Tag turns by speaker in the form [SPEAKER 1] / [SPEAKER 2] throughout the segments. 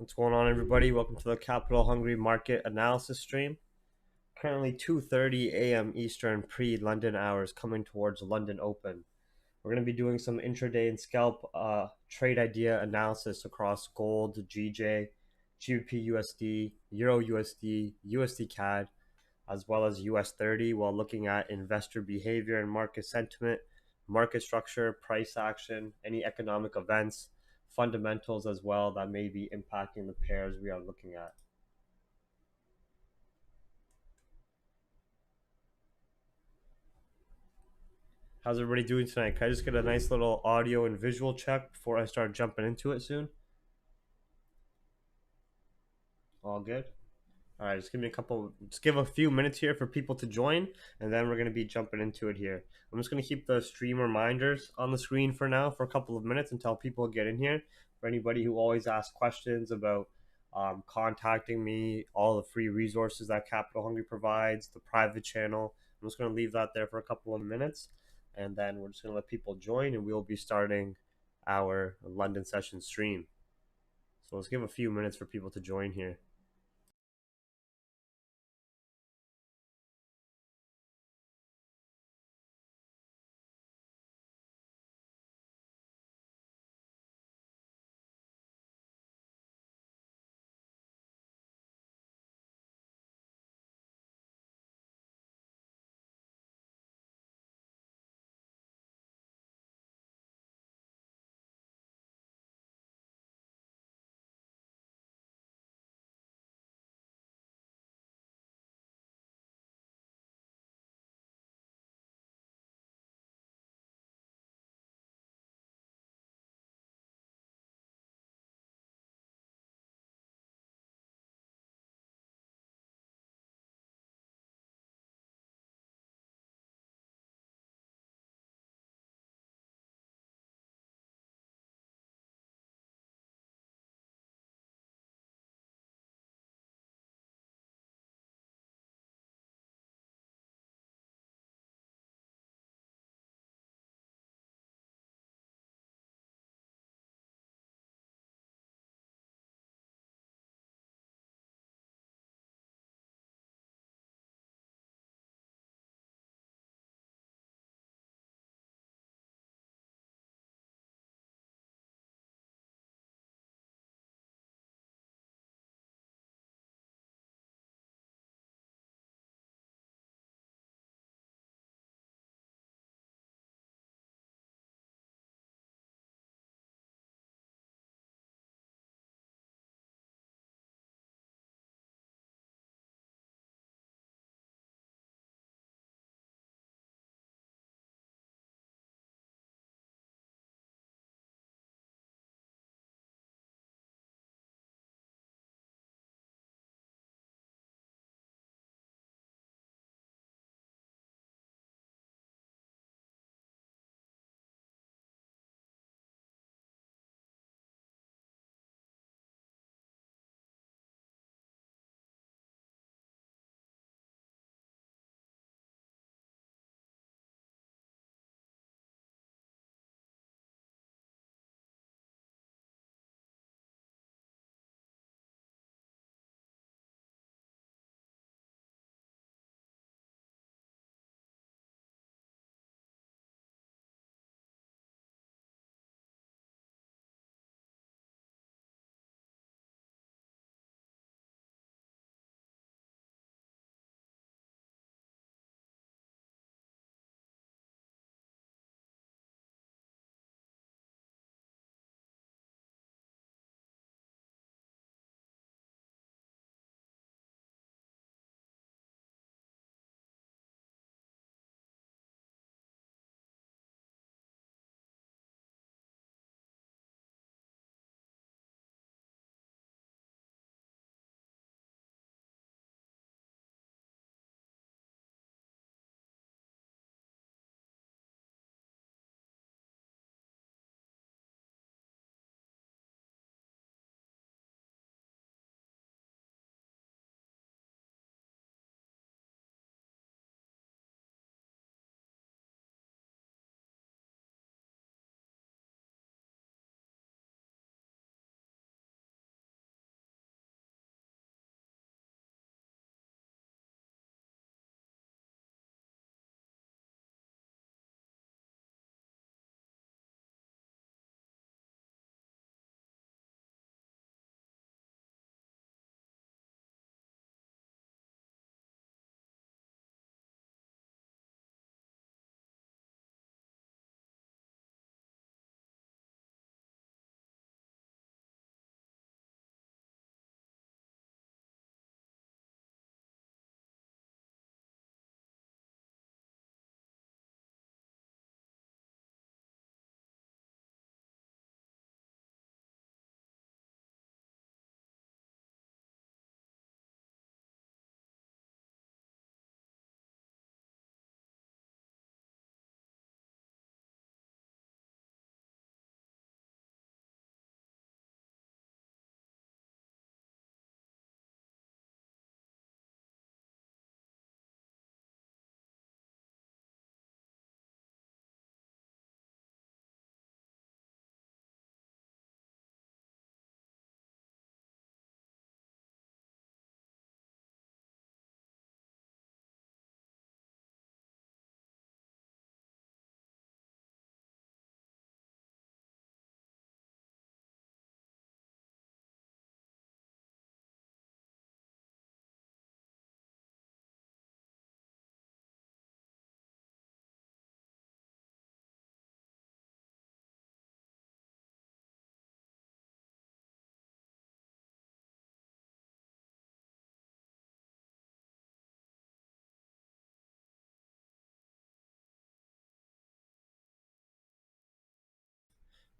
[SPEAKER 1] What's going on, everybody? Welcome to the Capital Hungry Market Analysis stream. Currently 2:30 a.m. Eastern pre-London hours, coming towards London Open. We're going to be doing some intraday and scalp trade idea analysis across gold, GJ, GBP USD, Euro USD, USD CAD, as well as US 30, while looking at investor behavior and market sentiment, market structure, price action, any economic events, fundamentals as well that may be impacting the pairs we are looking at. How's everybody doing tonight? Can I just get a nice little audio and visual check before I start jumping into it soon? All good? All right, just give a few minutes here for people to join, and then we're going to be jumping into it here. I'm just going to keep the stream reminders on the screen for now for a couple of minutes until people get in here. For anybody who always asks questions about contacting me, all the free resources that Capital Hungry provides, the private channel, I'm just going to leave that there for a couple of minutes, and then we're just going to let people join, and we'll be starting our London session stream. So let's give a few minutes for people to join here.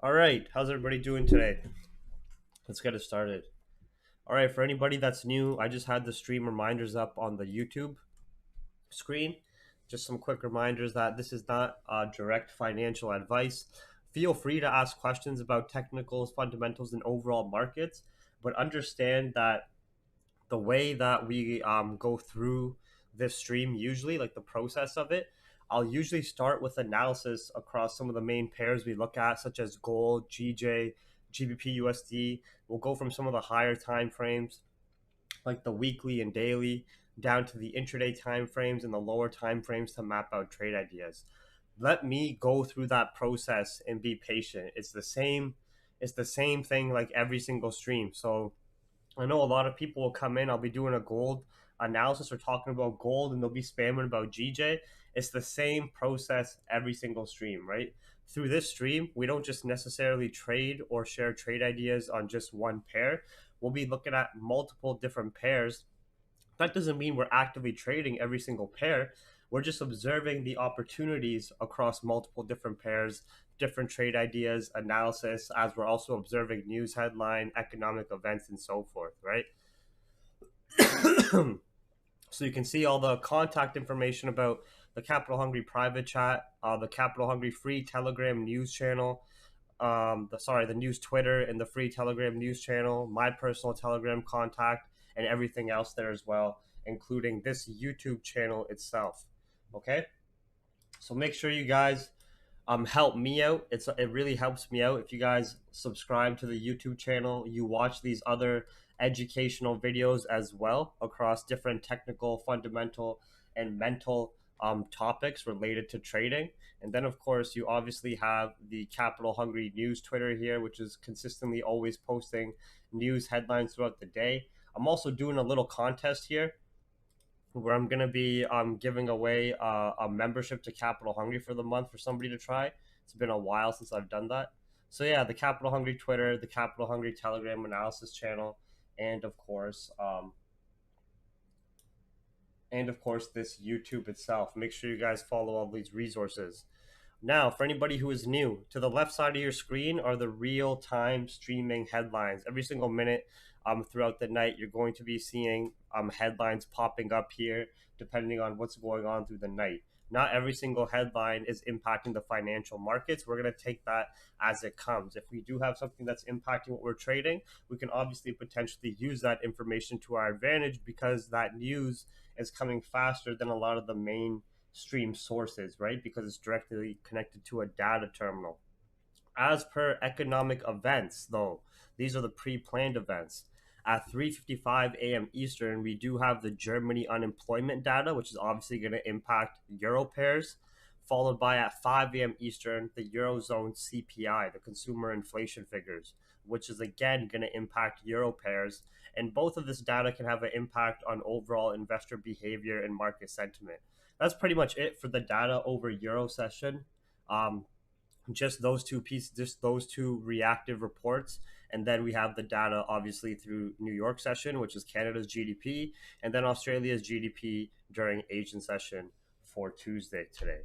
[SPEAKER 1] All right, how's everybody doing today? Let's get it started. All right, for anybody that's new, I just had the stream reminders up on the YouTube screen. Just some quick reminders that this is not direct financial advice. Feel free to ask questions about technicals, fundamentals, and overall markets, but understand that the way that we go through this stream, usually like the process of it, I'll usually start with analysis across some of the main pairs we look at, such as gold, GJ, GBP, USD. We'll go from some of the higher time frames, like the weekly and daily, down to the intraday time frames and the lower time frames to map out trade ideas. Let me go through that process and be patient. It's the same thing like every single stream. So I know a lot of people will come in. I'll be doing a gold analysis or talking about gold, and they'll be spamming about GJ. It's the same process every single stream, right? Through this stream, we don't just necessarily trade or share trade ideas on just one pair. We'll be looking at multiple different pairs. That doesn't mean we're actively trading every single pair. We're just observing the opportunities across multiple different pairs, different trade ideas, analysis, as we're also observing news headline, economic events, and so forth, right? So you can see all the contact information about the Capital Hungry private chat, the Capital Hungry free Telegram news channel, the news Twitter and the free Telegram news channel, my personal Telegram contact, and everything else there as well, including this YouTube channel itself. Okay, so make sure you guys help me out. It really helps me out if you guys subscribe to the YouTube channel. You watch these other educational videos as well across different technical, fundamental, and mental topics related to trading. And then, of course, you obviously have the Capital Hungry News Twitter here, which is consistently always posting news headlines throughout the day. I'm also doing a little contest here where I'm gonna be giving away a membership to Capital Hungry for the month for somebody to try. It's been a while since I've done that. So yeah, the Capital Hungry Twitter, the Capital Hungry Telegram analysis channel, and of course, this YouTube itself. Make sure you guys follow all these resources. Now, for anybody who is new, to the left side of your screen are the real-time streaming headlines. Every single minute throughout the night, you're going to be seeing headlines popping up here, depending on what's going on through the night. Not every single headline is impacting the financial markets. We're going to take that as it comes. If we do have something that's impacting what we're trading, we can obviously potentially use that information to our advantage because that news is coming faster than a lot of the main stream sources, right? Because it's directly connected to a data terminal. As per economic events, though, these are the pre-planned events. At 3:55 a.m. Eastern, we do have the Germany unemployment data, which is obviously going to impact euro pairs, followed by at 5 a.m. Eastern, the Eurozone CPI, the consumer inflation figures, which is again going to impact euro pairs. And both of this data can have an impact on overall investor behavior and market sentiment. That's pretty much it for the data over euro session. Um, just those two pieces, just those two reactive reports. And then we have the data obviously through New York session, which is Canada's GDP, and then Australia's GDP during Asian session for Tuesday today.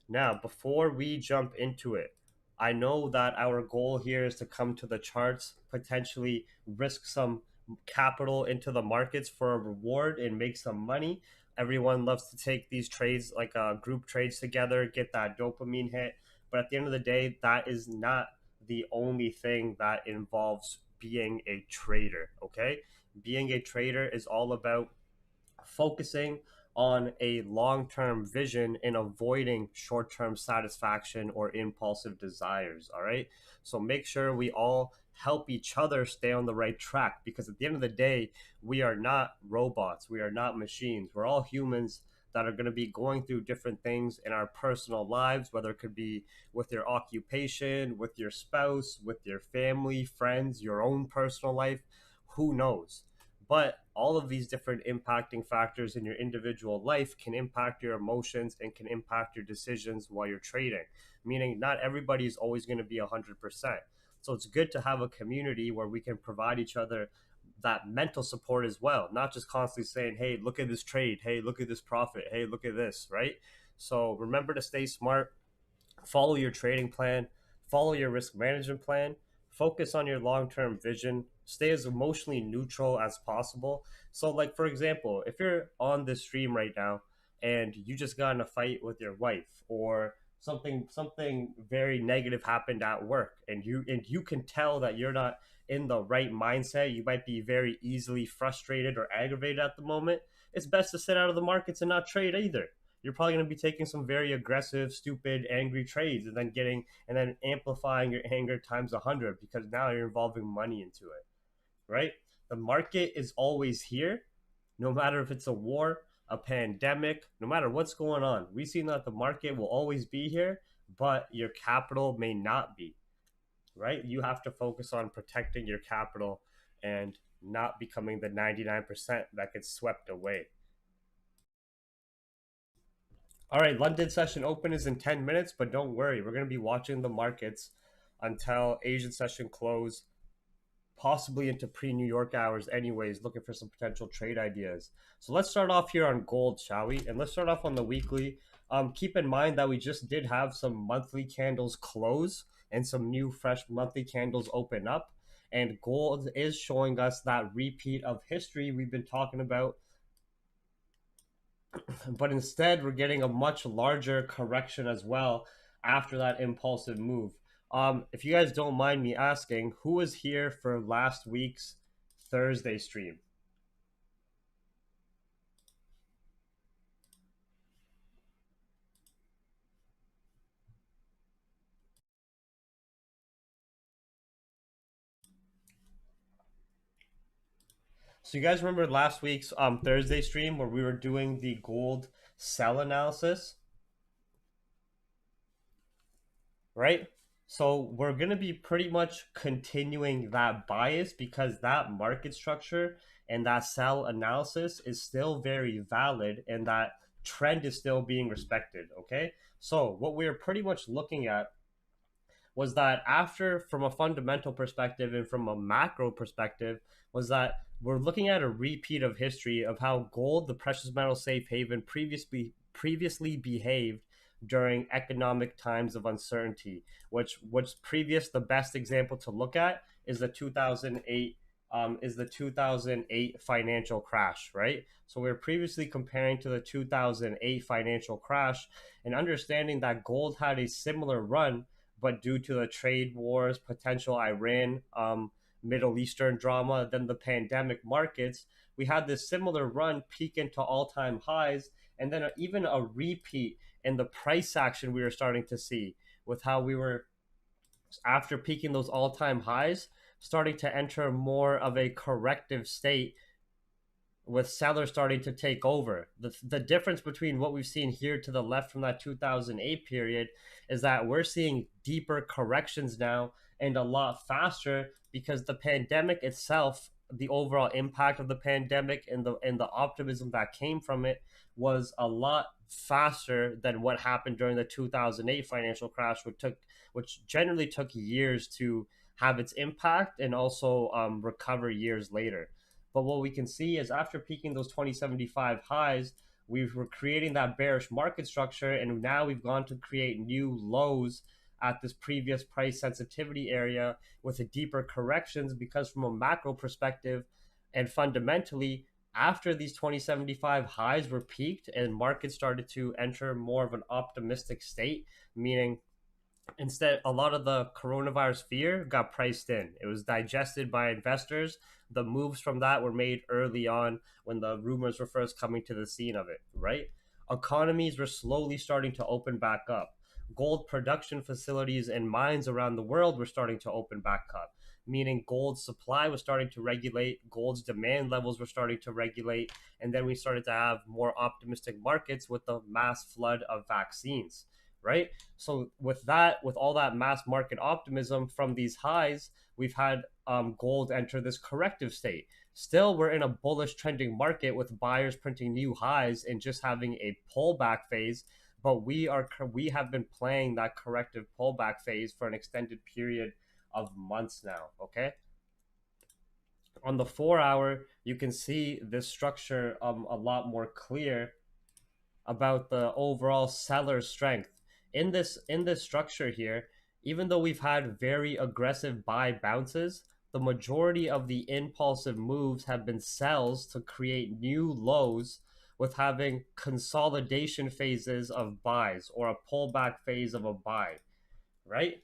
[SPEAKER 1] Now, before we jump into it, I know that our goal here is to come to the charts, potentially risk some capital into the markets for a reward and make some money. Everyone loves to take these trades like group trades together, get that dopamine hit. But at the end of the day, that is not the only thing that involves being a trader, okay? Being a trader is all about focusing on a long-term vision and avoiding short-term satisfaction or impulsive desires. All right, so make sure we all help each other stay on the right track, because at the end of the day, we are not robots, we are not machines, we're all humans that are going to be going through different things in our personal lives, whether it could be with your occupation, with your spouse, with your family, friends, your own personal life, who knows. But all of these different impacting factors in your individual life can impact your emotions and can impact your decisions while you're trading, meaning not everybody is always going to be 100%. So it's good to have a community where we can provide each other that mental support as well, not just constantly saying, hey, look at this trade, hey, look at this profit, hey, look at this, right? So remember to stay smart, follow your trading plan, Follow your risk management plan, focus on your long-term vision, stay as emotionally neutral as possible. So like for example, if you're on this stream right now and you just got in a fight with your wife, or something very negative happened at work, and you can tell that you're not in the right mindset, you might be very easily frustrated or aggravated at the moment, it's best to sit out of the markets and not trade either. You're probably going to be taking some very aggressive, stupid, angry trades, and then amplifying your anger times 100 because now you're involving money into it, right? The market is always here, no matter if it's a war, a pandemic, no matter what's going on. We've seen that the market will always be here, but your capital may not be, right? You have to focus on protecting your capital and not becoming the 99% that gets swept away. All right, London session open is in 10 minutes, but don't worry, we're going to be watching the markets until Asian session close, possibly into pre-New York hours anyways, looking for some potential trade ideas. So let's start off here on gold, shall we? And let's start off on the weekly. Keep in mind that we just did have some monthly candles close and some new fresh monthly candles open up. And gold is showing us that repeat of history we've been talking about, but instead we're getting a much larger correction as well after that impulsive move. If you guys don't mind me asking, who was here for last week's Thursday stream? So you guys remember last week's Thursday stream where we were doing the gold sell analysis, right? So we're going to be pretty much continuing that bias because that market structure and that sell analysis is still very valid and that trend is still being respected, okay? So what we're pretty much looking at was that after, from a fundamental perspective and from a macro perspective, was that we're looking at a repeat of history of how gold, the precious metal safe haven, previously behaved during economic times of uncertainty. Which previous, the best example to look at is the 2008 financial crash, right? So we were previously comparing to the 2008 financial crash and understanding that gold had a similar run, but due to the trade wars, potential Iran, Middle Eastern drama, then the pandemic markets, we had this similar run peak into all-time highs, and then even a repeat in the price action we were starting to see with how we were, after peaking those all-time highs, starting to enter more of a corrective state with sellers starting to take over. The difference between what we've seen here to the left from that 2008 period is that we're seeing deeper corrections now and a lot faster because the pandemic itself, the overall impact of the pandemic and the optimism that came from it was a lot faster than what happened during the 2008 financial crash, which generally took years to have its impact and also recover years later. But what we can see is after peaking those 2075 highs, we were creating that bearish market structure, and now we've gone to create new lows at this previous price sensitivity area with a deeper corrections because from a macro perspective and fundamentally, after these 2075 highs were peaked and markets started to enter more of an optimistic state, meaning instead a lot of the coronavirus fear got priced in, it was digested by investors. The moves from that were made early on when the rumors were first coming to the scene of it, right? Economies were slowly starting to open back up. Gold production facilities and mines around the world were starting to open back up, meaning gold supply was starting to regulate, gold's demand levels were starting to regulate, and then we started to have more optimistic markets with the mass flood of vaccines, right? So with that, with all that mass market optimism from these highs, we've had gold enter this corrective state. Still, we're in a bullish trending market with buyers printing new highs and just having a pullback phase. But we have been playing that corrective pullback phase for an extended period of months now. Okay. On the 4 hour, you can see this structure a lot more clear about the overall seller strength in this structure here. even though we've had very aggressive buy bounces, the majority of the impulsive moves have been sells to create new lows, with having consolidation phases of buys or a pullback phase of a buy, right?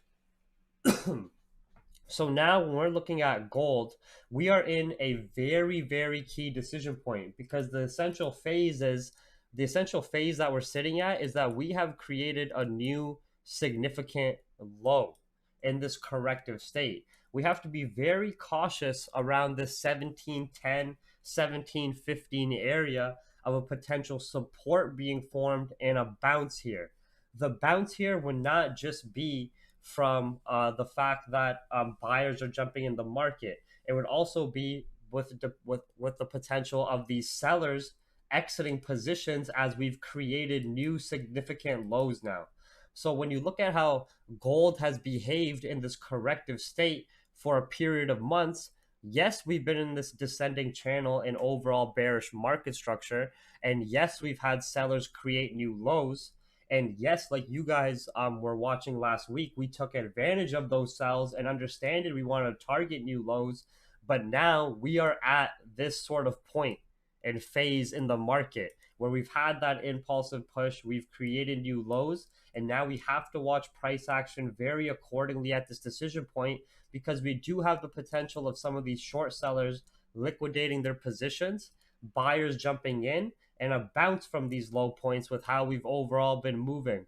[SPEAKER 1] So now when we're looking at gold, we are in a very, very key decision point, because the essential phase that we're sitting at is that we have created a new significant low in this corrective state. We have to be very cautious around this 1710, 1715 area of a potential support being formed and a bounce here. The bounce here would not just be from the fact that buyers are jumping in the market. It would also be with the potential of these sellers exiting positions, as we've created new significant lows now. So when you look at how gold has behaved in this corrective state for a period of months, yes, we've been in this descending channel in overall bearish market structure, and yes, we've had sellers create new lows, and yes, like you guys were watching last week, we took advantage of those sells and understanding we want to target new lows. But now we are at this sort of point and phase in the market where we've had that impulsive push, we've created new lows, and now we have to watch price action very accordingly at this decision point, because we do have the potential of some of these short sellers liquidating their positions, buyers jumping in, and a bounce from these low points with how we've overall been moving,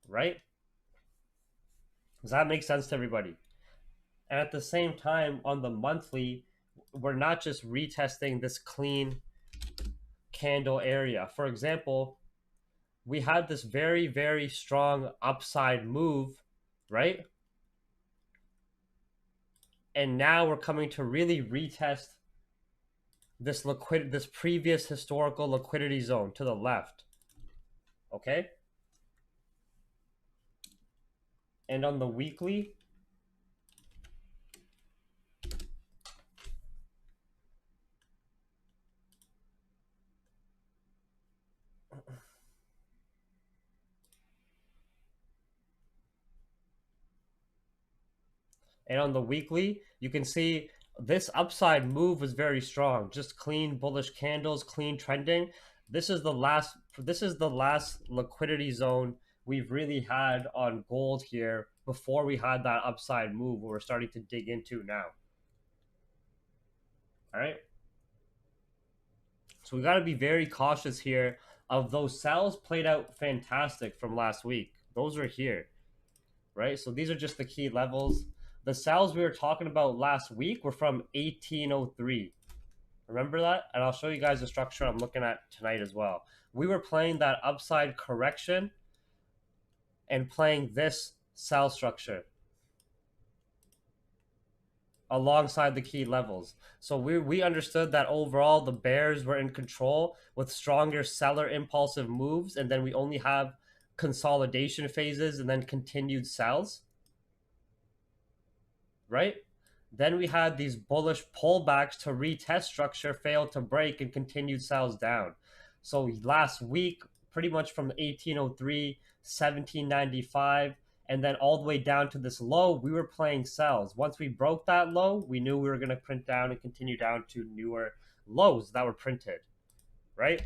[SPEAKER 1] right? Does that make sense to everybody? And at the same time, on the monthly, we're not just retesting this clean candle area. For example, we had this very, very strong upside move, right? And now we're coming to really retest this previous historical liquidity zone to the left. Okay? And on the weekly, you can see this upside move was very strong. Just clean bullish candles, clean trending. This is the last liquidity zone we've really had on gold here before we had that upside move we're starting to dig into now. All right. So we got to be very cautious here. Of those sells played out fantastic from last week. Those are here, right? So these are just the key levels. The sells we were talking about last week were from 1803. Remember that? And I'll show you guys the structure I'm looking at tonight as well. We were playing that upside correction and playing this sell structure alongside the key levels. So we understood that overall the bears were in control with stronger seller impulsive moves, and then we only have consolidation phases and then continued sells, right? Then we had these bullish pullbacks to retest structure, failed to break, and continued sells down. So last week, pretty much from 1803, 1795, and then all the way down to this low, we were playing sells. Once we broke that low, we knew we were going to print down and continue down to newer lows that were printed, right?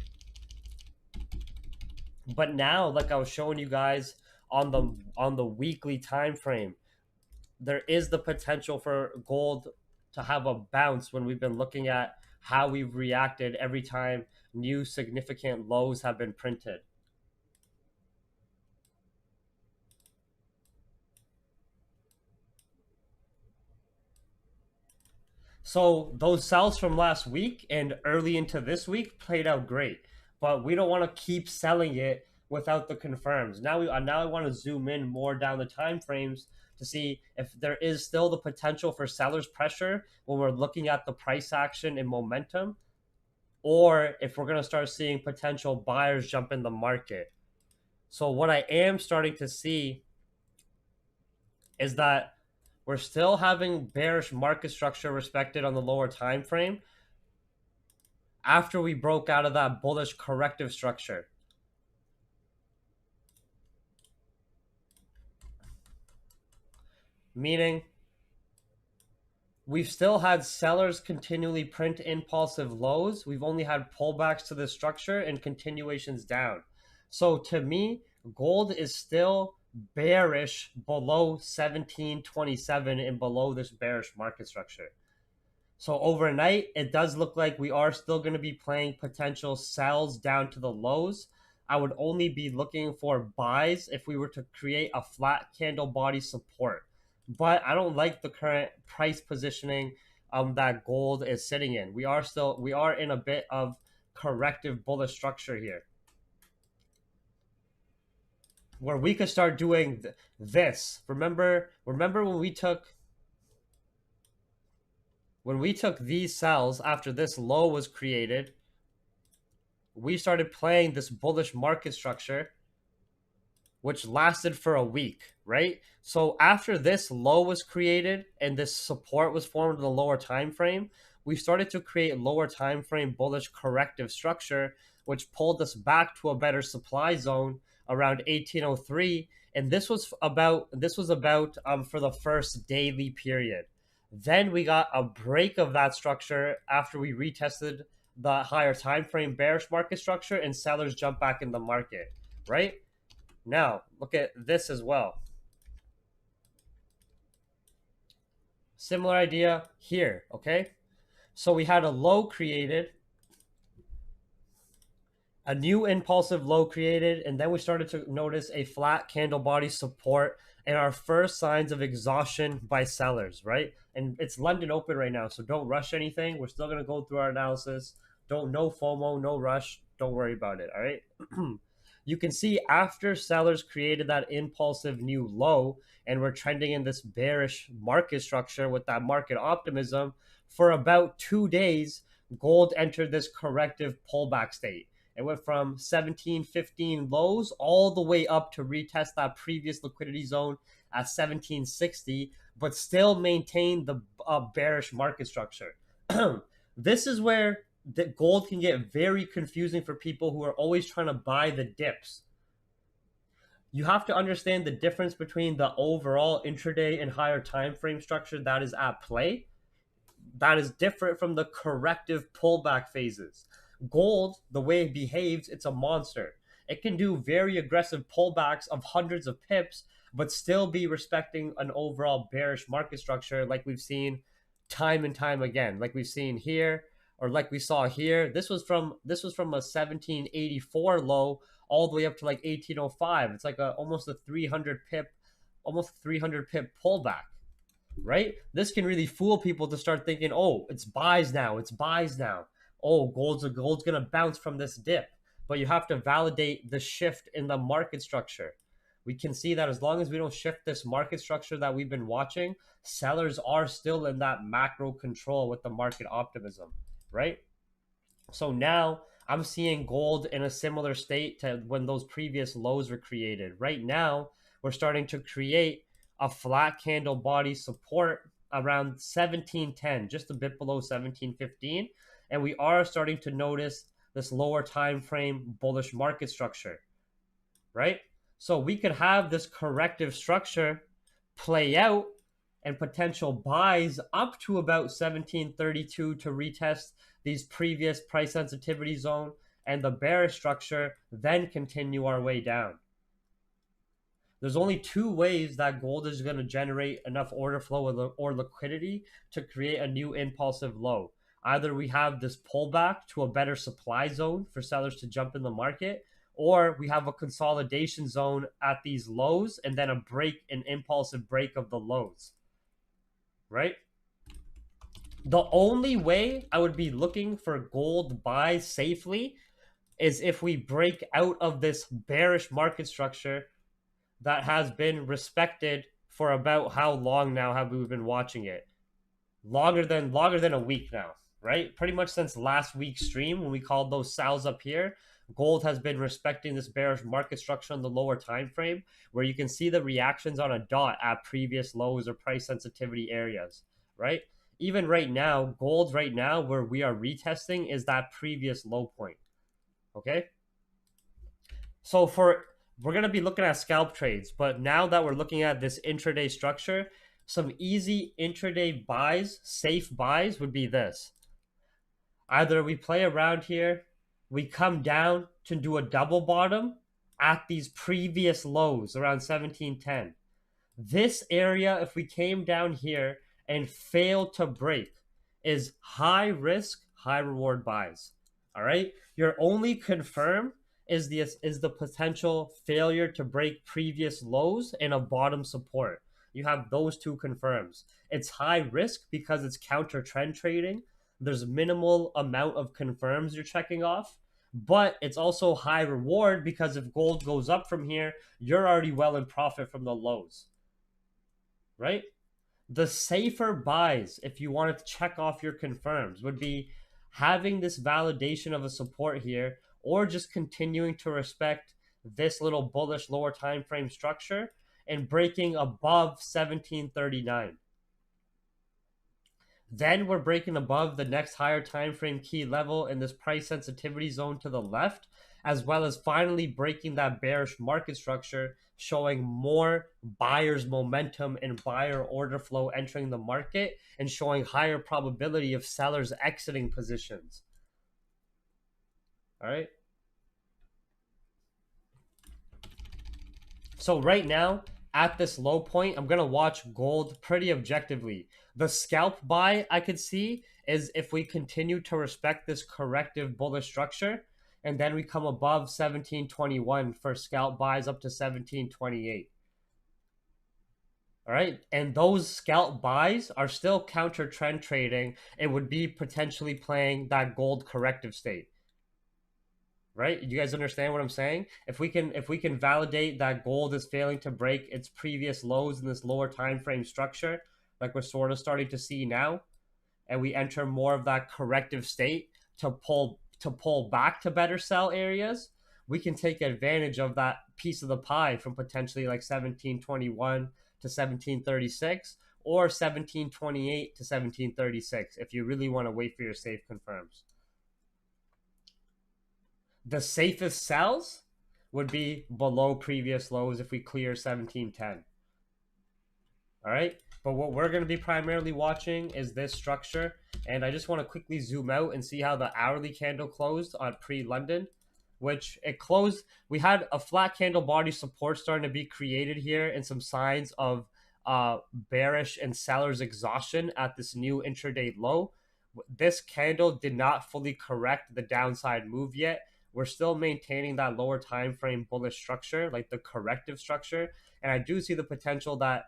[SPEAKER 1] But now, like I was showing you guys on the weekly time frame, there is the potential for gold to have a bounce when we've been looking at how we've reacted every time new significant lows have been printed. So those sells from last week and early into this week played out great, but we don't want to keep selling it without the confirms. Now I want to zoom in more down the time frames to see if there is still the potential for sellers pressure when we're looking at the price action and momentum, or if we're going to start seeing potential buyers jump in the market. So what I am starting to see is that we're still having bearish market structure respected on the lower time frame after we broke out of that bullish corrective structure. meaning we've still had sellers continually print impulsive lows. We've only had pullbacks to the structure and continuations down. So to me, gold is still bearish below 1727 and below this bearish market structure. So overnight, it does look like we are still going to be playing potential sells down to the lows. I would only be looking for buys if we were to create a flat candle body support. But I don't like the current price positioning that gold is sitting in. We are in a bit of corrective bullish structure here, where we could start doing this. Remember when we took these sells after this low was created, we started playing this bullish market structure, which lasted for a week, right? So after this low was created and this support was formed in the lower time frame, we started to create lower time frame bullish corrective structure, which pulled us back to a better supply zone around 1803. And this was about for the first daily period. Then we got a break of that structure after we retested the higher time frame bearish market structure and sellers jump back in the market, right? Now, look at this as well. Similar idea here, okay? So we had a low created, a new impulsive low created, and then we started to notice a flat candle body support and our first signs of exhaustion by sellers, right? And it's London open right now, so don't rush anything. We're still going to go through our analysis. No FOMO, no rush. Don't worry about it, all right? You can see after sellers created that impulsive new low and we're trending in this bearish market structure with that market optimism for about 2 days, gold entered this corrective pullback state. It went from 1715 lows all the way up to retest that previous liquidity zone at 1760, but still maintain the bearish market structure. This is where the gold can get very confusing for people who are always trying to buy the dips. You have to understand the difference between the overall intraday and higher time frame structure that is at play. That is different from the corrective pullback phases. Gold, the way it behaves, it's a monster. It can do very aggressive pullbacks of hundreds of pips, but still be respecting an overall bearish market structure like we've seen time and time again, like we've seen here, or like we saw here. This was from a 1784 low all the way up to like 1805. It's like almost a 300 pip pullback, right? This can really fool people to start thinking, oh, it's buys now, it's buys now. Oh, gold's gonna bounce from this dip. But you have to validate the shift in the market structure. We can see that as long as we don't shift this market structure that we've been watching, sellers are still in that macro control with the market optimism, right? So now I'm seeing gold in a similar state to when those previous lows were created. Right now, we're starting to create a flat candle body support around 1710, just a bit below 1715. And we are starting to notice this lower time frame bullish market structure, right? So we could have this corrective structure play out and potential buys up to about 1732 to retest these previous price sensitivity zone and the bearish structure, then continue our way down. There's only two ways that gold is going to generate enough order flow or liquidity to create a new impulsive low. Either we have this pullback to a better supply zone for sellers to jump in the market, or we have a consolidation zone at these lows and then an impulsive break of the lows, right? The only way I would be looking for gold buys safely is if we break out of this bearish market structure that has been respected for about how long now have we been watching it? Longer than a week now, right? Pretty much since last week's stream when we called those sells up here, gold has been respecting this bearish market structure on the lower time frame, where you can see the reactions on a dot at previous lows or price sensitivity areas, right? Even right now, gold right now where we are retesting is that previous low point. Okay? So we're going to be looking at scalp trades, but now that we're looking at this intraday structure, some easy intraday buys, safe buys would be this. Either we play around here, we come down to do a double bottom at these previous lows around 1710. This area, if we came down here and failed to break, is high risk, high reward buys. All right. Your only confirm is the potential failure to break previous lows and a bottom support. You have those two confirms. It's high risk because it's counter trend trading. There's minimal amount of confirms you're checking off, but it's also high reward because if gold goes up from here, you're already well in profit from the lows, right? The safer buys, if you wanted to check off your confirms, would be having this validation of a support here, or just continuing to respect this little bullish lower time frame structure and breaking above 1739. Then we're breaking above the next higher time frame key level in this price sensitivity zone to the left, as well as finally breaking that bearish market structure, showing more buyers momentum and buyer order flow entering the market and showing higher probability of sellers exiting positions. All right. So right now, at this low point, I'm gonna watch gold pretty objectively. The scalp buy I could see is if we continue to respect this corrective bullish structure, and then we come above 1721 for scalp buys up to 1728. All right, and those scalp buys are still counter trend trading. It would be potentially playing that gold corrective state. Right, you guys understand what I'm saying? If we can validate that gold is failing to break its previous lows in this lower time frame structure, like we're sort of starting to see now, and we enter more of that corrective state to pull back to better sell areas, we can take advantage of that piece of the pie from potentially like 1721 to 1736 or 1728 to 1736 if you really want to wait for your safe confirms. The safest sells would be below previous lows if we clear 1710. All right. But what we're going to be primarily watching is this structure. And I just want to quickly zoom out and see how the hourly candle closed on pre-London, which it closed. We had a flat candle body support starting to be created here and some signs of bearish and sellers exhaustion at this new intraday low. This candle did not fully correct the downside move yet. We're still maintaining that lower time frame bullish structure, like the corrective structure. And I do see the potential that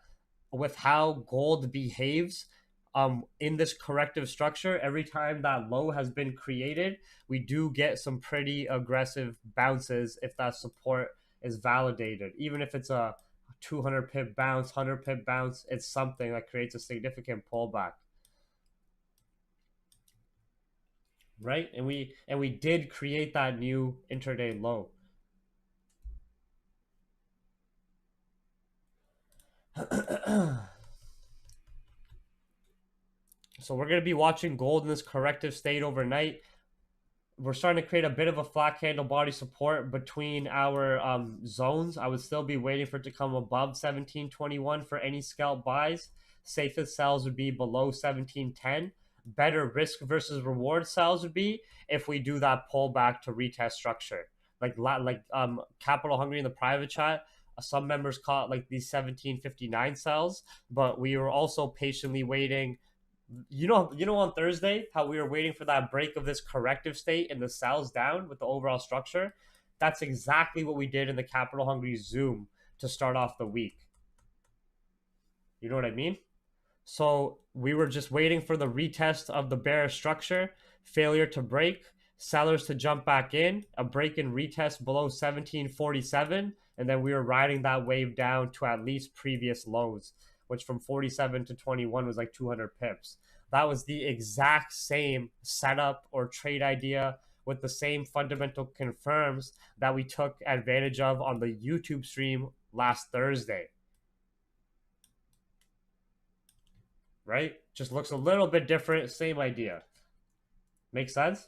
[SPEAKER 1] with how gold behaves in this corrective structure, every time that low has been created, we do get some pretty aggressive bounces if that support is validated. Even if it's a 200 pip bounce, 100 pip bounce, it's something that creates a significant pullback. Right? And we did create that new intraday low. So we're going to be watching gold in this corrective state overnight. We're starting to create a bit of a flat candle body support between our zones. I would still be waiting for it to come above 1721 for any scalp buys. Safest sells would be below 1710. Better risk versus reward sells would be if we do that pullback to retest structure. Like Capital Hungry in the private chat, some members call it like these 1759 sells, but we were also patiently waiting. On Thursday how we were waiting for that break of this corrective state and the sells down with the overall structure. That's exactly what we did in the Capital Hungry Zoom to start off the week. You know what I mean? So we were just waiting for the retest of the bearish structure, failure to break, sellers to jump back in, a break and retest below 1747, and then we were riding that wave down to at least previous lows, which from 47 to 21 was like 200 pips. That was the exact same setup or trade idea with the same fundamental confirms that we took advantage of on the YouTube stream last Thursday. Right? Just looks a little bit different, same idea. Makes sense?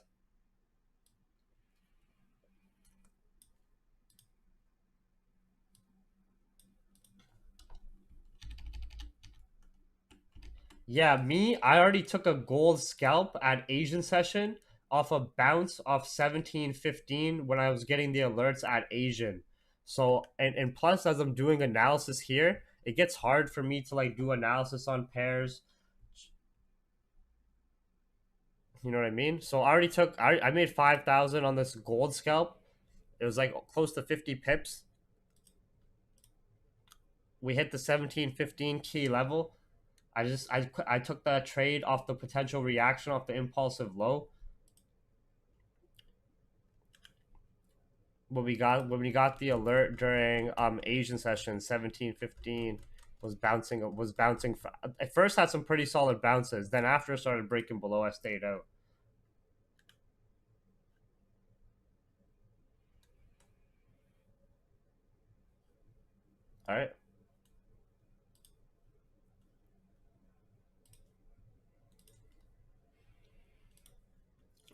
[SPEAKER 1] Yeah, me, I already took a gold scalp at Asian session off a bounce off 1715 when I was getting the alerts at Asian. So and plus as I'm doing analysis here, it gets hard for me to like do analysis on pairs. You know what I mean? So I already took I made 5,000 on this gold scalp. It was like close to 50 pips. We hit the 1715 key level. I took that trade off the potential reaction off the impulsive low. When we got the alert during Asian session 1715 was bouncing at first had some pretty solid bounces, then after it started breaking below I stayed out. All right.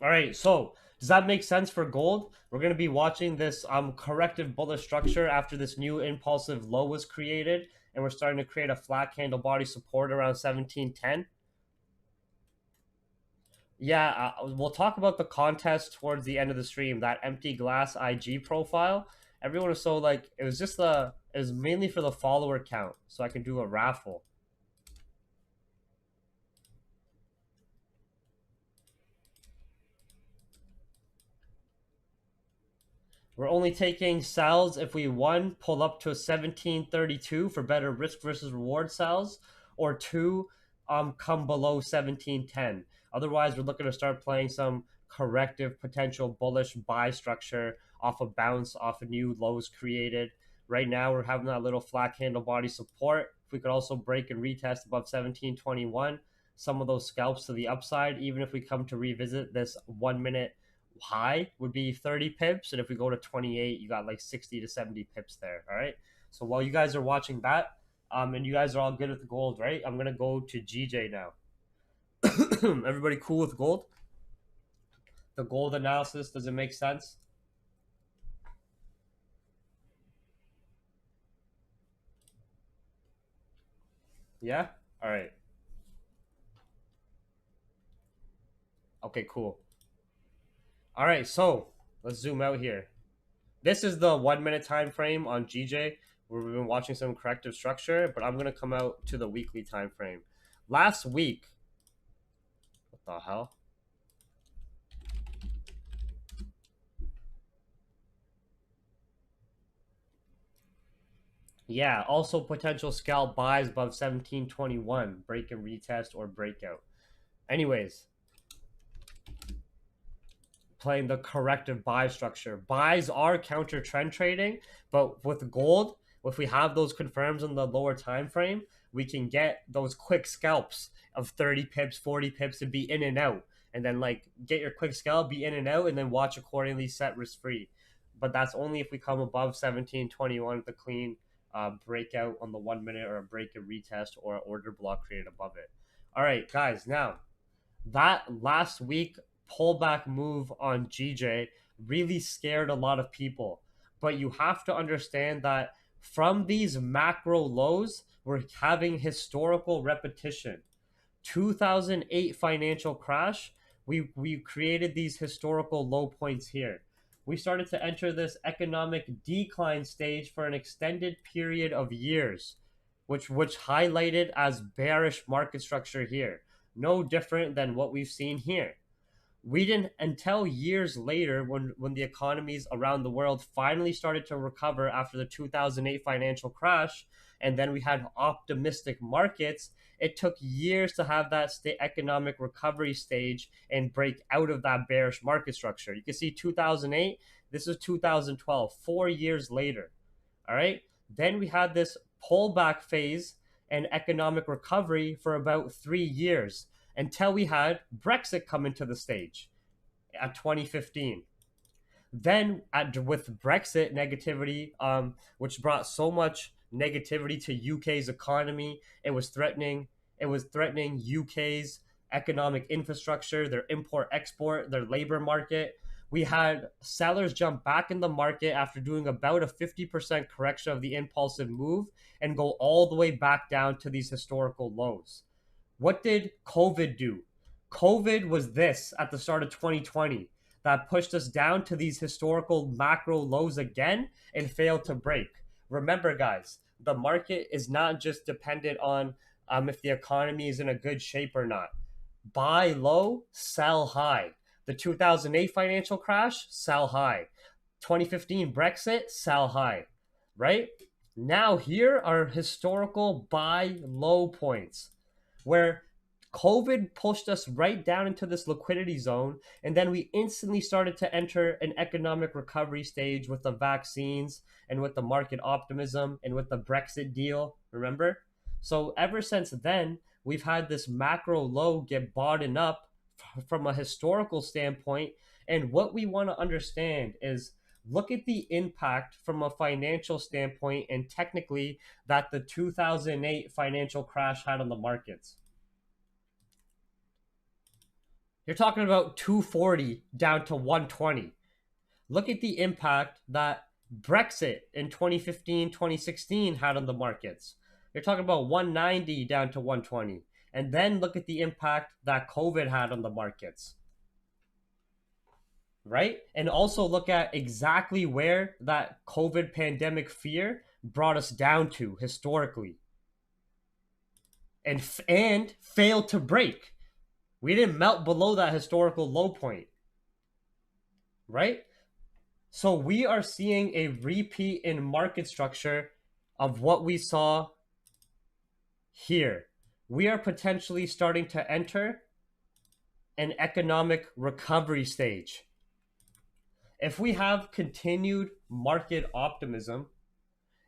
[SPEAKER 1] All right, so does that make sense for gold? We're going to be watching this corrective bullish structure after this new impulsive low was created, and we're starting to create a flat candle body support around 1710. Yeah, we'll talk about the contest towards the end of the stream. That empty glass IG profile. Everyone was so like it was mainly for the follower count, so I can do a raffle. We're only taking sells if we, one, pull up to a 1732 for better risk versus reward sells, or two, come below 1710. Otherwise, we're looking to start playing some corrective potential bullish buy structure off a bounce off of new lows created. Right now, we're having that little flat candle body support. If we could also break and retest above 1721, some of those scalps to the upside, even if we come to revisit this 1 minute high would be 30 pips, and if we go to 28 you got like 60 to 70 pips there. All right, so while you guys are watching that, and you guys are all good with gold, right, I'm gonna go to GJ now. Everybody cool with gold? The gold analysis, does it make sense? Yeah. All right. Okay, cool. All right, so let's zoom out here. This is the 1 minute time frame on GJ where we've been watching some corrective structure, but I'm gonna come out to the weekly time frame. Last week, what the hell? Yeah, also potential scalp buys above 1721, break and retest or breakout. Anyways, playing the corrective buy structure. Buys are counter trend trading, but with gold, if we have those confirms in the lower time frame, we can get those quick scalps of 30 pips, 40 pips to be in and out. And then like get your quick scalp, be in and out, and then watch accordingly, set risk free. But that's only if we come above 1721 with a clean breakout on the 1 minute or a break and retest or an order block created above it. All right, guys, now that last week pullback move on GJ really scared a lot of people. But you have to understand that from these macro lows, we're having historical repetition. 2008 financial crash, we created these historical low points here. We started to enter this economic decline stage for an extended period of years, which highlighted as bearish market structure here. No different than what we've seen here. We didn't until years later when the economies around the world finally started to recover after the 2008 financial crash, and then we had optimistic markets. It took years to have that economic recovery stage and break out of that bearish market structure. You can see 2008, this is 2012, 4 years later. All right, then we had this pullback phase and economic recovery for about 3 years until we had Brexit come into the stage at 2015. Then with Brexit negativity, which brought so much negativity to UK's economy, it was threatening. It was threatening UK's economic infrastructure, their import export, their labor market. We had sellers jump back in the market after doing about a 50% correction of the impulsive move and go all the way back down to these historical lows. What did COVID do? COVID was this at the start of 2020 that pushed us down to these historical macro lows again and failed to break. Remember, guys, the market is not just dependent on if the economy is in a good shape or not. Buy low, sell high. The 2008 financial crash, sell high. 2015 Brexit, sell high, right? Now, here are historical buy low points where COVID pushed us right down into this liquidity zone. And then we instantly started to enter an economic recovery stage with the vaccines and with the market optimism and with the Brexit deal. Remember? So, ever since then, we've had this macro low get bought up from a historical standpoint. And what we want to understand is look at the impact from a financial standpoint and technically that the 2008 financial crash had on the markets. You're talking about 240 down to 120. Look at the impact that Brexit in 2015, 2016 had on the markets. You're talking about 190 down to 120. And then look at the impact that COVID had on the markets. Right? And also look at exactly where that COVID pandemic fear brought us down to historically. And failed to break. We didn't melt below that historical low point. Right? So we are seeing a repeat in market structure of what we saw here. We are potentially starting to enter an economic recovery stage. If we have continued market optimism,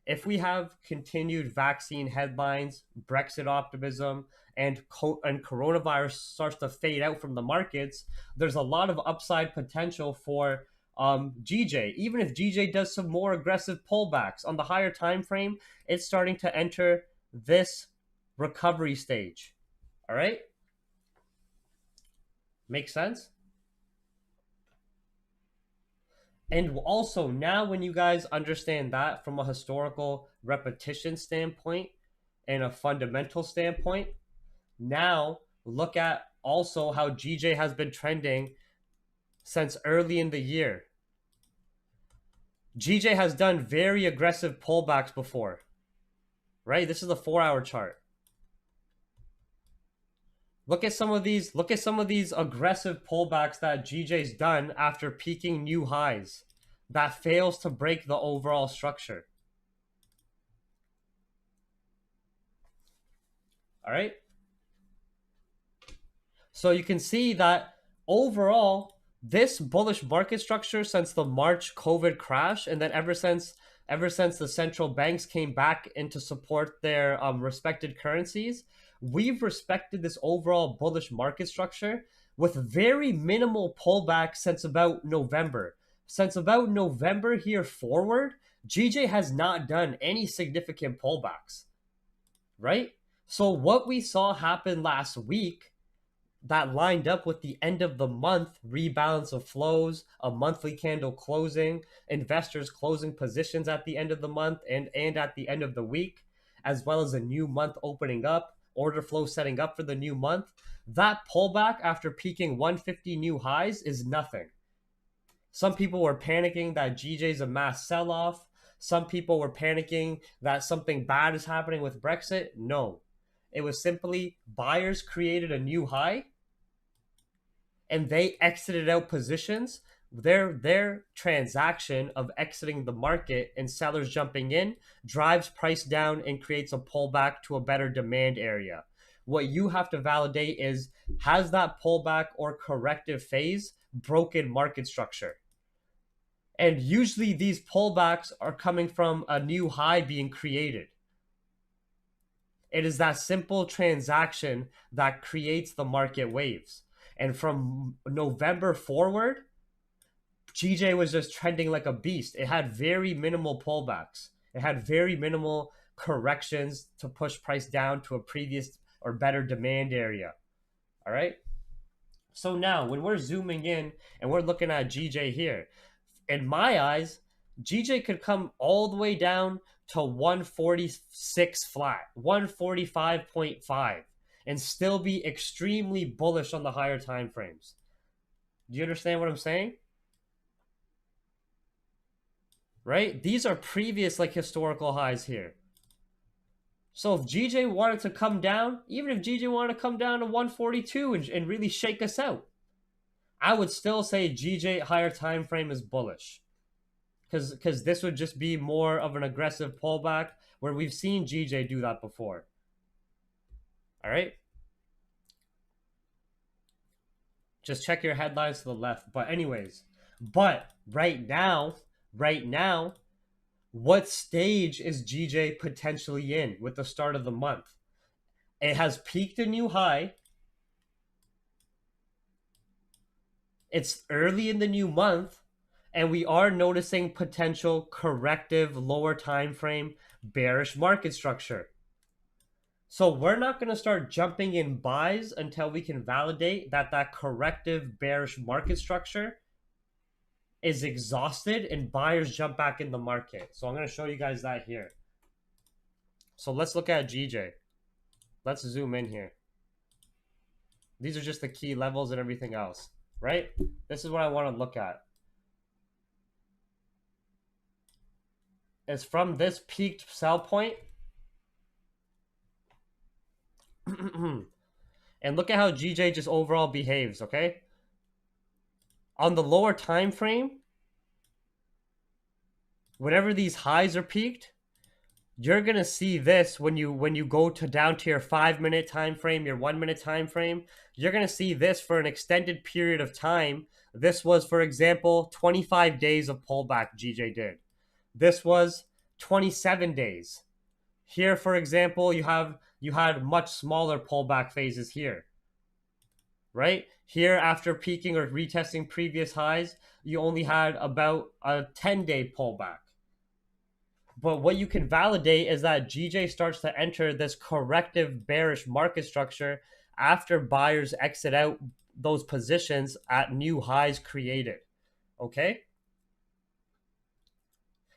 [SPEAKER 1] if we have continued vaccine headlines, Brexit optimism, and coronavirus starts to fade out from the markets, there's a lot of upside potential for GJ. Even if GJ does some more aggressive pullbacks on the higher time frame, it's starting to enter this recovery stage. All right? Makes sense? And also, now when you guys understand that from a historical repetition standpoint and a fundamental standpoint, now look at also how GJ has been trending since early in the year. GJ has done very aggressive pullbacks before, right? This is the 4-hour chart. Look at some of these aggressive pullbacks that GJ's done after peaking new highs that fails to break the overall structure. All right? So you can see that overall, this bullish market structure since the March COVID crash, and then ever since the central banks came back in to support their respected currencies, we've respected this overall bullish market structure with very minimal pullback since about November. Since about November here forward, GJ has not done any significant pullbacks, right? So what we saw happen last week that lined up with the end of the month rebalance of flows, a monthly candle closing, investors closing positions at the end of the month and at the end of the week, as well as a new month opening up, order flow setting up for the new month. That pullback after peaking 150 new highs is nothing. Some people were panicking that GJ's a mass sell-off. Some people were panicking that something bad is happening with Brexit. No, it was simply buyers created a new high and they exited out positions. Their transaction of exiting the market and sellers jumping in drives price down and creates a pullback to a better demand area. What you have to validate is, has that pullback or corrective phase broken market structure? And usually these pullbacks are coming from a new high being created. It is that simple transaction that creates the market waves. And from November forward, GJ was just trending like a beast. It had very minimal pullbacks. It had very minimal corrections to push price down to a previous or better demand area. All right. So now when we're zooming in and we're looking at GJ here, in my eyes, GJ could come all the way down to 146 flat, 145.5. and still be extremely bullish on the higher time frames. Do you understand what I'm saying? Right? These are previous like historical highs here. So if GJ wanted to come down, even if GJ wanted to come down to 142 and really shake us out, I would still say GJ higher time frame is bullish. Because this would just be more of an aggressive pullback where we've seen GJ do that before. All right? Just check your headlines to the left. But anyways, right now, what stage is GJ potentially in with the start of the month? It has peaked a new high. It's early in the new month, and we are noticing potential corrective lower time frame bearish market structure. So we're not going to start jumping in buys until we can validate that that corrective bearish market structure is exhausted and buyers jump back in the market. So I'm going to show you guys that here. So let's look at GJ. Let's zoom in here. These are just the key levels and everything else, right? This is what I want to look at. It's from this peaked sell point. And look at how GJ just overall behaves, okay? On the lower time frame, whenever these highs are peaked, you're gonna see this when you go to down to your 5-minute time frame, your 1-minute time frame. You're gonna see this for an extended period of time. This was, for example, 25 days of pullback GJ did. This was 27 days. Here, for example, you had much smaller pullback phases here. Right? Here, after peaking or retesting previous highs, you only had about a 10-day pullback. But what you can validate is that GJ starts to enter this corrective bearish market structure after buyers exit out those positions at new highs created. Okay?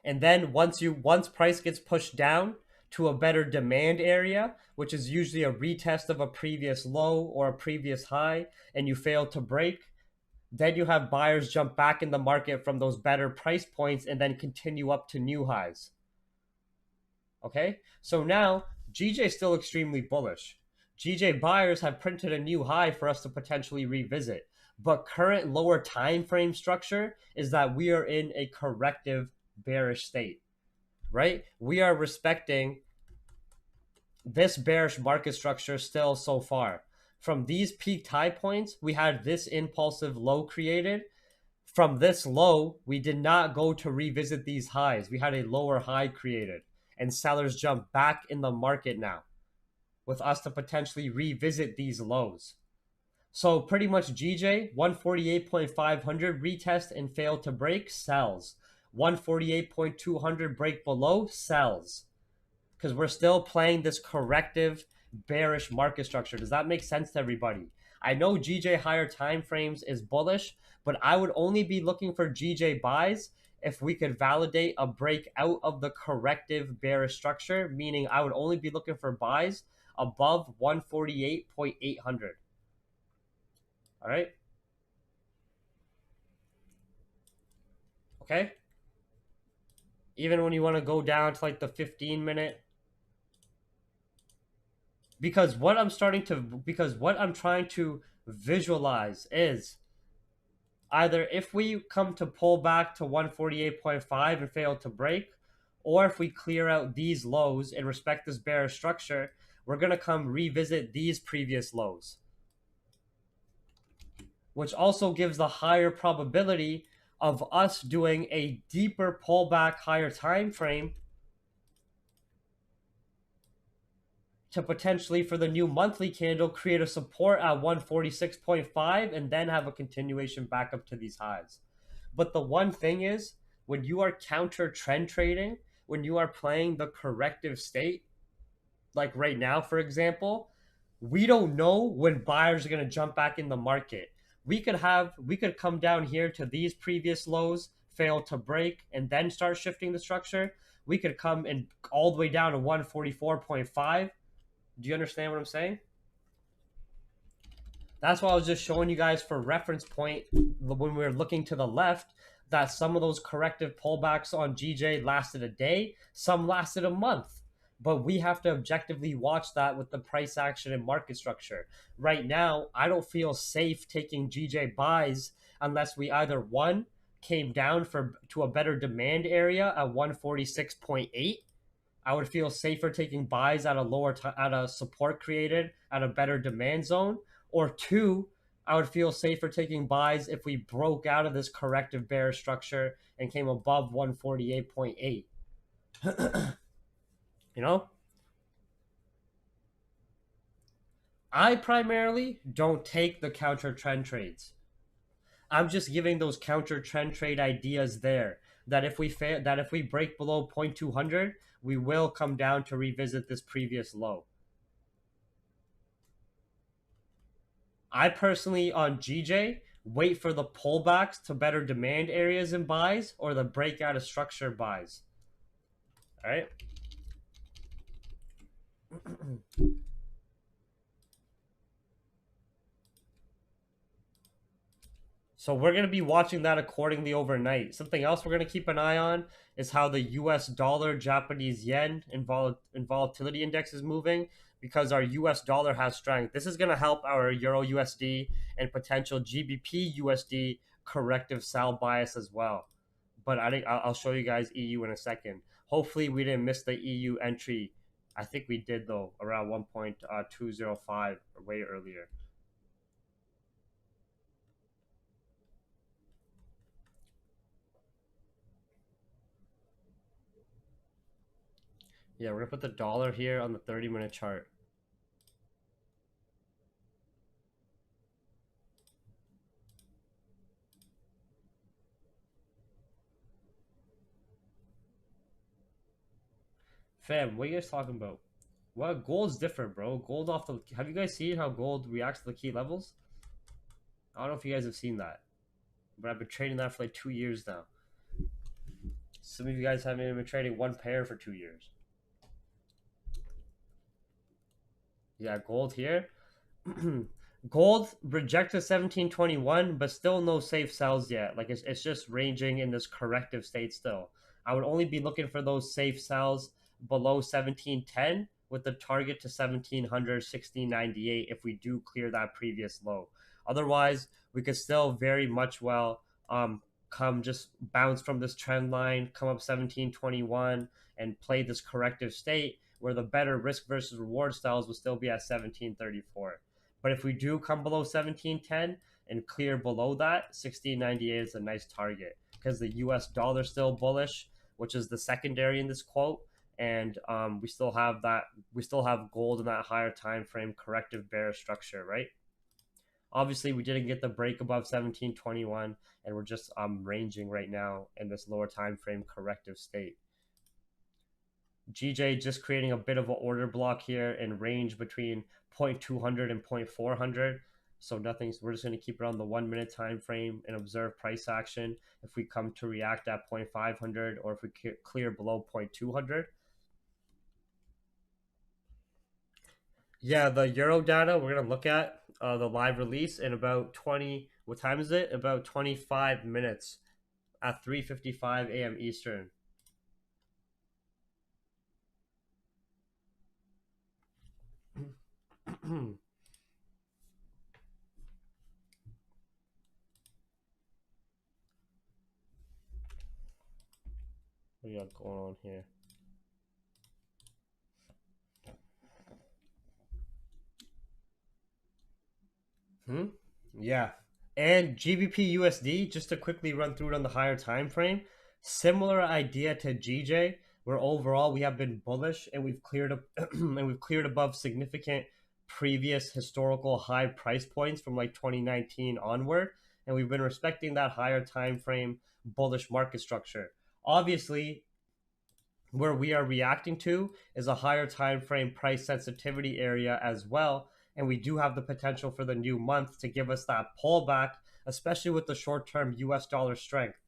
[SPEAKER 1] And then once price gets pushed down to a better demand area, which is usually a retest of a previous low or a previous high, and you fail to break, then you have buyers jump back in the market from those better price points and then continue up to new highs. Okay, so now GJ is still extremely bullish. GJ buyers have printed a new high for us to potentially revisit. But current lower time frame structure is that we are in a corrective bearish state, right? We are respecting this bearish market structure still so far. From these peaked high points, we had this impulsive low created. From this low, we did not go to revisit these highs. We had a lower high created, and sellers jump back in the market now with us to potentially revisit these lows. So pretty much GJ, 148.500 retest and fail to break, sells. 148.200 break below, sells. Because we're still playing this corrective bearish market structure. Does that make sense to everybody? I know GJ higher time frames is bullish, but I would only be looking for GJ buys if we could validate a break out of the corrective bearish structure, meaning I would only be looking for buys above 148.800. All right. Okay. Even when you want to go down to like the 15-minute, because what I'm trying to visualize is either if we come to pull back to 148.5 and fail to break, or if we clear out these lows and respect this bearish structure, we're going to come revisit these previous lows, which also gives the higher probability of us doing a deeper pullback higher time frame to potentially, for the new monthly candle, create a support at 146.5 and then have a continuation back up to these highs. But the one thing is, when you are counter trend trading, when you are playing the corrective state, like right now, for example, we don't know when buyers are going to jump back in the market. We could come down here to these previous lows, fail to break, and then start shifting the structure. We could come and all the way down to 144.5. Do you understand what I'm saying? That's why I was just showing you guys for reference point when we were looking to the left that some of those corrective pullbacks on GJ lasted a day, some lasted a month. But we have to objectively watch that with the price action and market structure. Right now, I don't feel safe taking GJ buys unless we either one came down to a better demand area at 146.8. I would feel safer taking buys at a at a support created at a better demand zone. Or two, I would feel safer taking buys if we broke out of this corrective bear structure and came above 148.8. You know, I primarily don't take the counter trend trades. I'm just giving those counter trend trade ideas there that if we that if we break below 0.200, we will come down to revisit this previous low. I personally on GJ wait for the pullbacks to better demand areas and buys or the breakout of structure buys. All right. So we're going to be watching that accordingly overnight. Something else we're going to keep an eye on is how the US dollar, Japanese yen, and volatility index is moving because our US dollar has strength. This is going to help our Euro USD and potential GBP USD corrective sell bias as well. But I think I'll show you guys EU in a second. Hopefully we didn't miss the EU entry. I think we did though, around 1.205 or way earlier. Yeah, we're gonna put the dollar here on the 30-minute chart. Fam, what are you guys talking about? Well, gold's different, bro. Gold off the. Have you guys seen how gold reacts to the key levels? I don't know if you guys have seen that, but I've been trading that for like 2 years now. Some of you guys haven't even been trading one pair for 2 years. Yeah, gold here. Gold rejected 1721, but still no safe sells yet. Like it's just ranging in this corrective state still. I would only be looking for those safe sells below 1710 with the target to 1700, 1698 if we do clear that previous low. Otherwise, we could still very much well come just bounce from this trend line, come up 1721 and play this corrective state where the better risk versus reward styles will still be at 1734. But if we do come below 1710 and clear below that, 1698 is a nice target because the US dollar still bullish, which is the secondary in this quote. And we still have gold in that higher time frame corrective bear structure, right? Obviously, we didn't get the break above 1721, and we're just ranging right now in this lower time frame corrective state. GJ just creating a bit of an order block here in range between 0.200 and 0.400. So nothing's. We're just going to keep it on the 1 minute time frame and observe price action. If we come to react at 0.500 or if we clear below 0.200. Yeah, the Euro data we're gonna look at the live release in about 20. What time is it? About 25 minutes at 3:55 a.m. Eastern. What do you got going on here? Yeah. And GBP USD, just to quickly run through it on the higher time frame, similar idea to GJ, where overall we have been bullish and we've cleared up and we've cleared above significant previous historical high price points from like 2019 onward, and we've been respecting that higher time frame bullish market structure. Obviously, where we are reacting to is a higher time frame price sensitivity area as well, and we do have the potential for the new month to give us that pullback, especially with the short-term US dollar strength.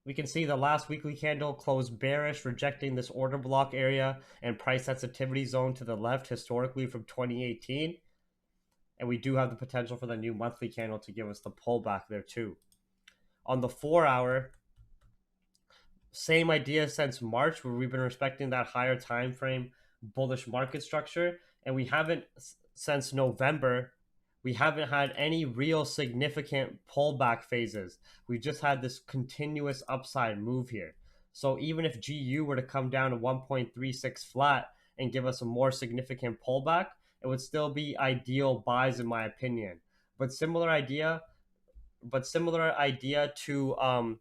[SPEAKER 1] We We can see the last weekly candle closed bearish, rejecting this order block area and price sensitivity zone to the left historically from 2018. And we do have the potential for the new monthly candle to give us the pullback there too. On the 4-hour, same idea since March, where we've been respecting that higher time frame bullish market structure, and we haven't since November. We haven't had any real significant pullback phases. We just had this continuous upside move here. So even if GU were to come down to 1.36 flat and give us a more significant pullback, it would still be ideal buys in my opinion. But similar idea to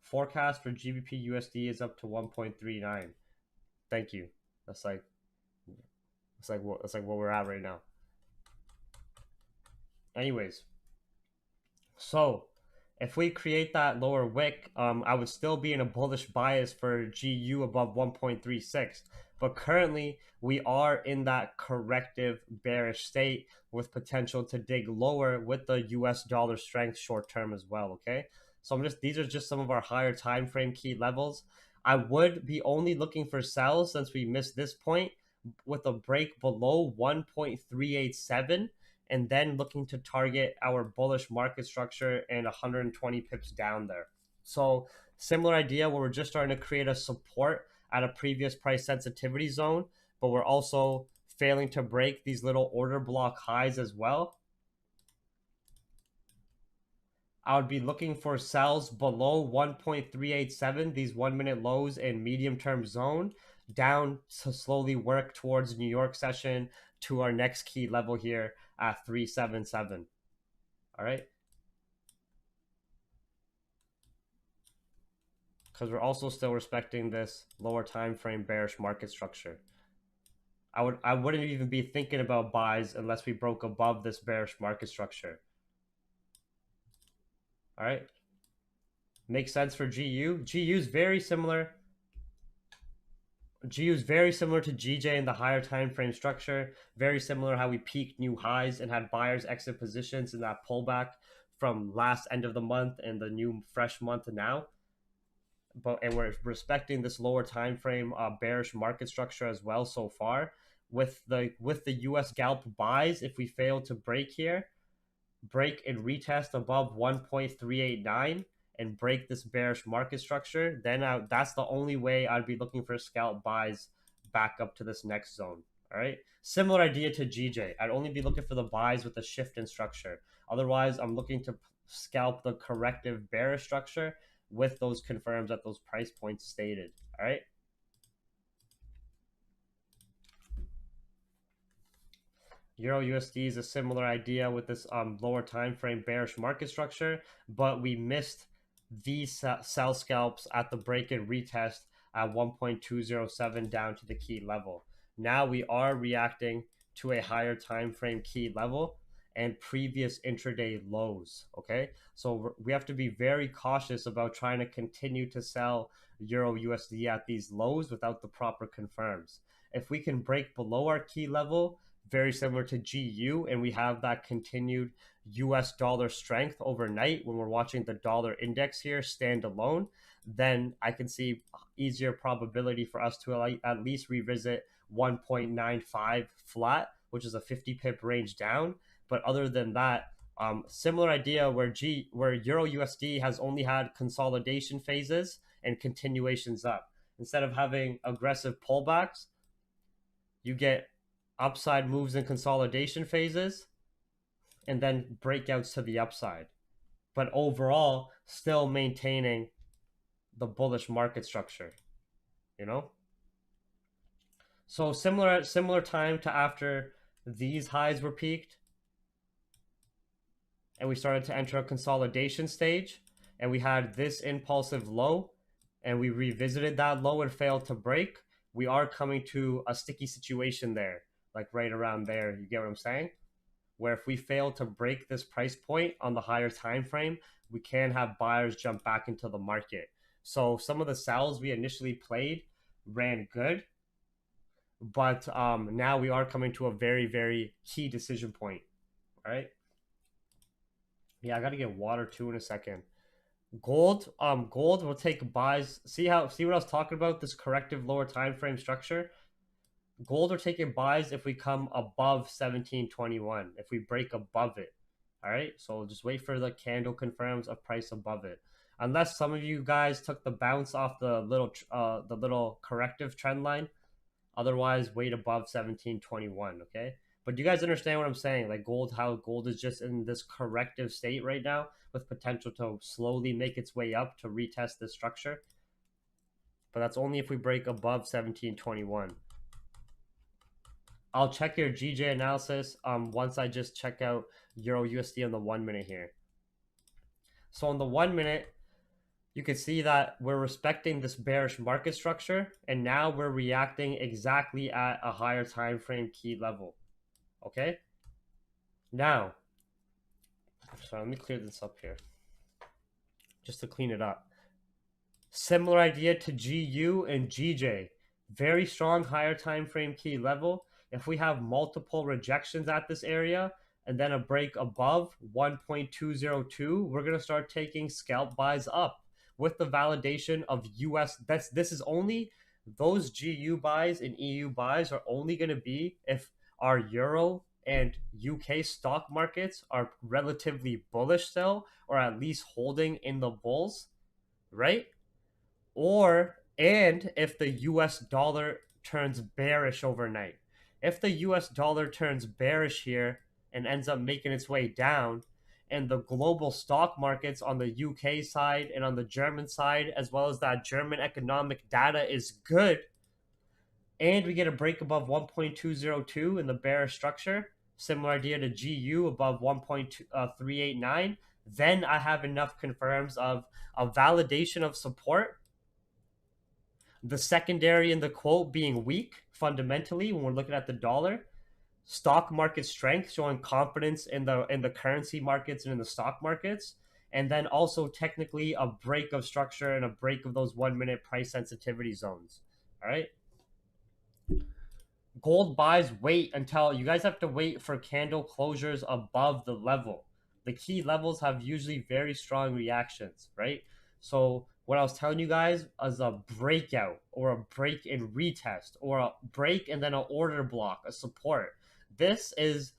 [SPEAKER 1] forecast for GBP USD is up to 1.39. Thank you. That's like what we're at right now. Anyways, so if we create that lower wick, I would still be in a bullish bias for GU above 1.36. But currently, we are in that corrective bearish state with potential to dig lower with the US dollar strength short term as well. Okay, so these are just some of our higher time frame key levels. I would be only looking for sells since we missed this point with a break below 1.387, and then looking to target our bullish market structure and 120 pips down there. So similar idea where we're just starting to create a support at a previous price sensitivity zone, but we're also failing to break these little order block highs as well. I would be looking for sells below 1.387, these 1 minute lows and medium term zone, down to slowly work towards New York session to our next key level here at 377. All right. Because we're also still respecting this lower time frame bearish market structure. I wouldn't even be thinking about buys unless we broke above this bearish market structure. All right. Makes sense for GU. GU is very similar. GU is very similar to GJ in the higher time frame structure. Very similar how we peaked new highs and had buyers exit positions in that pullback from last end of the month and the new fresh month now. And we're respecting this lower time frame bearish market structure as well so far. With the US scalp buys, if we fail to break here, break and retest above 1.389 and break this bearish market structure, then that's the only way I'd be looking for scalp buys back up to this next zone. All right, similar idea to GJ. I'd only be looking for the buys with a shift in structure. Otherwise, I'm looking to scalp the corrective bearish structure with those confirms at those price points stated. All right. Euro USD is a similar idea with this lower time frame bearish market structure, but we missed these sell scalps at the break and retest at 1.207 down to the key level. Now we are reacting to a higher time frame key level and previous intraday lows. Okay, so we have to be very cautious about trying to continue to sell Euro USD at these lows without the proper confirms. If we can break below our key level, very similar to GU, and we have that continued US dollar strength overnight when we're watching the dollar index here stand alone, then I can see easier probability for us to at least revisit 1.95 flat, which is a 50 pip range down. But other than that, similar idea where Euro USD has only had consolidation phases and continuations up. Instead of having aggressive pullbacks, you get upside moves and consolidation phases and then breakouts to the upside, but overall still maintaining the bullish market structure, you know. So similar time to after these highs were peaked and we started to enter a consolidation stage, and we had this impulsive low and we revisited that low and failed to break. We are coming to a sticky situation there, like right around there. You get what I'm saying? Where if we fail to break this price point on the higher time frame, we can have buyers jump back into the market. So some of the sells we initially played ran good, but now we are coming to a very, very key decision point. All right. Yeah, I got to get water too in a second. Gold will take buys. See what I was talking about? This corrective lower time frame structure. Gold are taking buys if we come above 1721. If we break above it, all right. So just wait for the candle confirms a price above it. Unless some of you guys took the bounce off the little corrective trend line. Otherwise, wait above 1721. Okay. But do you guys understand what I'm saying? Like how gold is just in this corrective state right now with potential to slowly make its way up to retest this structure. But that's only if we break above 1721. I'll check your GJ analysis once I just check out Euro USD on the 1 minute here. So on the 1 minute, you can see that we're respecting this bearish market structure, and now we're reacting exactly at a higher time frame key level. Okay. Now, so let me clear this up here just to clean it up. Similar idea to GU and GJ. Very strong higher time frame key level. If we have multiple rejections at this area and then a break above 1.202, we're going to start taking scalp buys up with the validation of US. This is only those GU buys and EU buys are only going to be if our Euro and UK stock markets are relatively bullish still, or at least holding in the bulls, right? And if the US dollar turns bearish overnight. If the US dollar turns bearish here and ends up making its way down, and the global stock markets on the UK side and on the German side, as well as that German economic data is good, and we get a break above 1.202 in the bearish structure, similar idea to GU above 1.389, then I have enough confirms of a validation of support. The secondary in the quote being weak fundamentally when we're looking at the dollar, stock market strength showing confidence in the currency markets and in the stock markets, and then also technically a break of structure and a break of those 1 minute price sensitivity zones. All right. Gold buys wait until you guys have to wait for candle closures above the level. The key levels have usually very strong reactions, right? So what I was telling you guys is a breakout or a break and retest or a break and then an order block, a support. This is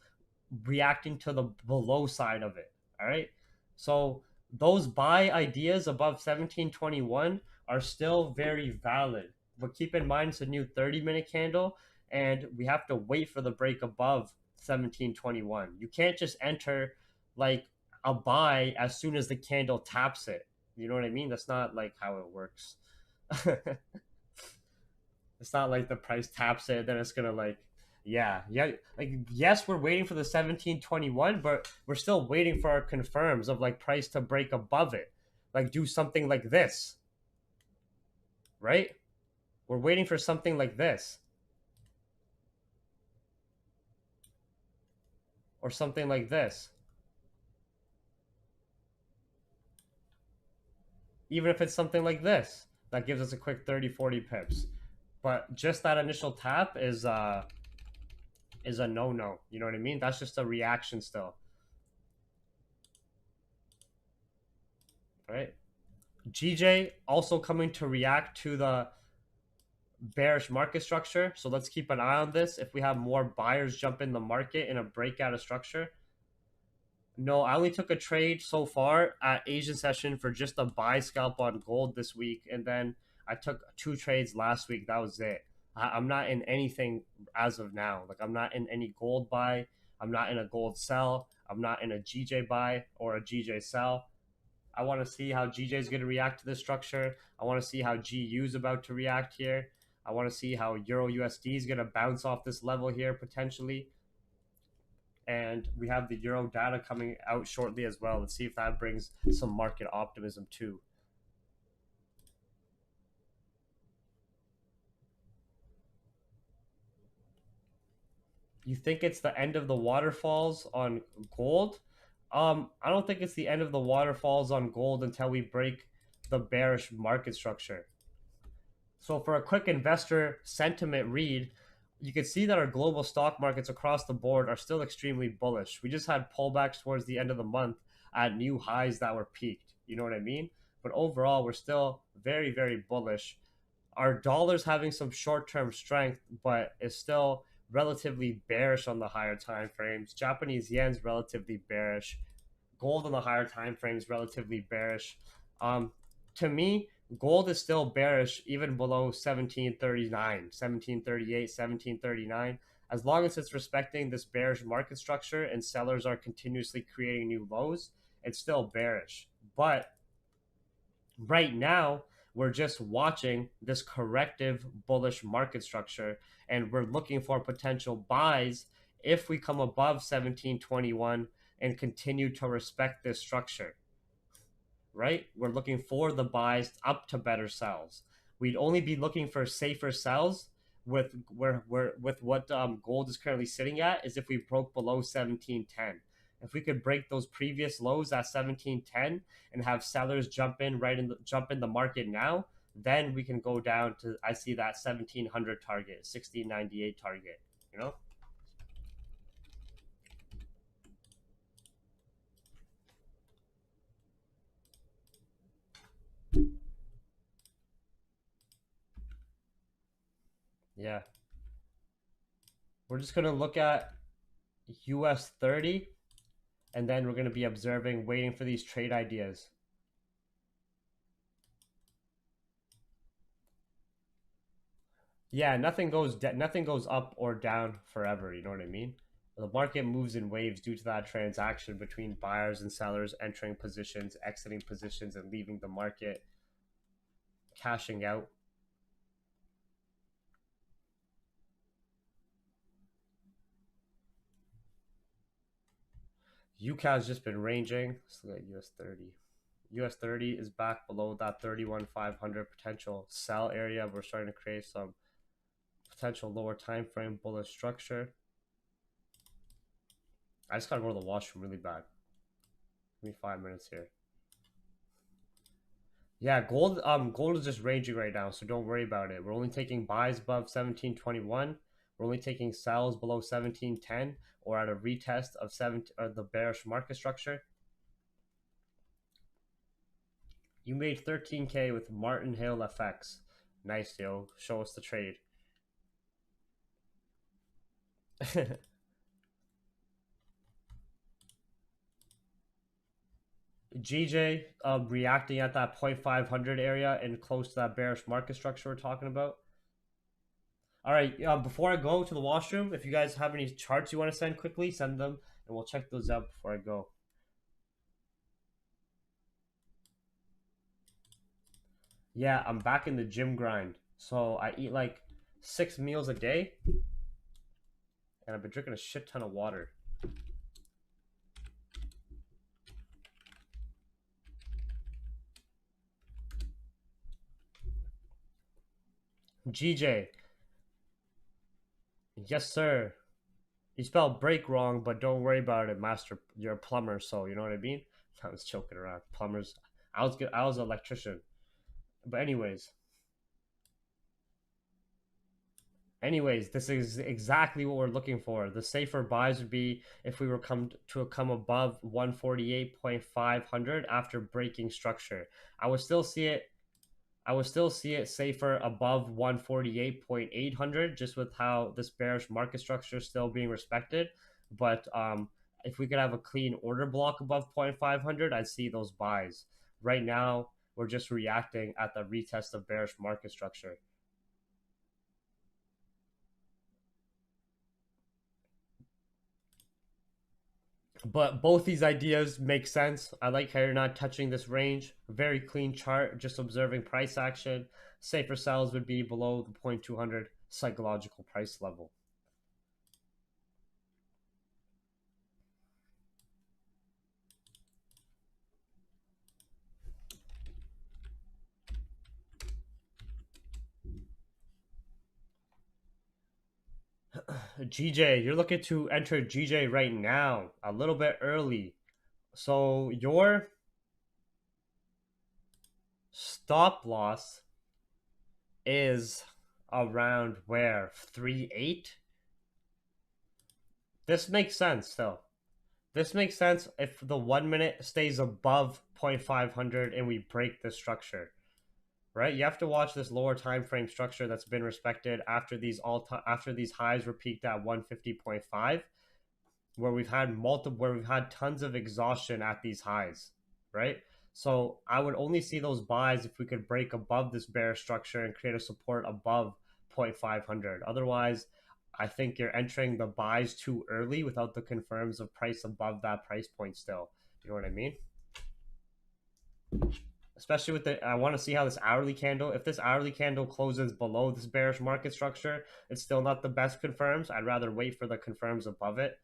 [SPEAKER 1] reacting to the below side of it. All right. So those buy ideas above 1721 are still very valid. But keep in mind it's a new 30-minute candle and we have to wait for the break above 1721. You can't just enter like a buy as soon as the candle taps it. You know what I mean? That's not like how it works. It's not like the price taps it, then it's gonna like, yeah. Like yes, we're waiting for the 1721, but we're still waiting for our confirms of like price to break above it, like do something like this, right? We're waiting for something like this, or something like this. Even if it's something like this, that gives us a quick 30-40 pips. But just that initial tap is a no-no. You know what I mean? That's just a reaction still. Right? GJ also coming to react to the bearish market structure. So let's keep an eye on this. If we have more buyers jump in the market in a breakout of structure. No, I only took a trade so far at Asian session for just a buy scalp on gold this week. And then I took 2 trades last week. That was it. I'm not in anything as of now. Like I'm not in any gold buy. I'm not in a gold sell. I'm not in a GJ buy or a GJ sell. I want to see how GJ is going to react to this structure. I want to see how GU is about to react here. I want to see how Euro USD is going to bounce off this level here potentially. And we have the Euro data coming out shortly as well. Let's see if that brings some market optimism too. You think it's the end of the waterfalls on gold? I don't think it's the end of the waterfalls on gold until we break the bearish market structure. So for a quick investor sentiment read, you can see that our global stock markets across the board are still extremely bullish. We just had pullbacks towards the end of the month at new highs that were peaked. You know what I mean? but overall, we're still very, very bullish. Our dollar's having some short-term strength, but is still relatively bearish on the higher time frames. Japanese yen's relatively bearish. Gold on the higher time frames relatively bearish. To me, gold is still bearish even below 1739, 1738, 1739. As long as it's respecting this bearish market structure and sellers are continuously creating new lows, it's still bearish. But right now, we're just watching this corrective bullish market structure, and we're looking for potential buys if we come above 1721 and continue to respect this structure, right? We're looking for the buys up to better sells. We'd only be looking for safer sells with with what gold is currently sitting at is if we broke below 1710. If we could break those previous lows at 1710 and have sellers jump in the market now, then we can go down to, I see that 1700 target, 1698 target, you know? Yeah. We're just going to look at US 30, and then we're going to be observing, waiting for these trade ideas. Yeah, nothing goes up or down forever, you know what I mean? The market moves in waves due to that transaction between buyers and sellers entering positions, exiting positions, and leaving the market, cashing out. UCAD has just been ranging. Let's look at US 30. US 30 is back below that 31,500 potential sell area. We're starting to create some potential lower time frame bullish structure. I just gotta go to the washroom really bad. Give me 5 minutes here. Yeah, gold is just ranging right now, so don't worry about it. We're only taking buys above 1721. We're only taking sells below 1710 or at a retest of the bearish market structure. You made 13K with Martin Hill FX. Nice, yo. Show us the trade. GJ reacting at that 0.500 area and close to that bearish market structure we're talking about. All right, before I go to the washroom, if you guys have any charts you want to send quickly, send them, and we'll check those out before I go. Yeah, I'm back in the gym grind. So I eat like 6 meals a day, and I've been drinking a shit ton of water. GJ, yes sir. You spelled break wrong, but don't worry about it, master. You're a plumber, so you know what I mean. I was joking around. Plumbers. I was an electrician. But anyways, this is exactly what we're looking for. The safer buys would be if we were come above 148.500 after breaking structure. I would still see it safer above 148.800 just with how this bearish market structure is still being respected. But if we could have a clean order block above 0.500, I'd see those buys. Right now, we're just reacting at the retest of bearish market structure. But both these ideas make sense. I like how you're not touching this range. Very clean chart, just observing price action. Safer sells would be below the 0.200 psychological price level. GJ, you're looking to enter GJ right now, a little bit early. So your stop loss is around where? 3.8? This makes sense though. This makes sense if the 1 minute stays above 0.500 and we break the structure, right? You have to watch this lower time frame structure that's been respected after these highs were peaked at 150.5, where we've had tons of exhaustion at these highs, right? So I would only see those buys if we could break above this bear structure and create a support above 0.500. Otherwise, I think you're entering the buys too early without the confirms of price above that price point still. You know what I mean? Especially with I want to see how this hourly candle, if this hourly candle closes below this bearish market structure, it's still not the best confirms. I'd rather wait for the confirms above it.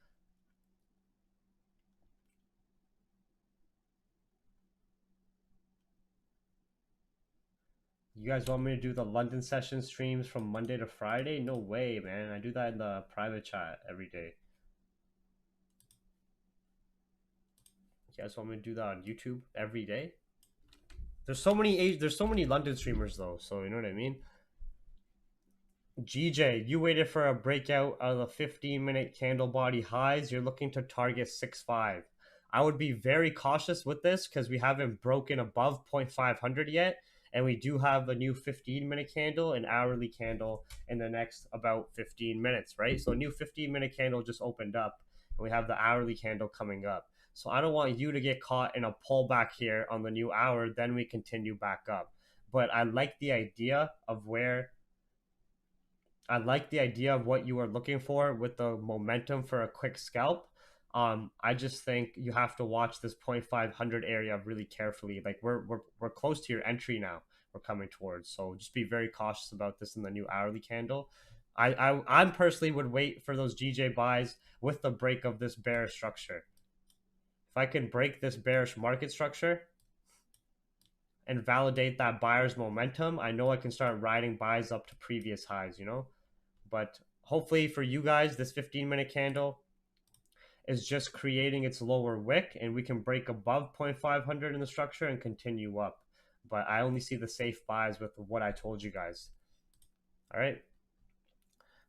[SPEAKER 1] You guys want me to do the London session streams from Monday to Friday? No way, man. I do that in the private chat every day. You guys want me to do that on YouTube every day? There's so many London streamers though, so you know what I mean? GJ, you waited for a breakout of the 15-minute candle body highs. You're looking to target 6.5. I would be very cautious with this because we haven't broken above 0.500 yet. And we do have a new 15-minute candle, an hourly candle in the next about 15 minutes, right? So a new 15-minute candle just opened up, and we have the hourly candle coming up. So I don't want you to get caught in a pullback here on the new hour, then we continue back up. But I like the idea of what you are looking for with the momentum for a quick scalp. I just think you have to watch this 0.500 area really carefully. Like we're close to your entry now. We're coming towards, so just be very cautious about this in the new hourly candle. I'm personally would wait for those GJ buys with the break of this bearish structure. If I can break this bearish market structure and validate that buyer's momentum, I know I can start riding buys up to previous highs, you know? But hopefully for you guys, this 15-minute candle is just creating its lower wick and we can break above 0.500 in the structure and continue up. But I only see the safe buys with what I told you guys. All right.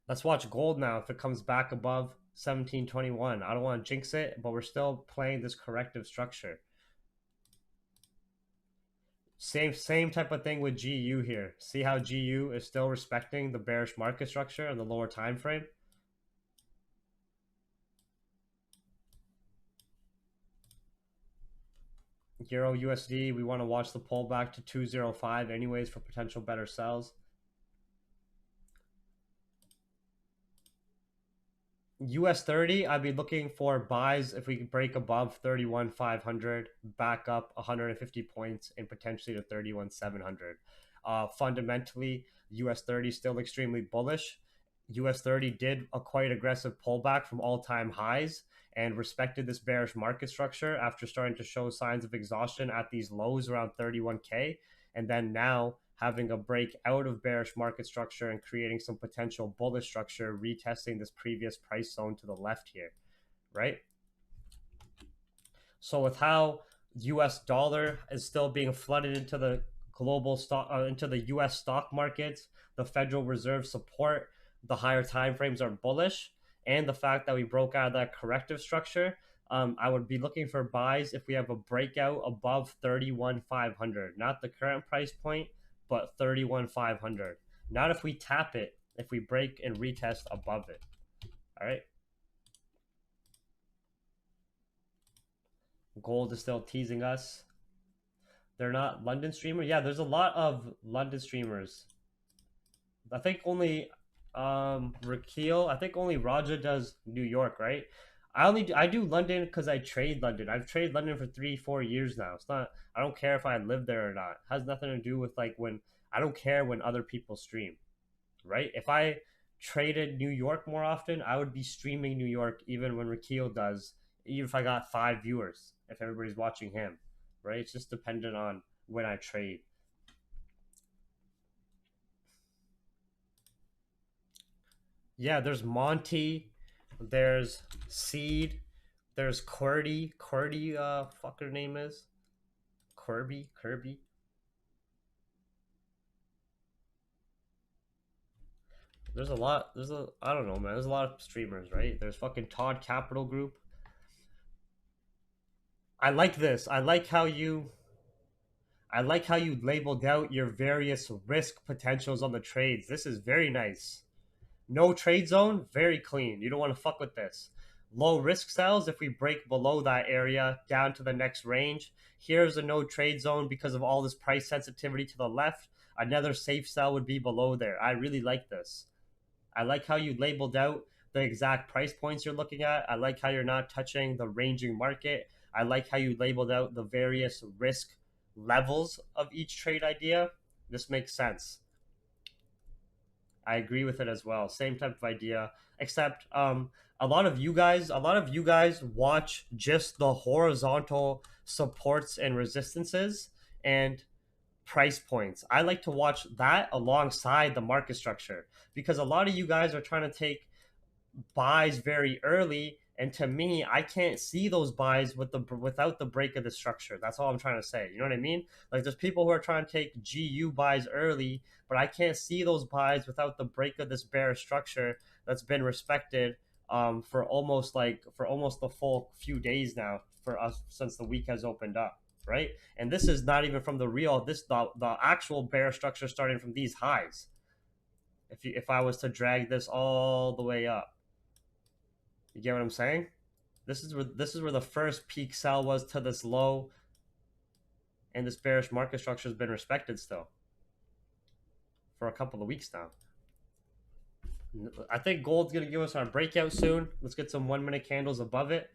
[SPEAKER 1] Let's watch gold now if it comes back above 1721. I don't want to jinx it, but we're still playing this corrective structure. Same type of thing with GU here. See how GU is still respecting the bearish market structure and the lower time frame? Euro USD, we want to watch the pullback to 205 anyways for potential better sells. US 30, I'd be looking for buys if we can break above 31,500, back up 150 points and potentially to 31,700. Fundamentally, US 30 still extremely bullish. US 30 did a quite aggressive pullback from all-time highs and respected this bearish market structure after starting to show signs of exhaustion at these lows around 31K. And then now having a break out of bearish market structure and creating some potential bullish structure, retesting this previous price zone to the left here, right? So with how US dollar is still being flooded into the global stock, into the US stock markets, the Federal Reserve support, the higher time frames are bullish, and the fact that we broke out of that corrective structure, I would be looking for buys if we have a breakout above 31,500, not the current price point, but 31,500. Not if we tap it, if we break and retest above it. All right. Gold is still teasing us. They're not London streamers. Yeah, there's a lot of London streamers. I think only Rakeel, I think only Raja does New York, right? I do London because I trade London. I've traded London for 3-4 years now. It's not, I don't care if I live there or not. It has nothing to do with like when, I don't care when other people stream, right? If I traded New York more often, I would be streaming New York even when Rakeel does, even if I got 5 viewers, if everybody's watching him, right? It's just dependent on when I trade. Yeah, there's Monty, there's Seed, there's Cordy. Cordy, fuck her name is Kirby. There's a lot. I don't know, man. There's a lot of streamers, right? There's fucking Todd Capital Group. I like this. I like how you labeled out your various risk potentials on the trades. This is very nice. No trade zone, very clean. You don't want to fuck with this. Low risk sells if we break below that area down to the next range. Here's a no trade zone because of all this price sensitivity to the left. Another safe sell would be below there. I really like this. I like how you labeled out the exact price points you're looking at. I like how you're not touching the ranging market. I like how you labeled out the various risk levels of each trade idea. This makes sense. I agree with it as well. Same type of idea, except a lot of you guys watch just the horizontal supports and resistances and price points. I like to watch that alongside the market structure because a lot of you guys are trying to take buys very early, and to me I can't see those buys without the break of the structure. That's all I'm trying to say. You know what I mean? Like there's people who are trying to take GU buys early, but I can't see those buys without the break of this bearish structure that's been respected for almost the full few days now for us since the week has opened up, right? And this is not even from the real this the actual bear structure starting from these highs. If I was to drag this all the way up, you get what I'm saying? This is where the first peak sell was to this low, and this bearish market structure has been respected still for a couple of weeks now. I think gold's gonna give us our breakout soon. Let's get some 1 minute candles above it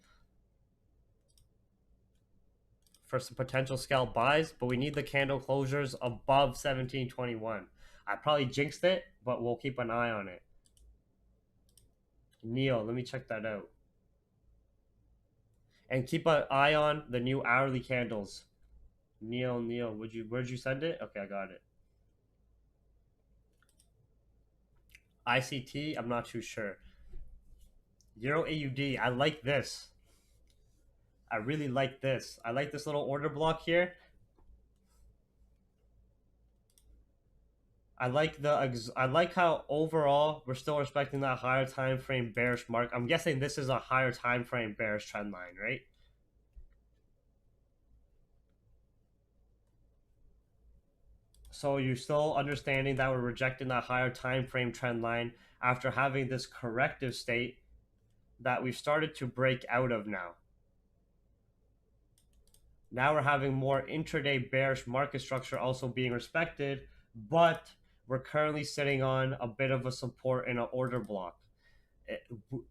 [SPEAKER 1] for some potential scalp buys, but we need the candle closures above 1721. I probably jinxed it, but we'll keep an eye on it. Neil, let me check that out. And keep an eye on the new hourly candles. Neil, where'd you send it? Okay, I got it. ICT, I'm not too sure. Euro AUD, I like this. I really like this. I like this little order block here. I like how overall we're still respecting that higher time frame bearish mark. I'm guessing this is a higher time frame bearish trend line, right? So you're still understanding that we're rejecting that higher time frame trend line after having this corrective state that we've started to break out of now. Now we're having more intraday bearish market structure also being respected, but we're currently sitting on a bit of a support in an order block.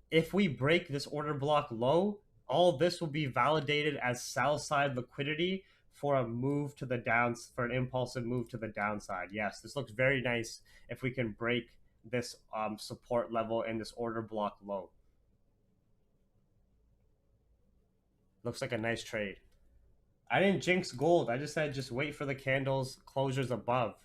[SPEAKER 1] If we break this order block low, all this will be validated as sell side liquidity for a move to the downs, for an impulsive move to the downside. Yes, this looks very nice if we can break this support level in this order block low. Looks like a nice trade. I didn't jinx gold. I just said just wait for the candles closures above.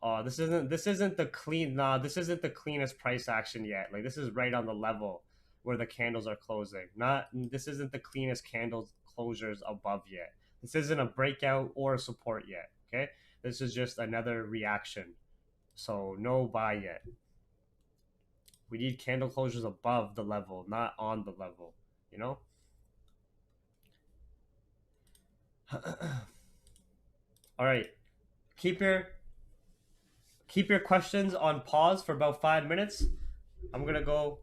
[SPEAKER 1] Oh, this isn't the clean. Nah, this isn't the cleanest price action yet. Like this is right on the level where the candles are closing. Not this isn't the cleanest candles closures above yet. This isn't a breakout or a support yet. Okay, this is just another reaction. So no buy yet. We need candle closures above the level, not on the level. You know. All right. Keep your keep your questions on pause for about 5 minutes. I'm gonna go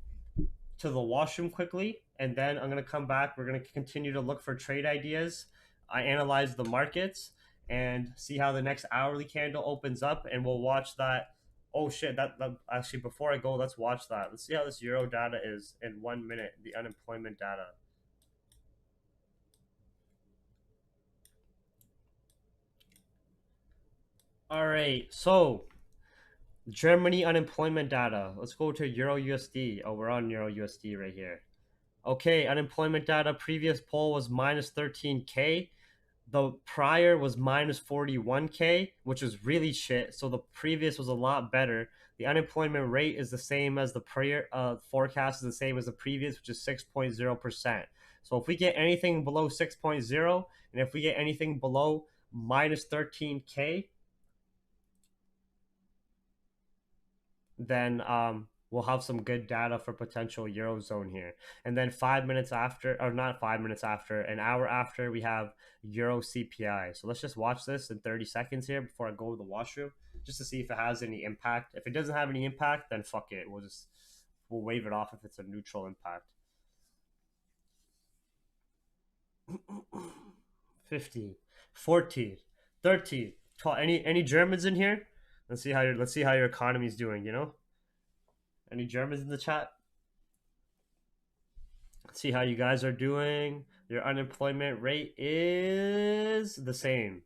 [SPEAKER 1] to the washroom quickly, and then I'm gonna come back. We're gonna continue to look for trade ideas. I analyze the markets and see how the next hourly candle opens up, and we'll watch that. Oh shit! That actually, before I go, let's watch that. Let's see how this euro data is in 1 minute. The unemployment data. All right, so Germany unemployment data. Let's go to Euro USD. Oh, we're on Euro USD right here. Okay, unemployment data. Previous poll was minus 13K. The prior was minus 41K, which is really shit. So the previous was a lot better. The unemployment rate is the same as the prior forecast is the same as the previous, which is 6.0%. So if we get anything below 6.0, and if we get anything below minus 13K, then we'll have some good data for potential Eurozone here. And then 5 minutes after, or not 5 minutes after, an hour after, we have Euro CPI. So let's just watch this in 30 seconds here before I go to the washroom, just to see if it has any impact. If it doesn't have any impact, then fuck it. We'll wave it off if it's a neutral impact. 15, 14, 13, 12. Any Germans in here? Let's see how your economy's doing, you know? Any Germans in the chat? Let's see how you guys are doing. Your unemployment rate is the same.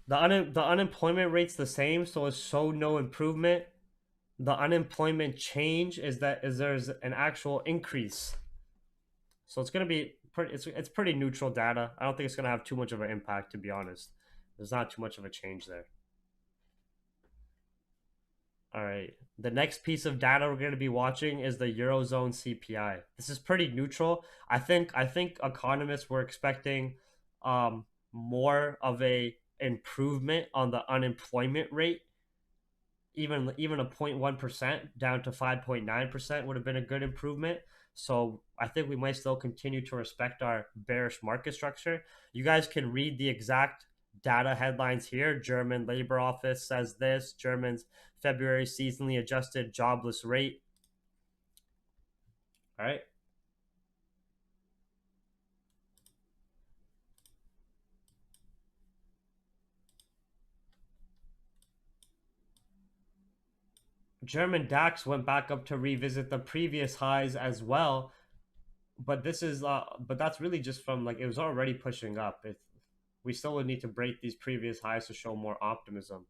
[SPEAKER 1] The unemployment rate's the same, so it's so no improvement. The unemployment change is there's an actual increase. So it's gonna be it's pretty neutral data. I don't think it's gonna have too much of an impact, to be honest. There's not too much of a change there. All right. The next piece of data we're going to be watching is the Eurozone CPI. This is pretty neutral. I think economists were expecting more of a improvement on the unemployment rate. Even a 0.1% down to 5.9% would have been a good improvement. So I think we might still continue to respect our bearish market structure. You guys can read the exact data headlines here. German Labor Office says this. German's February seasonally adjusted jobless rate. All right. German DAX went back up to revisit the previous highs as well, but that's really just from, like, it was already pushing up. We still would need to break these previous highs to show more optimism.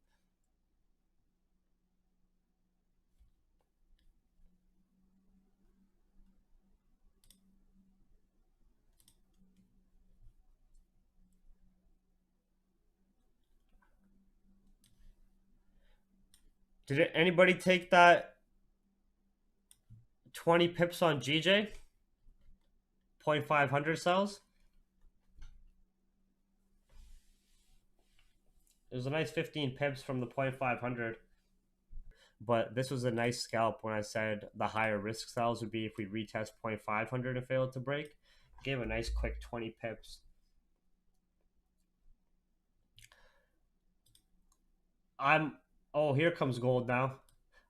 [SPEAKER 1] Did anybody take that 20 pips on GJ? 0.500 cells? It was a nice 15 pips from the 0.500. But this was a nice scalp when I said the higher risk cells would be if we retest 0.500 and failed to break. Gave a nice quick 20 pips. Here comes gold now.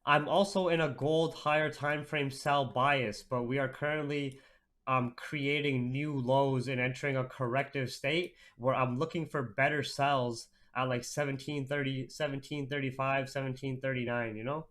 [SPEAKER 1] I'm also in a gold higher time frame sell bias, but we are currently creating new lows and entering a corrective state where I'm looking for better sells at like 1730, 1735, 1739, you know?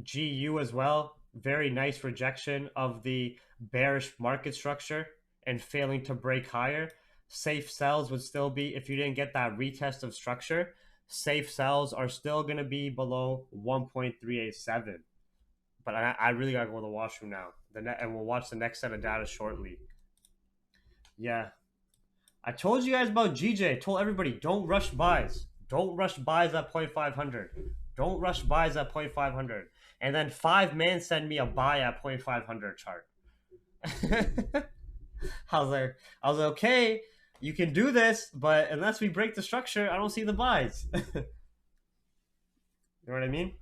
[SPEAKER 1] GU as well. Very nice rejection of the bearish market structure and failing to break higher. Safe sells would still be, if you didn't get that retest of structure, safe sells are still going to be below 1.387. But I really got to go to the washroom now. And we'll watch the next set of data shortly. Yeah. I told you guys about GJ. I told everybody, don't rush buys. Don't rush buys at 0.500. Don't rush buys at 0.500. And then 5 man send me a buy at 0.500 chart. I was like, okay, you can do this, but unless we break the structure, I don't see the buys. You know what I mean?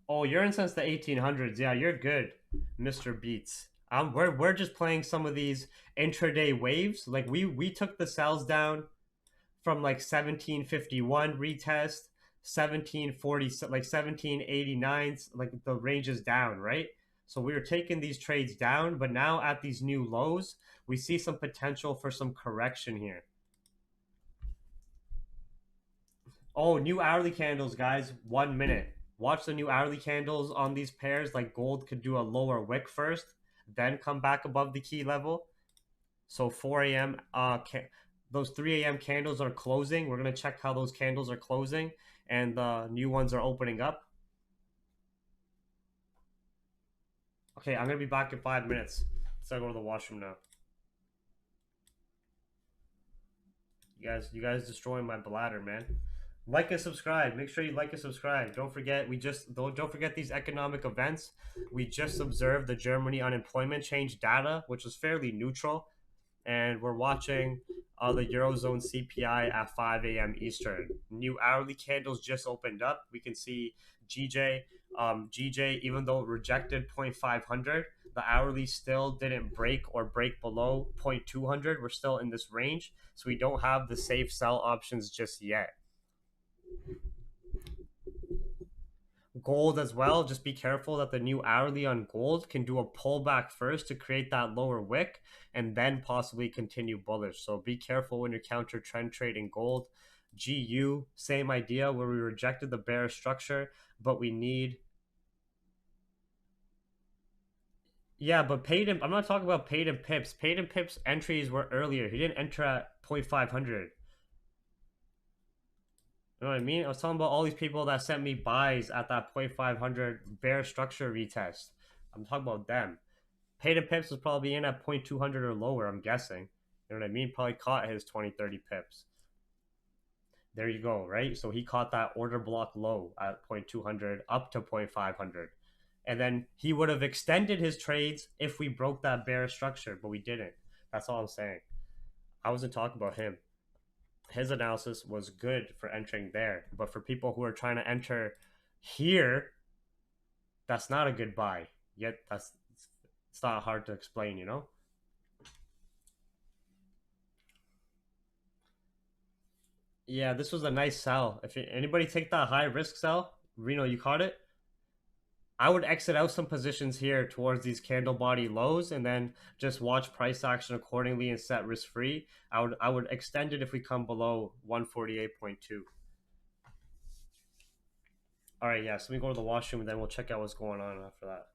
[SPEAKER 1] Oh, you're in since the 1800s. Yeah, you're good, Mr. Beats. We're just playing some of these intraday waves. Like we took the sells down from like 1751 retest, 1740, like 1789, like the range is down, right? So we were taking these trades down, but now at these new lows, we see some potential for some correction here. Oh, new hourly candles, guys. 1 minute. Watch the new hourly candles on these pairs. Like gold could do a lower wick first, then come back above the key level. So 4 a.m. Those 3 a.m. candles are closing. We're gonna check how those candles are closing, and the new ones are opening up. Okay, I'm gonna be back in 5 minutes. So I go to the washroom now. You guys destroying my bladder, man. Like and subscribe. Make sure you like and subscribe. Don't forget, don't forget these economic events. We just observed the Germany unemployment change data, which was fairly neutral, and we're watching the Eurozone CPI at 5 a.m. Eastern. New hourly candles just opened up. We can see GJ, even though it rejected 0.500, the hourly still didn't break below 0.200. We're still in this range, so we don't have the safe sell options just yet. Gold as well, just be careful that the new hourly on gold can do a pullback first to create that lower wick and then possibly continue bullish. So be careful when you're counter trend trading gold. GU, same idea where we rejected the bearish structure, but we need. Yeah, but paid in, I'm not talking about paid in pips. Paid in pips entries were earlier. He didn't enter at 0.500. You know what I mean? I was talking about all these people that sent me buys at that 0.500 bear structure retest. I'm talking about them. Paid in pips was probably in at 0.200 or lower, I'm guessing. You know what I mean? Probably caught his 20, 30 pips. There you go, right? So he caught that order block low at 0.200 up to 0.500. And then he would have extended his trades if we broke that bear structure, but we didn't. That's all I'm saying. I wasn't talking about him. His analysis was good for entering there, but for people who are trying to enter here, that's not a good buy. Yet that's it's not hard to explain, you know. Yeah, this was a nice sell. If anybody take that high risk sell, Reno, you caught it. I would exit out some positions here towards these candle body lows and then just watch price action accordingly and set risk free. I would extend it if we come below 148.2. All right, yeah. So we go to the washroom and then we'll check out what's going on after that.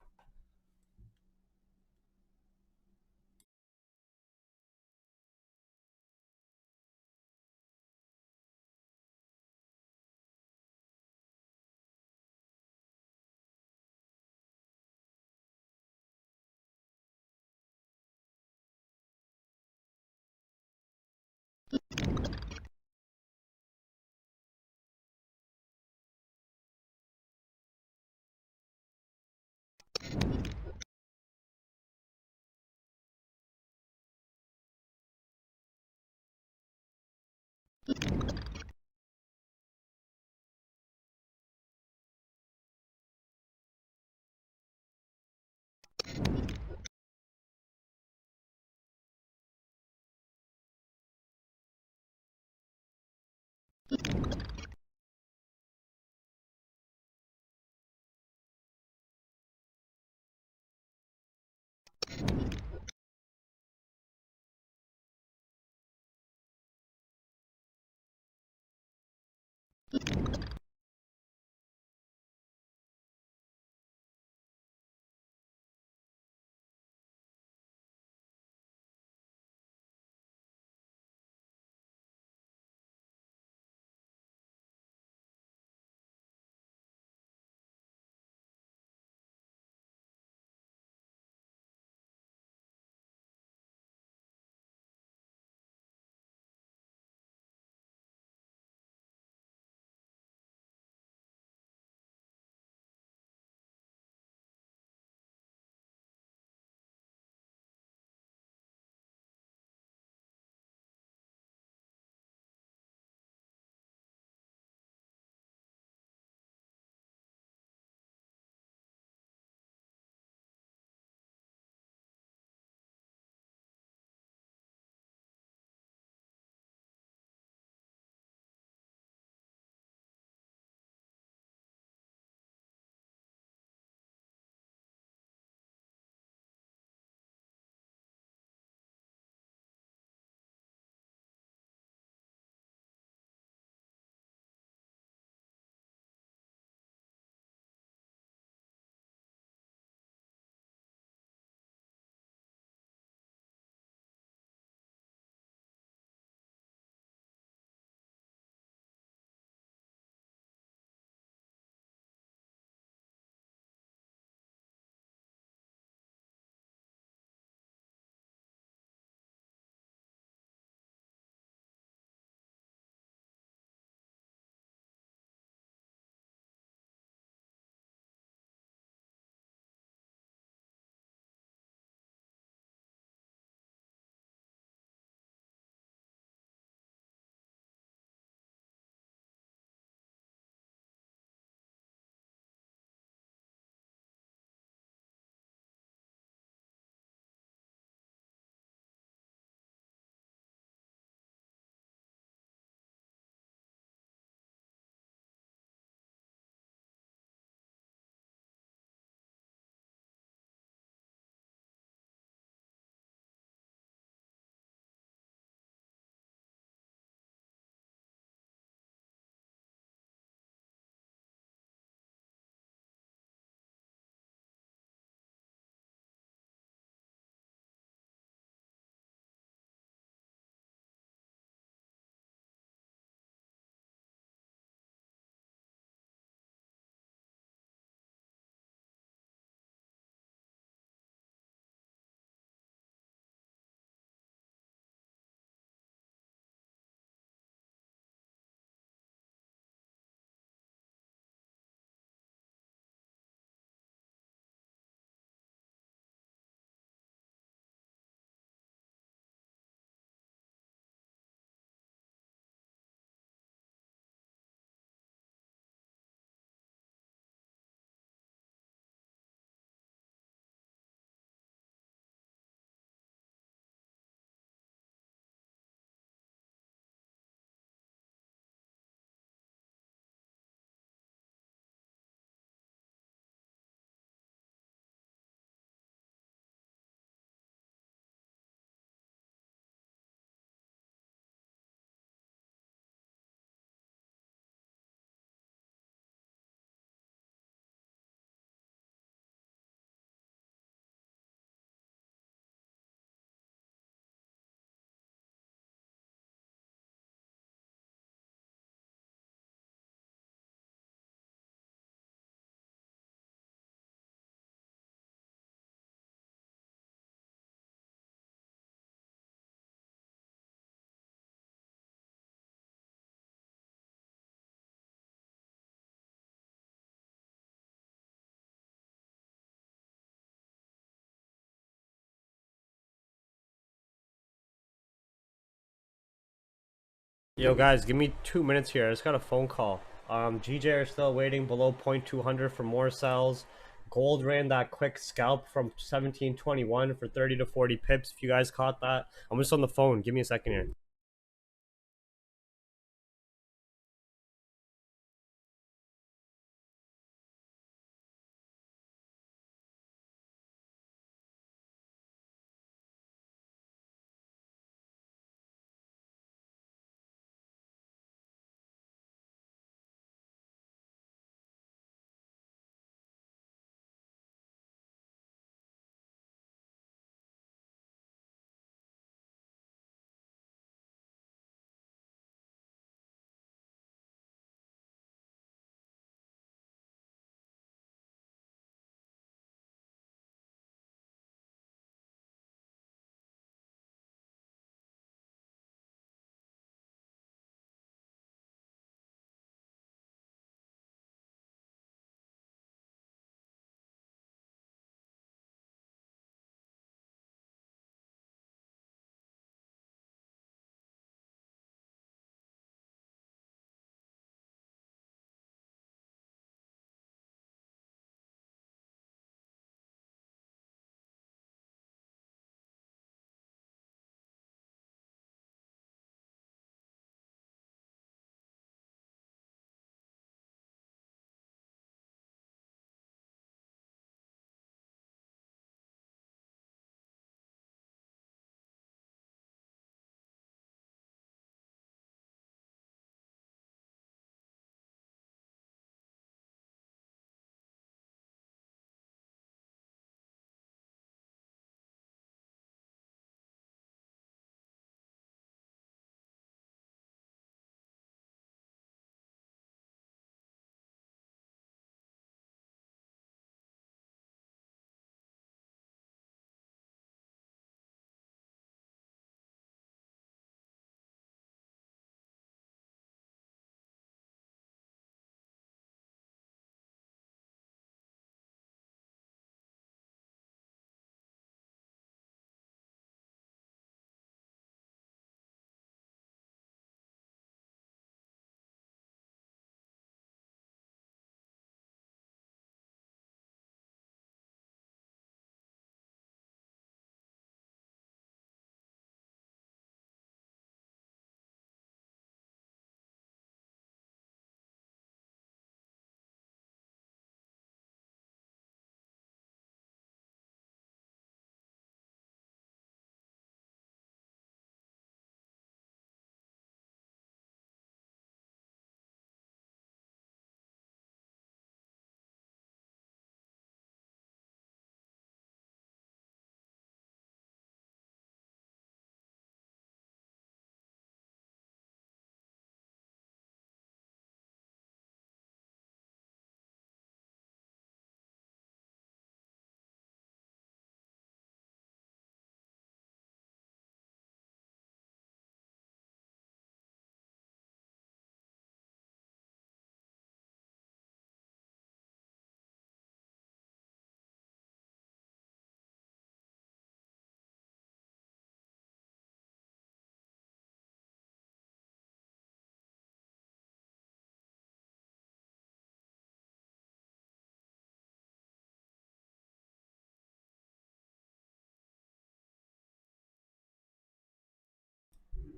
[SPEAKER 1] Yo, guys, give me 2 minutes here. I just got a phone call. GJ are still waiting below 0.200 for more sells. Gold ran that quick scalp from 1721 for 30 to 40 pips. If you guys caught that, I'm just on the phone. Give me a second here.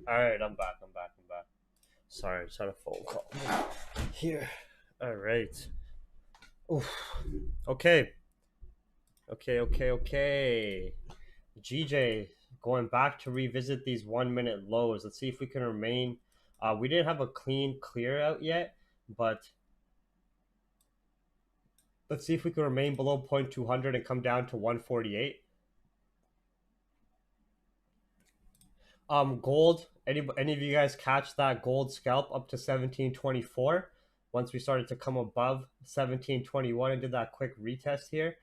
[SPEAKER 1] All right, I'm back. I'm back. Sorry, I just had a phone call here. All right. Oof. Okay. Okay. GJ going back to revisit these 1 minute lows. Let's see if we can remain. We didn't have a clean clear out yet, but let's see if we can remain below 0.200 and come down to 148. Gold. Any of you guys catch that gold scalp up to 1724? Once we started to come above 1721 and did that quick retest here,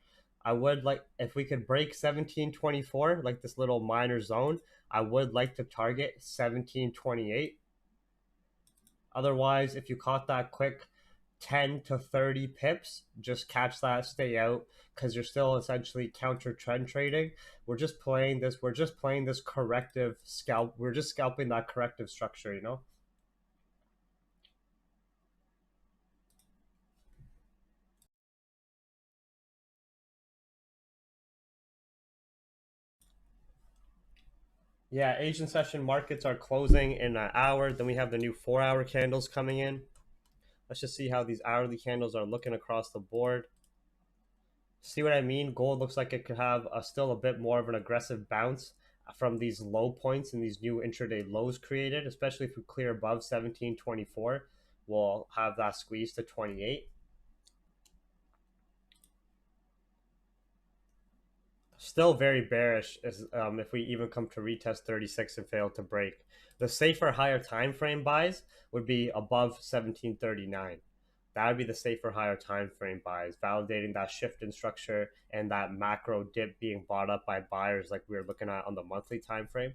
[SPEAKER 1] I would like if we could break 1724, like this little minor zone. I would like to target 1728. Otherwise, if you caught that quick 10 to 30 pips, just catch that, stay out, because you're still essentially counter trend trading. We're just playing this corrective scalp. We're just scalping that corrective structure, you know? Yeah, Asian session markets are closing in an hour. Then we have the new 4-hour candles coming in. Let's just see how these hourly candles are looking across the board. See what I mean? Gold looks like it could have still a bit more of an aggressive bounce from these low points and these new intraday lows created, especially if we clear above 1724. We'll have that squeeze to 28. Still very bearish if we even come to retest 36 and fail to break. The safer higher time frame buys would be above 1739. That would be the safer higher time frame buys, validating that shift in structure and that macro dip being bought up by buyers like we were looking at on the monthly time frame.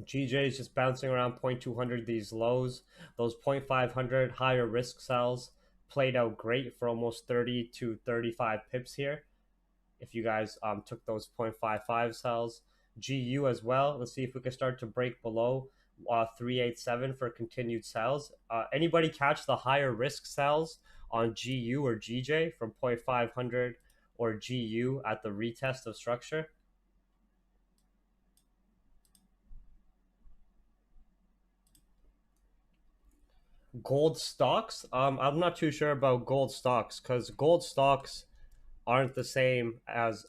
[SPEAKER 1] GJ is just bouncing around 0.200 these lows. Those 0.500 higher risk sells played out great for almost 30 to 35 pips here. If you guys took those 0.55 sells, GU as well. Let's see if we can start to break below 387 for continued sells. Anybody catch the higher risk sells on GU or GJ from 0.500 or GU at the retest of structure? Gold stocks. I'm not too sure about gold stocks because gold stocks aren't the same as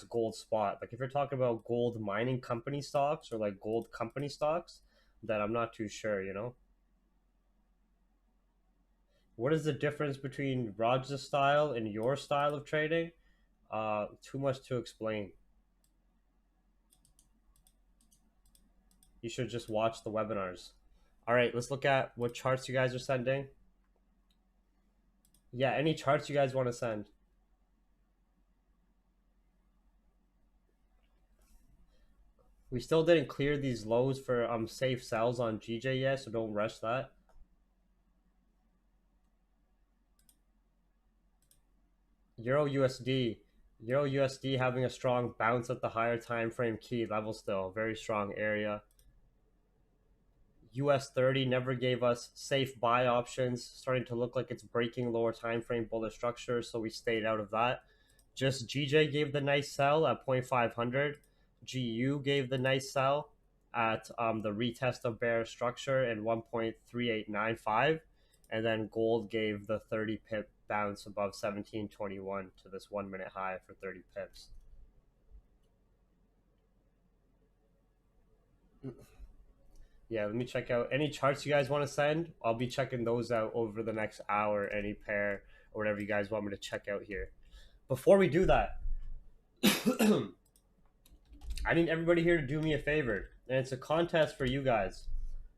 [SPEAKER 1] gold spot. Like if you're talking about gold mining company stocks or like gold company stocks, then I'm not too sure, you know. What is the difference between Raj's style and your style of trading? Too much to explain. You should just watch the webinars. All right, let's look at what charts you guys are sending. Yeah, any charts you guys want to send. We still didn't clear these lows for safe sells on GJ yet, so don't rush that. Euro USD. Euro USD having a strong bounce at the higher time frame key level still. Very strong area. US 30 never gave us safe buy options. Starting to look like it's breaking lower time frame bullish structure, so we stayed out of that. Just GJ gave the nice sell at 0.500. GU gave the nice sell at the retest of bear structure in 1.3895. And then gold gave the 30 pip bounce above 1721 to this 1 minute high for 30 pips. Yeah, let me check out any charts you guys want to send. I'll be checking those out over the next hour, any pair or whatever you guys want me to check out here. Before we do that, I need everybody here to do me a favor. And it's a contest for you guys.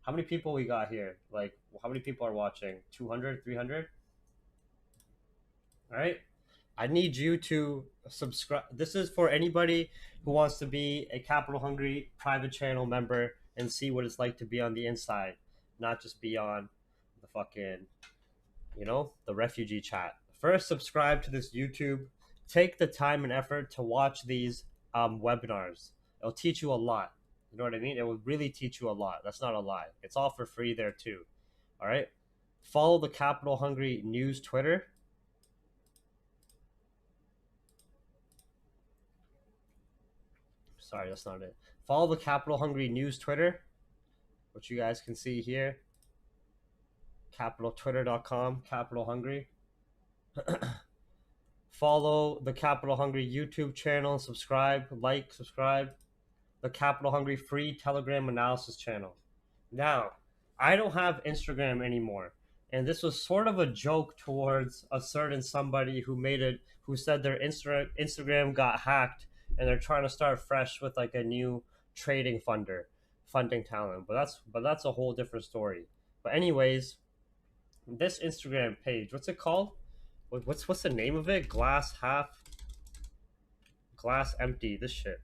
[SPEAKER 1] How many people we got here? Like, how many people are watching? 200, 300? All right. I need you to subscribe. This is for anybody who wants to be a Capital Hungry private channel member and see what it's like to be on the inside, not just be on the fucking, the refugee chat. First, subscribe to this YouTube. Take the time and effort to watch these webinars. It'll teach you a lot. You know what I mean? It will really teach you a lot. That's not a lie. It's all for free there too. All right. Follow the Capital Hungry News Twitter. Sorry, that's not it. Follow the Capital Hungry News Twitter, which you guys can see here. CapitalTwitter.com, Capital Hungry. Follow the Capital Hungry YouTube channel. Subscribe. The Capital Hungry free Telegram analysis channel. Now, I don't have Instagram anymore. And this was sort of a joke towards a certain somebody who said their Instagram got hacked and they're trying to start fresh with like a new funding talent. But that's a whole different story. But anyways, this Instagram page, what's it called? What's the name of it? Glass half, glass empty. This shit.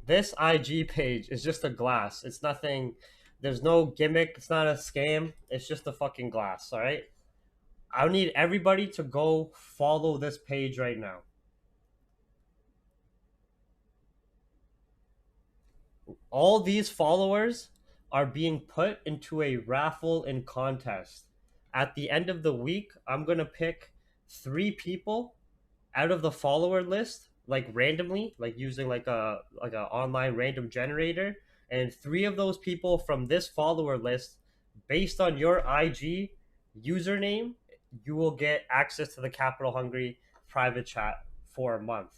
[SPEAKER 1] This IG page is just a glass. It's nothing. There's no gimmick. It's not a scam. It's just a fucking glass. All right. I need everybody to go follow this page right now. All these followers are being put into a raffle and contest. At the end of the week, I'm going to pick 3 people out of the follower list like randomly, like using like a online random generator, and 3 of those people from this follower list, based on your IG username, you will get access to the Capital Hungry private chat for a month.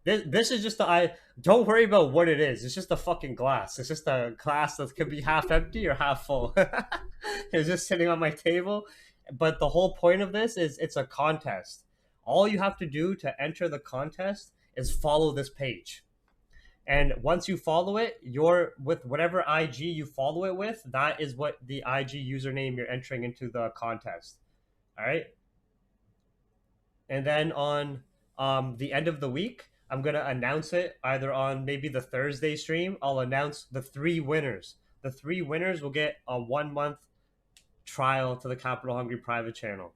[SPEAKER 1] This is just the I don't worry about what it is. It's just a fucking glass. It's just a glass that could be half empty or half full. It's just sitting on my table. But the whole point of this is it's a contest. All you have to do to enter the contest is follow this page. And once you follow it, you're with whatever IG you follow it with, that is what the IG username you're entering into the contest. All right. And then on the end of the week, I'm gonna announce it either on maybe the Thursday stream. I'll announce the 3 winners. The 3 winners will get a 1 month trial to the Capital Hungry private channel.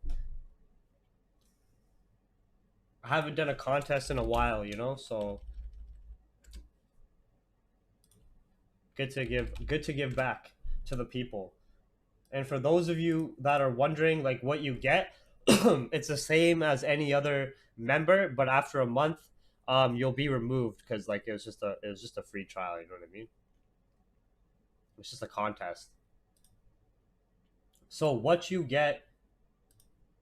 [SPEAKER 1] I haven't done a contest in a while, so good to give back to the people. And for those of you that are wondering like what you get, it's the same as any other member, but after a month, you'll be removed because like it was just a free trial. You know what I mean? It's just a contest. So what you get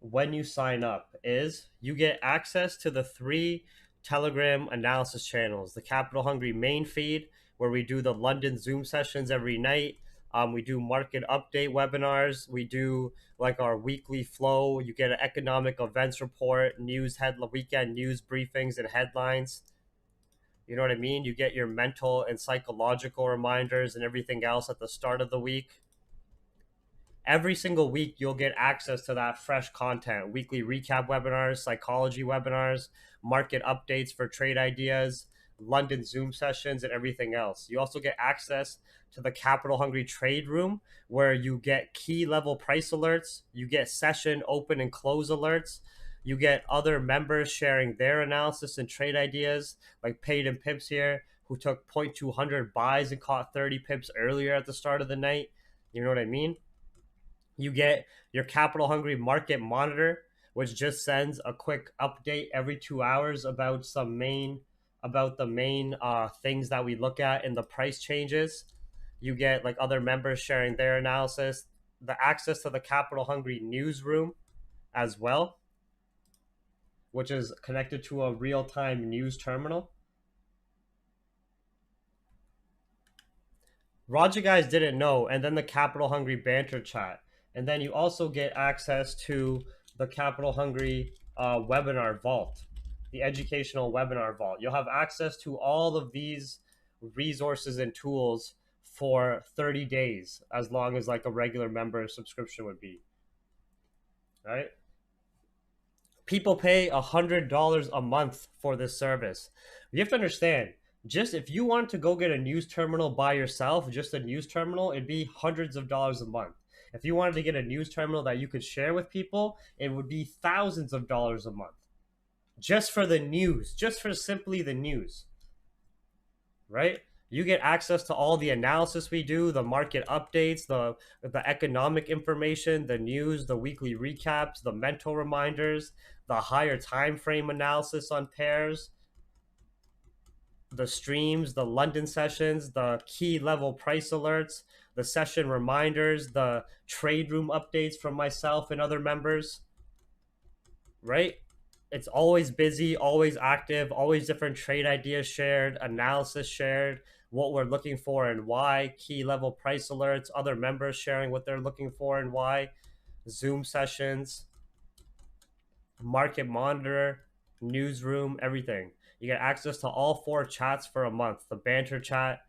[SPEAKER 1] when you sign up is you get access to the 3 Telegram analysis channels: the Capital Hungry main feed, where we do the London Zoom sessions every night. We do market update webinars. We do like our weekly flow. You get an economic events report, weekend news briefings and headlines. You know what I mean? You get your mental and psychological reminders and everything else at the start of the week. Every single week you'll get access to that fresh content: weekly recap webinars, psychology webinars, market updates for trade ideas, London Zoom sessions, and everything else. You also get access to the Capital Hungry trade room, where you get key level price alerts, you get session open and close alerts, you get other members sharing their analysis and trade ideas, like Paid and Pips here, who took 0.200 buys and caught 30 pips earlier at the start of the night. You know what I mean? You get your Capital Hungry Market Monitor, which just sends a quick update every 2 hours about the main things that we look at in the price changes. You get like other members sharing their analysis, the access to the Capital Hungry newsroom as well, which is connected to a real-time news terminal. Roger guys didn't know, and then the Capital Hungry banter chat. And then you also get access to the Capital Hungry webinar vault, the educational webinar vault. You'll have access to all of these resources and tools for 30 days, as long as like a regular member subscription would be. Right? People pay $100 a month for this service. You have to understand, just if you want to go get a news terminal by yourself, just a news terminal, it'd be hundreds of dollars a month. If you wanted to get a news terminal that you could share with people, it would be thousands of dollars a month. Just for the news, just for simply the news. Right? You get access to all the analysis we do, the market updates, the economic information, the news, the weekly recaps, the mental reminders, the higher time frame analysis on pairs, the streams, the London sessions, the key level price alerts, the session reminders, the trade room updates from myself and other members. Right? It's always busy, always active, always different trade ideas shared, analysis shared, what we're looking for and why, key level price alerts, other members sharing what they're looking for and why, Zoom sessions, market monitor, newsroom, everything. You get access to all 4 chats for a month: the banter chat,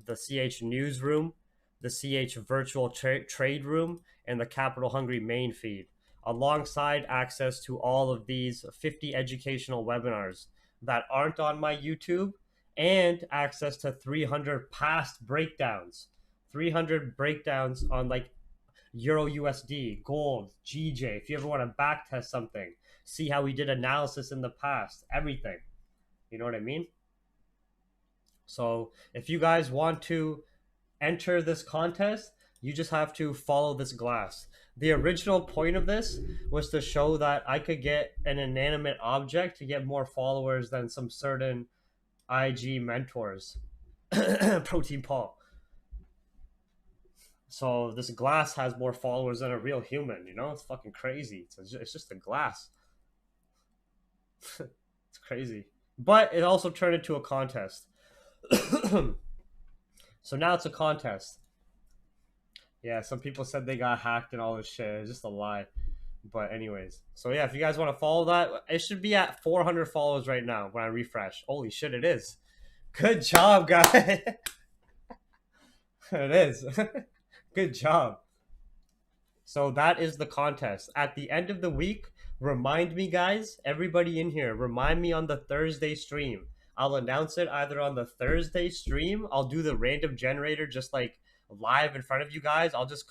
[SPEAKER 1] the CH newsroom, the CH virtual trade room, and the Capital Hungry main feed, alongside access to all of these 50 educational webinars that aren't on my YouTube, and access to 300 past breakdowns. 300 breakdowns on like Euro USD, gold, GJ. If you ever want to back test something, see how we did analysis in the past, everything. You know what I mean? So if you guys want to enter this contest, you just have to follow this glass. The original point of this was to show that I could get an inanimate object to get more followers than some certain IG mentors. Protein Paul. So this glass has more followers than a real human. You know, it's fucking crazy. It's just a glass. It's crazy. But it also turned into a contest. So now it's a contest. Yeah, some people said they got hacked and all this shit. It's just a lie. But anyways, so yeah, if you guys want to follow that, it should be at 400 followers right now when I refresh. Holy shit, it is. Good job, guys. It is. Good job. So that is the contest. At the end of the week, remind me, guys, everybody in here, remind me on the Thursday stream. I'll announce it either on the Thursday stream. I'll do the random generator just like live in front of you guys. I'll just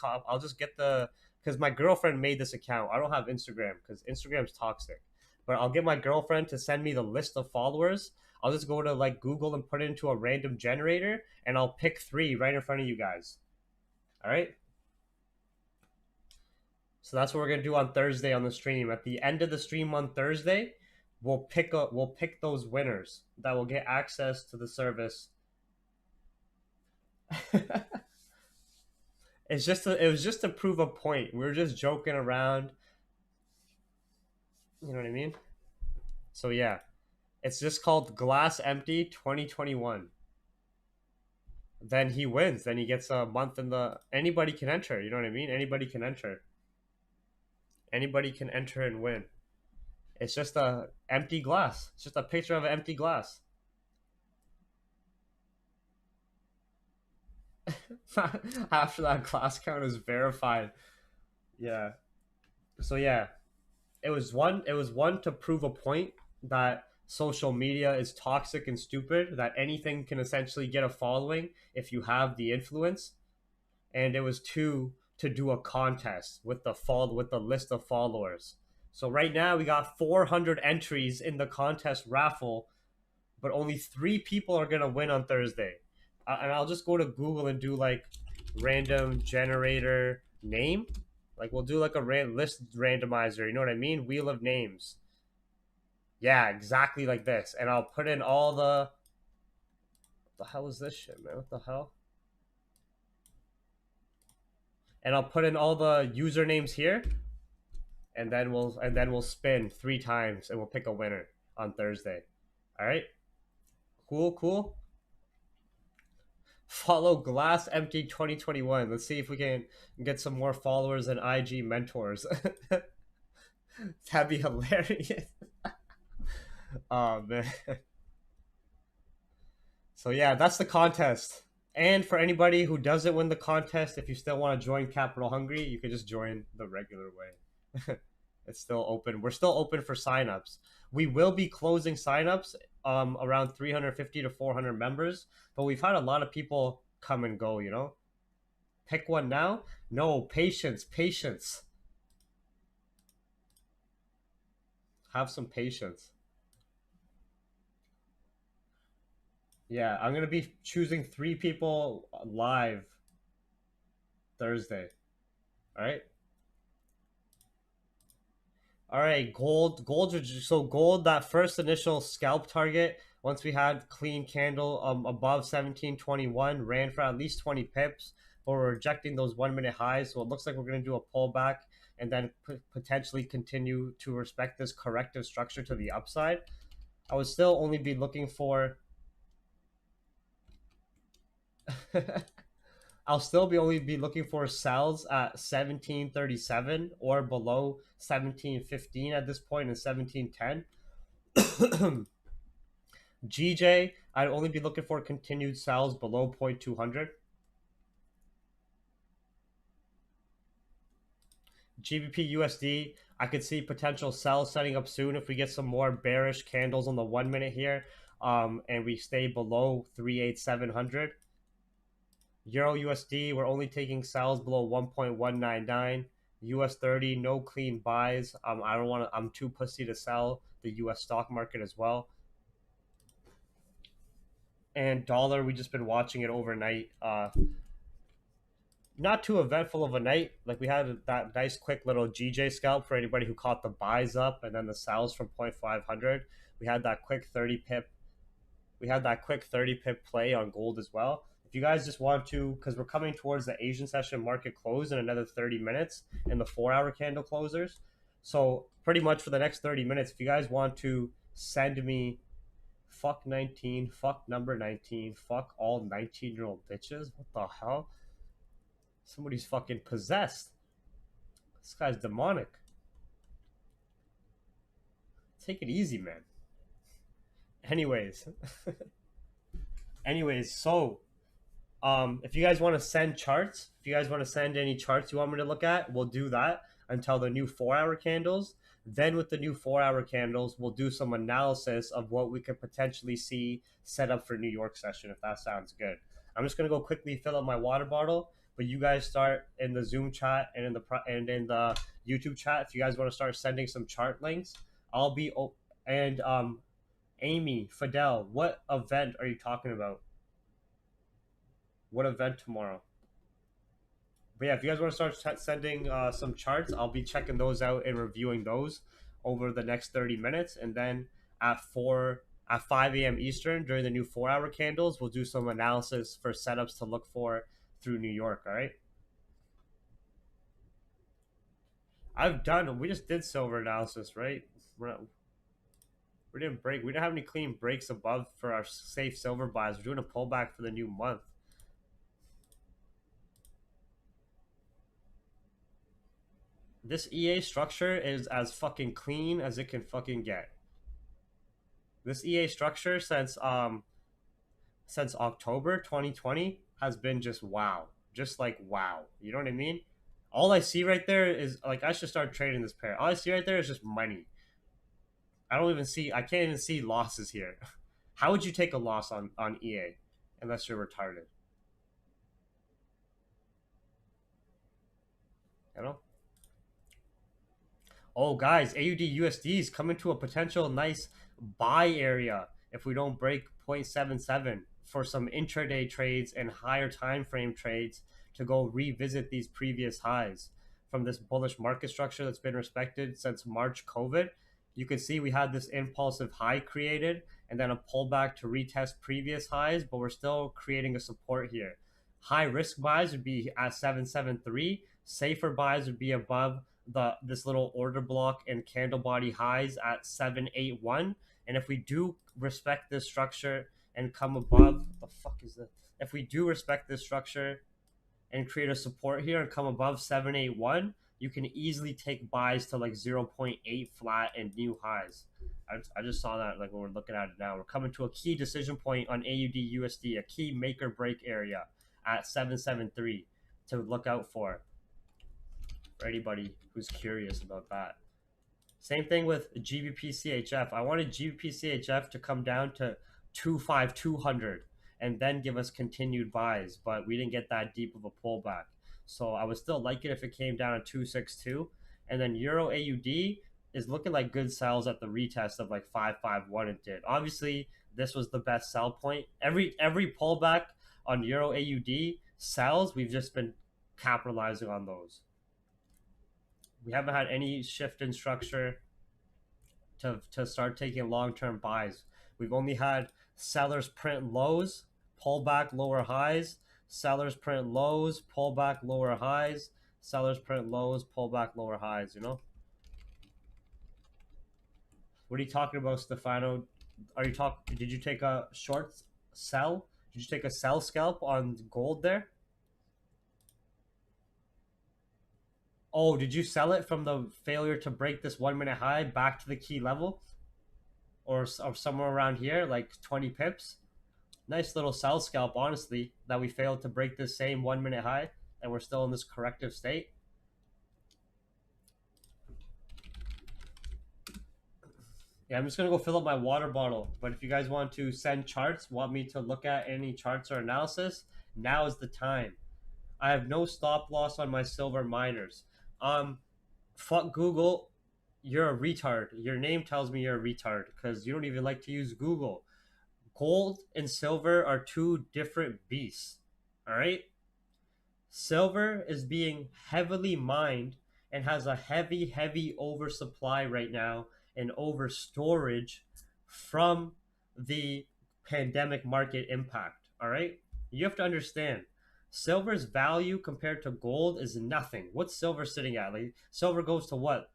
[SPEAKER 1] get the because my girlfriend made this account. I don't have Instagram because Instagram's toxic. But I'll get my girlfriend to send me the list of followers. I'll just go to like Google and put it into a random generator, and I'll pick 3 right in front of you guys. All right. So that's what we're gonna do on Thursday on the stream. At the end of the stream on Thursday, we'll pick those winners that will get access to the service. It was just to prove a point. We were just joking around. You know what I mean? So yeah, it's just called Glass Empty 2021. Then he wins. Then he gets a month in the. Anybody can enter. You know what I mean? Anybody can enter. Anybody can enter and win. It's just a empty glass. It's just a picture of an empty glass. After that glass count is verified. Yeah. So yeah, it was one to prove a point that social media is toxic and stupid, that anything can essentially get a following if you have the influence. And it was 2 to do a contest with the list of followers. So right now we got 400 entries in the contest raffle, but only 3 people are gonna win on Thursday. And I'll just go to Google and do like random generator name. Like we'll do like a list randomizer. You know what I mean? Wheel of names. Yeah, exactly like this. And I'll put in all the. What the hell is this shit, man? What the hell? And I'll put in all the usernames here, and then we'll spin 3 times, and we'll pick a winner on Thursday. All right. Cool. Follow Glass Empty 2021. Let's see if we can get some more followers and IG mentors. That'd be hilarious. Oh man. So yeah, that's the contest. And for anybody who doesn't win the contest, if you still want to join Capital Hungry, you can just join the regular way. It's still open. We're still open for signups. We will be closing signups around 350 to 400 members, but we've had a lot of people come and go, you know? Pick one now? No, patience. Have some patience. Yeah, I'm going to be choosing 3 people live Thursday. All right? All right, gold, that first initial scalp target, once we had clean candle above 1721, ran for at least 20 pips, but we're rejecting those 1 minute highs. So it looks like we're going to do a pullback and then potentially continue to respect this corrective structure to the upside. I would still only be looking for I'll still be only be looking for sells at 1737 or below 1715 at this point in 1710. GJ, I'd only be looking for continued sells below 0.200. GBP USD, I could see potential sells setting up soon if we get some more bearish candles on the 1 minute here, and we stay below 38700. Euro USD, we're only taking sells below 1.199. US 30, no clean buys. I don't want to. I'm too pussy to sell the US stock market as well. And dollar, we just been watching it overnight. not too eventful of a night. Like we had that nice quick little GJ scalp for anybody who caught the buys up and then the sells from 0.500. We had that quick 30 pip. We had that quick 30 pip play on gold as well. If you guys just want to, because we're coming towards the Asian session market close in another 30 minutes in the 4 hour candle closers. So pretty much for the next 30 minutes, if you guys want to send me fuck 19, fuck number 19, fuck all 19-year-old bitches, what the hell? Somebody's fucking possessed. This guy's demonic. Take it easy, man. Anyways, so if you guys want to send charts, if you guys want to send any charts you want me to look at, we'll do that until the new 4 hour candles. Then with the new 4 hour candles, we'll do some analysis of what we could potentially see set up for New York session, if that sounds good. I'm just gonna go quickly fill up my water bottle, but you guys start in the Zoom chat and in the YouTube chat. If you guys want to start sending some chart links, I'll be and Amy, Fidel, what event are you talking about? What event tomorrow? But yeah, if you guys want to start sending some charts, I'll be checking those out and reviewing those over the next 30 minutes. And then at 5 a.m. Eastern during the new 4 hour candles, we'll do some analysis for setups to look for through New York. All right. We just did silver analysis, right? We didn't break. We didn't have any clean breaks above for our safe silver buys. We're doing a pullback for the new month. This EA structure is as fucking clean as it can fucking get. This EA structure since October 2020 has been just wow. Just like wow. You know what I mean? All I see right there is like I should start trading this pair. All I see right there is just money. I can't even see losses here. How would you take a loss on EA unless you're retarded? You know? Oh, guys, AUD USD is coming to a potential nice buy area if we don't break 0.77 for some intraday trades and higher time frame trades to go revisit these previous highs from this bullish market structure that's been respected since March COVID. You can see we had this impulsive high created and then a pullback to retest previous highs, but we're still creating a support here. High risk buys would be at 773. Safer buys would be above this little order block and candle body highs at 781. And if we do respect this structure and come above, what the fuck is this? If we do respect this structure and create a support here and come above 781, you can easily take buys to like zero point 0.8 flat and new highs. I just saw that like when we're looking at it now. We're coming to a key decision point on AUD USD, a key make or break area at 773 to look out for anybody who's curious about that. Same thing with GBPCHF. I wanted GBPCHF to come down to 25200 and then give us continued buys, but we didn't get that deep of a pullback. So I would still like it if it came down to 262. And then Euro AUD is looking like good sells at the retest of like 551 it did. Obviously, this was the best sell point. Every pullback on Euro AUD sells, we've just been capitalizing on those. We haven't had any shift in structure to start taking long-term buys. We've only had sellers print lows, pull back lower highs, sellers print lows, pull back lower highs, sellers print lows, pull back lower highs, you know? What are you talking about, Stefano? Did you take a short sell? Did you take a sell scalp on gold there? Oh, did you sell it from the failure to break this 1 minute high back to the key level? Or somewhere around here, like 20 pips? Nice little sell scalp, honestly, that we failed to break this same 1 minute high and we're still in this corrective state. Yeah, I'm just going to go fill up my water bottle. But if you guys want to send charts, want me to look at any charts or analysis, now is the time. I have no stop loss on my silver miners. Fuck Google. You're a retard. Your name tells me you're a retard because you don't even like to use Google. Gold and silver are two different beasts. All right? Silver is being heavily mined and has a heavy oversupply right now and over storage from the pandemic market impact. All right. You have to understand silver's value compared to gold is nothing. What's silver sitting at? Like silver goes to what?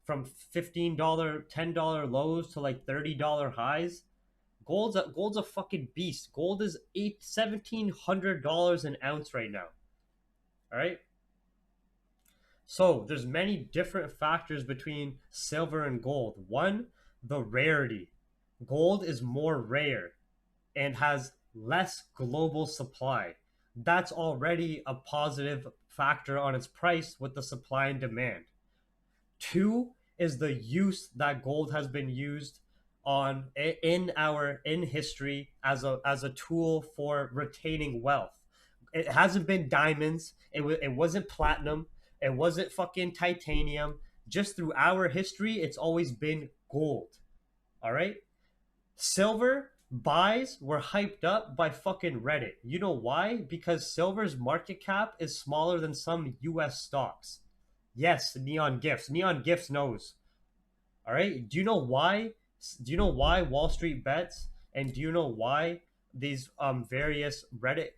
[SPEAKER 1] From $15, $10 lows to like $30 highs. Gold's a fucking beast. Gold is $1,700 an ounce right now. All right. So there's many different factors between silver and gold. One, the rarity. Gold is more rare and has less global supply. That's already a positive factor on its price with the supply and demand. Two is the use that gold has been used on in history as a tool for retaining wealth. It hasn't been diamonds. It wasn't platinum. It wasn't fucking titanium. Just through our history, it's always been gold. All right. Silver buys were hyped up by fucking Reddit. You know why? Because silver's market cap is smaller than some US stocks. Yes, Neon Gifts. Neon Gifts knows. All right. Do you know why? Do you know why Wall Street bets? And do you know why these various Reddit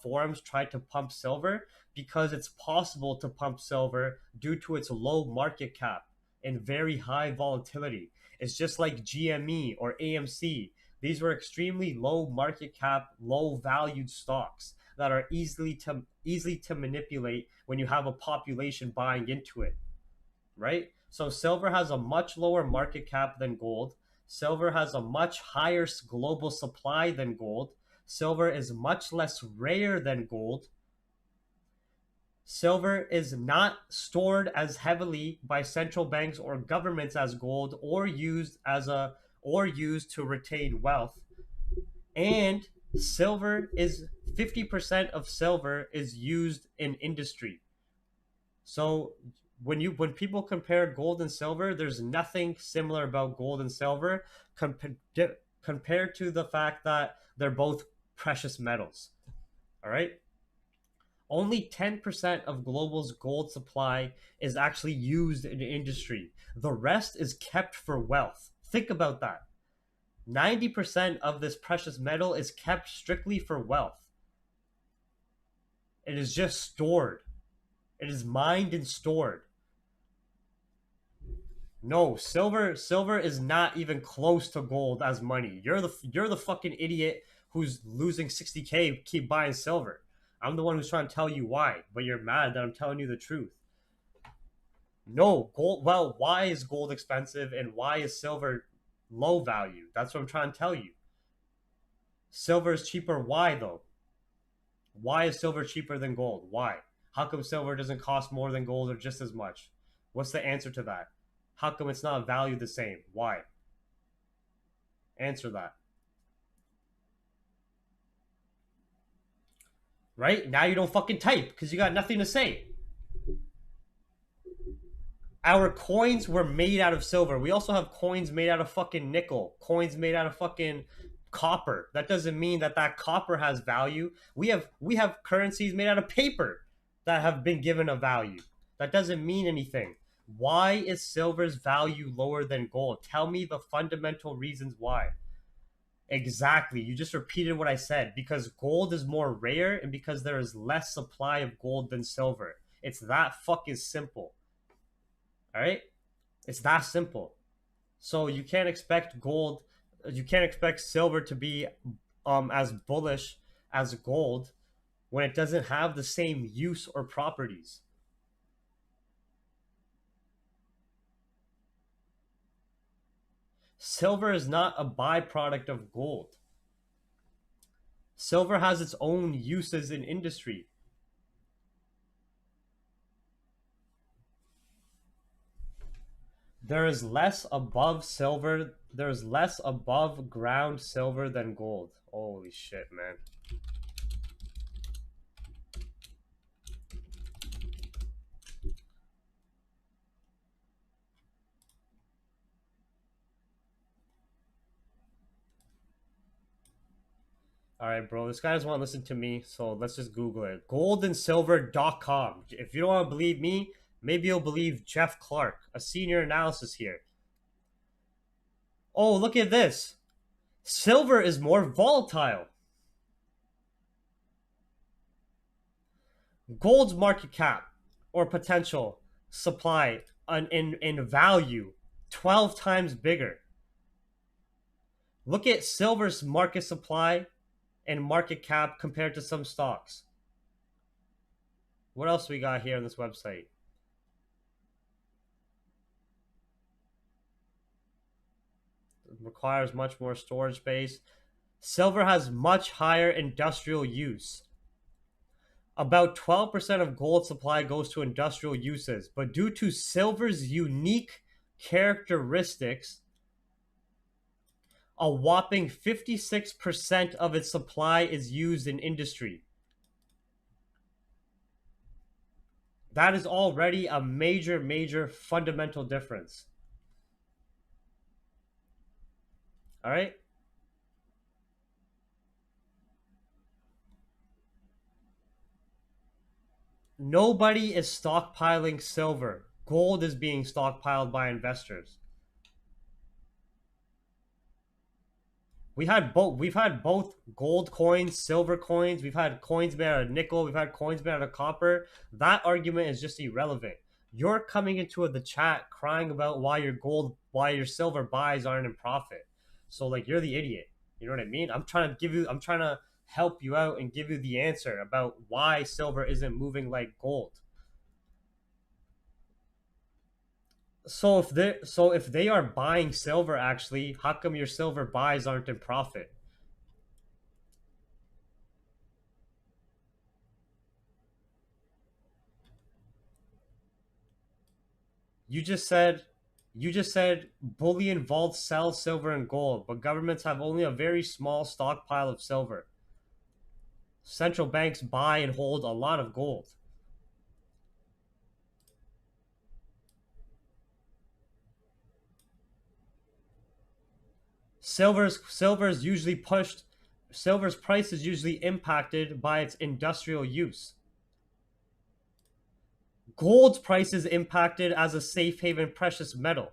[SPEAKER 1] forums try to pump silver? Because it's possible to pump silver due to its low market cap and very high volatility. It's just like GME or AMC. These were extremely low market cap, low valued stocks that are easily to manipulate when you have a population buying into it, right? So silver has a much lower market cap than gold. Silver has a much higher global supply than gold. Silver is much less rare than gold. Silver is not stored as heavily by central banks or governments as gold or used to retain wealth. And silver is 50% of silver is used in industry. So when people compare gold and silver, there's nothing similar about gold and silver compared to the fact that they're both precious metals. All right? Only 10% of global's gold supply is actually used in industry. The rest is kept for wealth. Think about that. 90% of this precious metal is kept strictly for wealth. It is just stored. It is mined and stored. No, silver is not even close to gold as money. You're the fucking idiot who's losing 60K keep buying silver. I'm the one who's trying to tell you why, but you're mad that I'm telling you the truth. No, gold, well, why is gold expensive and why is silver low value? That's what I'm trying to tell you. Silver is cheaper. Why though? Why is silver cheaper than gold? Why? How come silver doesn't cost more than gold or just as much? What's the answer to that? How come it's not valued the same? Why? Answer that. Right? Now you don't fucking type because you got nothing to say. Our coins were made out of silver. We also have coins made out of fucking nickel, coins made out of fucking copper. That doesn't mean that that copper has value. We have currencies made out of paper that have been given a value. That doesn't mean anything. Why is silver's value lower than gold? Tell me the fundamental reasons why. Exactly. You just repeated what I said. Because gold is more rare and because there is less supply of gold than silver. It's that fucking simple. All right? It's that simple. So you can't expect silver to be as bullish as gold when it doesn't have the same use or properties. Silver is not a byproduct of gold. Silver has its own uses in industry. There is less above ground silver than gold. Holy shit, man. All right, bro. This guy doesn't want to listen to me, so let's just Google it. Goldandsilver.com. If you don't want to believe me, maybe you'll believe Jeff Clark, a senior analysis here. Oh, look at this. Silver is more volatile. Gold's market cap or potential supply in value 12 times bigger. Look at silver's market supply and market cap compared to some stocks. What else we got here on this website? It requires much more storage space. Silver has much higher industrial use. About 12% of gold supply goes to industrial uses, but due to silver's unique characteristics, a whopping 56% of its supply is used in industry. That is already a major, major fundamental difference. All right? Nobody is stockpiling silver. Gold is being stockpiled by investors. We've had both gold coins, silver coins. We've had coins made out of nickel. We've had coins made out of copper. That argument is just irrelevant. You're coming into the chat crying about why your silver buys aren't in profit. So like you're the idiot. You know what I mean? I'm trying to help you out and give you the answer about why silver isn't moving like gold. So if they are buying silver actually, how come your silver buys aren't in profit? You just said bullion vaults sell silver and gold, but governments have only a very small stockpile of silver. Central banks buy and hold a lot of gold. Silver's price is usually impacted by its industrial use. Gold's price is impacted as a safe haven precious metal.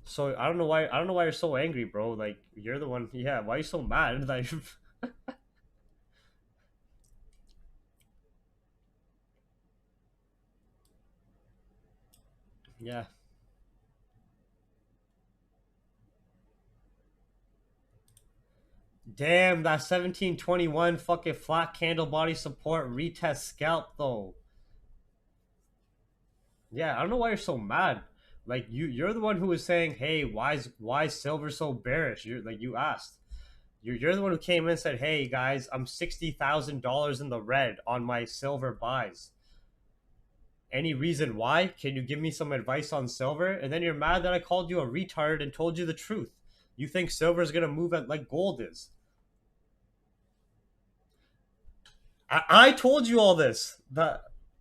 [SPEAKER 1] So I don't know why you're so angry, bro. Like you're the one. Yeah, why are you so mad? Like, yeah. Damn, that 1721 fucking flat candle body support retest scalp though. Yeah, I don't know why you're so mad. Like you're the one who was saying, "Hey, why is silver so bearish?" You asked. You're the one who came in and said, "Hey guys, I'm $60,000 in the red on my silver buys. Any reason why? Can you give me some advice on silver?" And then you're mad that I called you a retard and told you the truth. You think silver is gonna move at like gold is. I told you all this.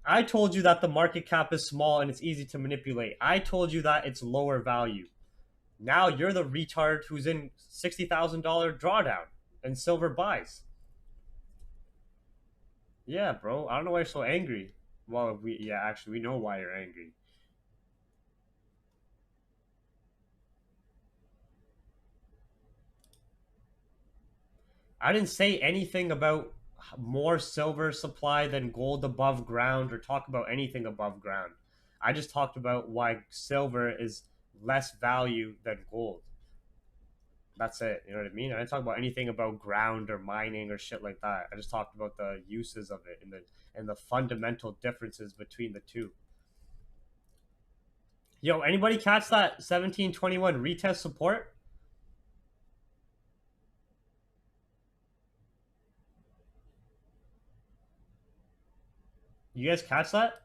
[SPEAKER 1] I told you that the market cap is small and it's easy to manipulate. I told you that it's lower value. Now you're the retard who's in $60,000 drawdown and silver buys. Yeah, bro. I don't know why you're so angry. Well, actually we know why you're angry. I didn't say anything about more silver supply than gold above ground or talk about anything above ground. I just talked about why silver is less value than gold. That's it. You know what I mean? I didn't talk about anything about ground or mining or shit like that. I just talked about the uses of it and the fundamental differences between the two. Yo, anybody catch that 1721 retest support? You guys catch that?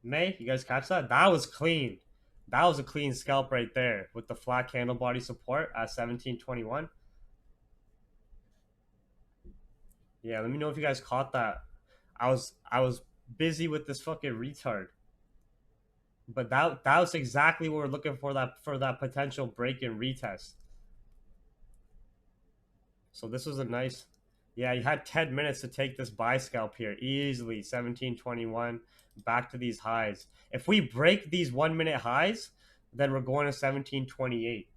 [SPEAKER 1] May, you guys catch that? That was clean. That was a clean scalp right there with the flat candle body support at 1721. Yeah, let me know if you guys caught that. I was busy with this fucking retard. But that was exactly what we're looking for, that potential break and retest. So this was a nice, yeah, you had 10 minutes to take this buy scalp here easily. 1721 back to these highs. If we break these 1 minute highs, then we're going to 1728.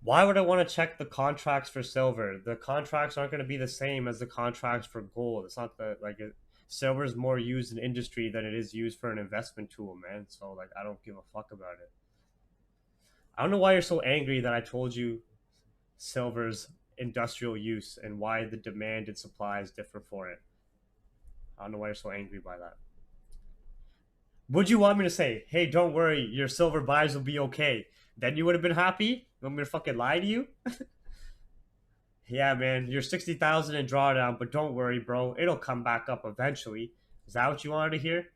[SPEAKER 1] Why would I want to check the contracts for silver? The contracts aren't going to be the same as the contracts for gold. It's not the like silver is more used in industry than it is used for an investment tool, man. So like I don't give a fuck about it. I don't know why you're so angry that I told you silver's industrial use and why the demand and supply is different for it. I don't know why you're so angry by that. Would you want me to say, hey, don't worry, your silver buys will be okay? Then you would have been happy? You want me to fucking lie to you? Yeah, man, you're 60,000 in drawdown, but don't worry, bro. It'll come back up eventually. Is that what you wanted to hear?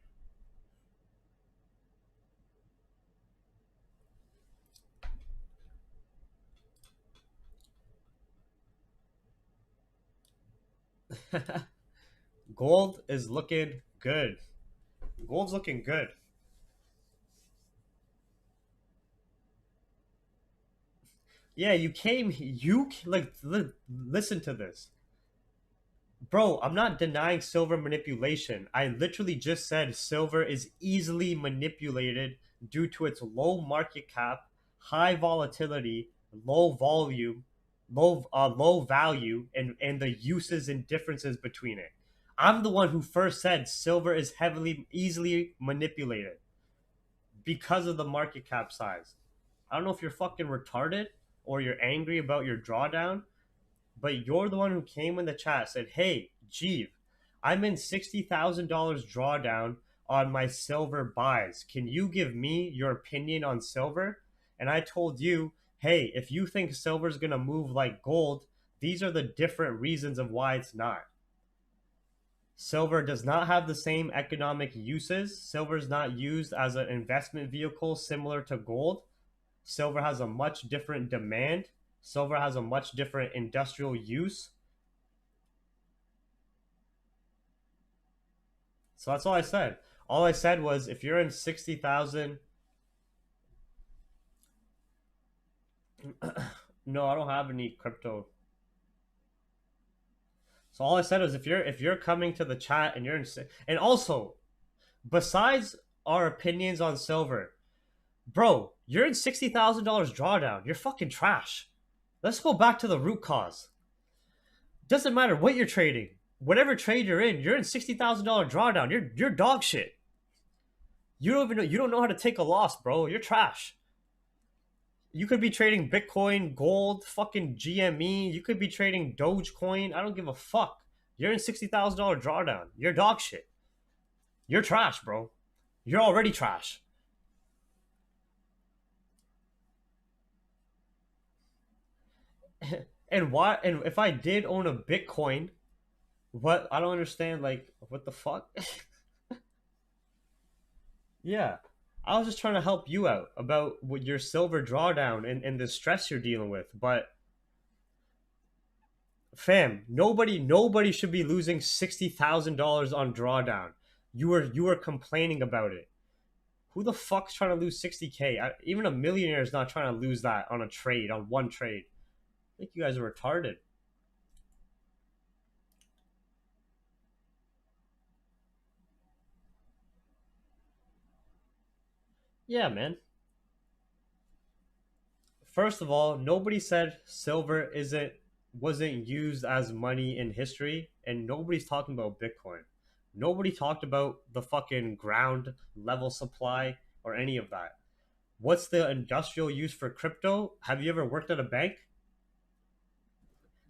[SPEAKER 1] Gold is looking good. Gold's looking good. Yeah, you came. You like listen to this. Bro, I'm not denying silver manipulation. I literally just said silver is easily manipulated due to its low market cap, high volatility, low volume, low value, and the uses and differences between it. I'm the one who first said silver is heavily easily manipulated because of the market cap size. I don't know if you're fucking retarded or you're angry about your drawdown, but you're the one who came in the chat said, "Hey, Jeeve, I'm in $60,000 drawdown on my silver buys. Can you give me your opinion on silver?" And I told you, "Hey, if you think silver's gonna move like gold, these are the different reasons of why it's not." Silver does not have the same economic uses. Silver is not used as an investment vehicle similar to gold. Silver has a much different demand. Silver has a much different industrial use. So that's all I said. All I said was if you're in 60,000, no, I don't have any crypto. So all I said was if you're coming to the chat and you're in, and also besides our opinions on silver, bro, you're in $60,000 drawdown. You're fucking trash. Let's go back to the root cause. Doesn't matter what you're trading. Whatever trade you're in $60,000 drawdown. You're dog shit. You don't know how to take a loss, bro. You're trash. You could be trading Bitcoin, gold, fucking GME. You could be trading Dogecoin. I don't give a fuck. You're in $60,000 drawdown. You're dog shit. You're trash, bro. You're already trash. And why? And if I did own a Bitcoin, what? I don't understand. Like, what the fuck? Yeah. I was just trying to help you out about what your silver drawdown and the stress you're dealing with. But fam, nobody should be losing $60,000 on drawdown. You were complaining about it. Who the fuck's trying to lose 60K? Even a millionaire is not trying to lose that on a trade, on one trade. I think you guys are retarded. Yeah, man. First of all, nobody said silver isn't wasn't used as money in history, and nobody's talking about Bitcoin. Nobody talked about the fucking ground level supply or any of that. What's the industrial use for crypto? Have you ever worked at a bank?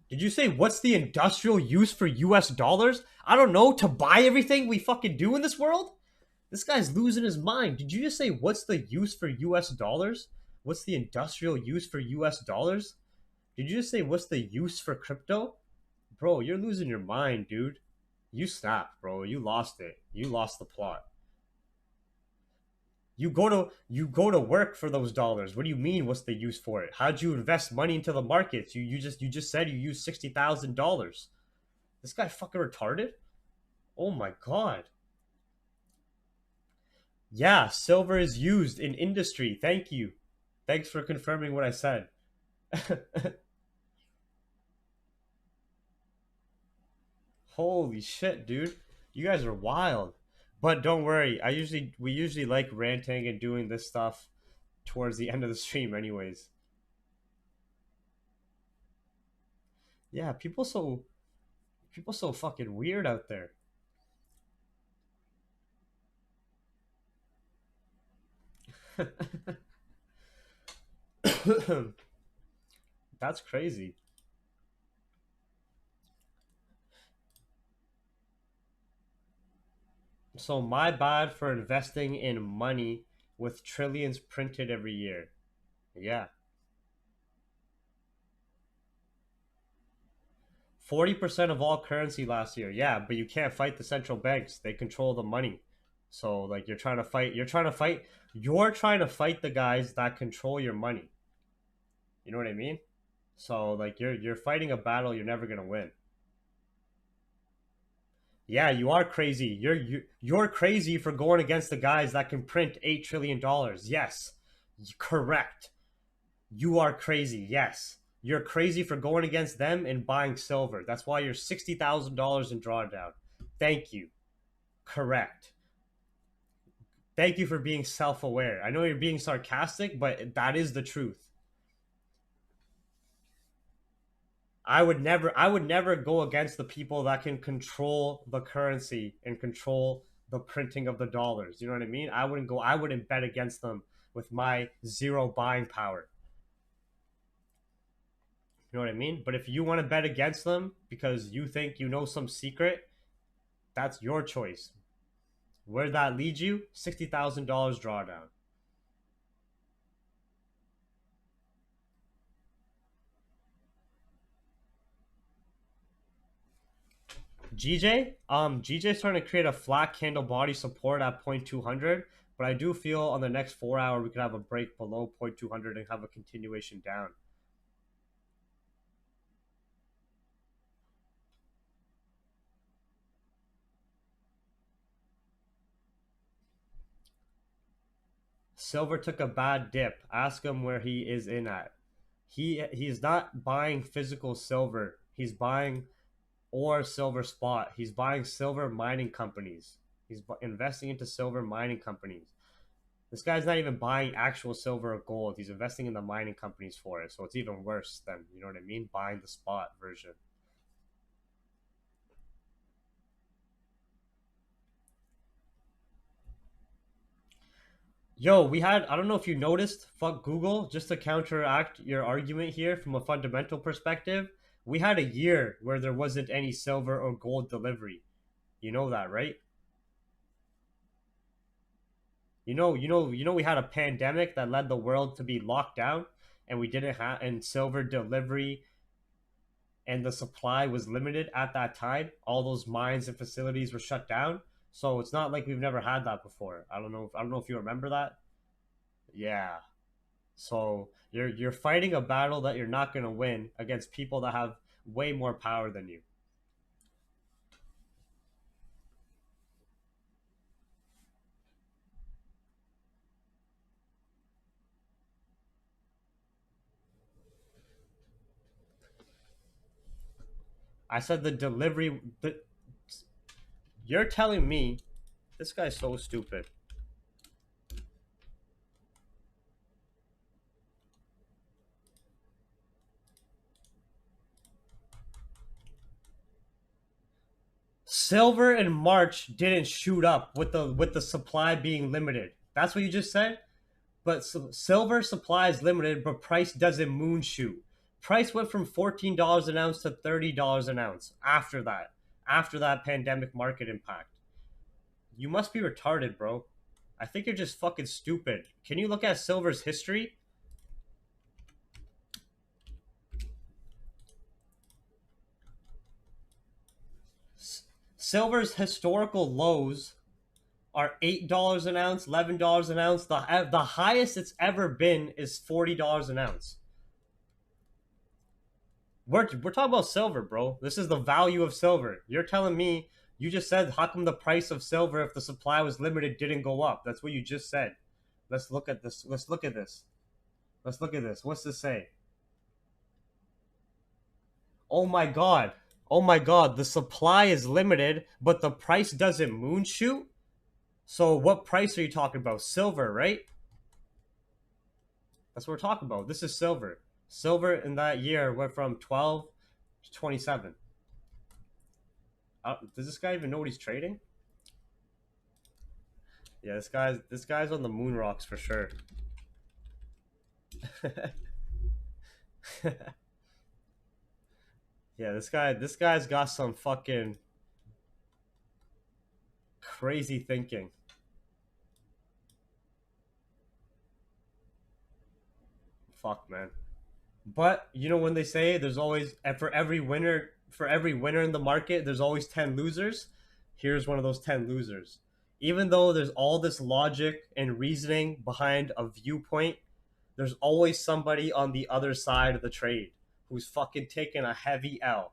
[SPEAKER 1] Did you say what's the industrial use for US dollars? I don't know, to buy everything we fucking do in this world? This guy's losing his mind. Did you just say what's the use for US dollars? What's the industrial use for US dollars? Did you just say what's the use for crypto? Bro, you're losing your mind, dude. You snapped, bro. You lost it. You lost the plot. You go to work for those dollars. What do you mean what's the use for it? How'd you invest money into the markets? You just said you used $60,000. This guy fucking retarded? Oh my god. Yeah, silver is used in industry. Thank you. Thanks for confirming what I said. Holy shit, dude. You guys are wild. But don't worry. We usually like ranting and doing this stuff towards the end of the stream anyways. Yeah, people so fucking weird out there. That's crazy. So my bad for investing in money with trillions printed every year. Yeah. 40% of all currency last year. Yeah, but you can't fight the central banks. They control the money. So like you're trying to fight the guys that control your money. You know what I mean? So like you're fighting a battle you're never going to win. Yeah, you are crazy. You're crazy for going against the guys that can print $8 trillion. Yes. Correct. You are crazy. Yes. You're crazy for going against them and buying silver. That's why you're $60,000 in drawdown. Thank you. Correct. Thank you for being self-aware. I know you're being sarcastic, but that is the truth. I would never go against the people that can control the currency and control the printing of the dollars. You know what I mean? I wouldn't bet against them with my zero buying power. You know what I mean? But if you want to bet against them because you think you know some secret, that's your choice. Where that leads you, $60,000 drawdown. GJ's trying to create a flat candle body support at 0.200, but I do feel on the next 4 hour we could have a break below 0.200 and have a continuation down. Silver took a bad dip. Ask him where he is in at. He's not buying physical silver. He's buying or silver spot. He's buying silver mining companies. He's investing into silver mining companies. This guy's not even buying actual silver or gold. He's investing in the mining companies for it. So it's even worse than, you know what I mean? Buying the spot version. Yo, I don't know if you noticed, fuck Google, just to counteract your argument here from a fundamental perspective. We had a year where there wasn't any silver or gold delivery. You know that, right? We had a pandemic that led the world to be locked down and we didn't have and silver delivery and the supply was limited at that time. All those mines and facilities were shut down. So it's not like we've never had that before. I don't know if you remember that. Yeah. So you're fighting a battle that you're not going to win against people that have way more power than you. I said you're telling me this guy's so stupid. Silver in March didn't shoot up with the supply being limited. That's what you just said? But silver supply is limited, but price doesn't moonshoot. Price went from $14 an ounce to $30 an ounce after that pandemic market impact. You must be retarded, bro. I think you're just fucking stupid. Can you look at silver's history? Silver's historical lows are $8 an ounce, $11 an ounce. The highest it's ever been is $40 an ounce. We're talking about silver, bro. This is the value of silver. You're telling me You just said, how come the price of silver, if the supply was limited, didn't go up? That's what you just said. Let's look at this. Let's look at this. Let's look at this. What's this say? Oh my god. Oh my god. The supply is limited, but the price doesn't moonshoot? So what price are you talking about? Silver, right? That's what we're talking about. This is silver. Silver in that year went from 12 to 27. Does this guy even know what he's trading? Yeah, this guy's on the moon rocks for sure. Yeah, this guy's got some fucking crazy thinking. Fuck, man. But you know when they say there's always for every winner in the market, there's always 10 losers. Here's one of those 10 losers. Even though there's all this logic and reasoning behind a viewpoint, there's always somebody on the other side of the trade who's fucking taking a heavy L.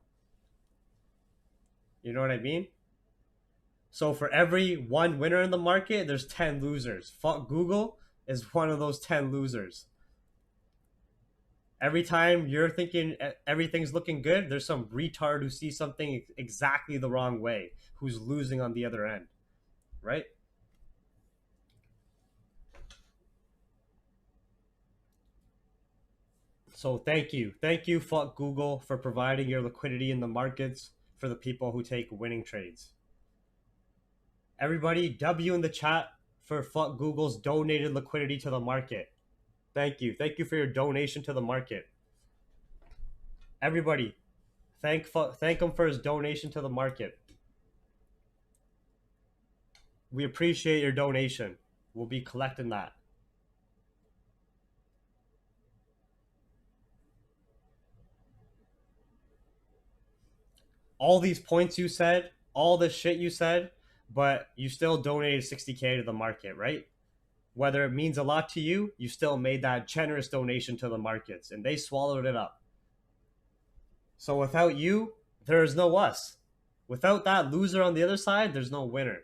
[SPEAKER 1] You know what I mean? So for every one winner in the market, there's 10 losers. Fuck Google is one of those 10 losers. Every time you're thinking everything's looking good, there's some retard who sees something exactly the wrong way, who's losing on the other end, right? So thank you, fuck Google, for providing your liquidity in the markets for the people who take winning trades. Everybody, W in the chat for fuck Google's donated liquidity to the market. Thank you for your donation to the market. Everybody, thank him for his donation to the market. We appreciate your donation. We'll be collecting that. All these points you said, all this shit you said, but you still donated 60K to the market, right? Whether it means a lot to you, you still made that generous donation to the markets and they swallowed it up. So without you, there is no us. Without that loser on the other side, there's no winner.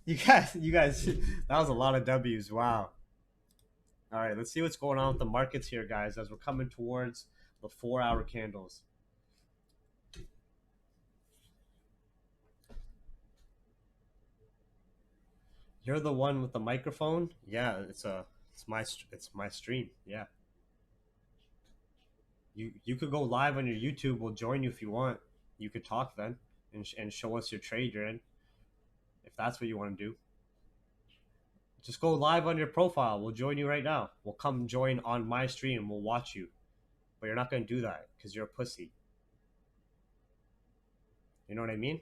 [SPEAKER 1] you guys, that was a lot of W's. Wow. All right, let's see what's going on with the markets here, guys, as we're coming towards the 4-hour candles. You're the one with the microphone? Yeah, it's my stream. Yeah. You could go live on your YouTube. We'll join you if you want. You could talk then and show us your trade you're in, if that's what you want to do. Just go live on your profile. We'll join you right now. We'll come join on my stream. We'll watch you. But you're not going to do that because you're a pussy. You know what I mean?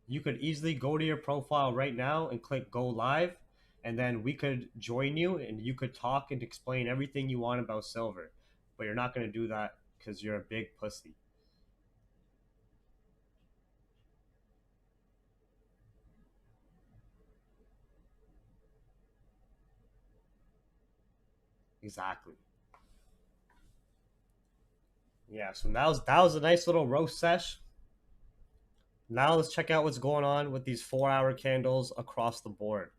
[SPEAKER 1] You could easily go to your profile right now and click go live, and then we could join you and you could talk and explain everything you want about silver. But you're not going to do that because you're a big pussy. Exactly. Yeah, so that was a nice little roast sesh. Now let's check out what's going on with these 4-hour candles across the board.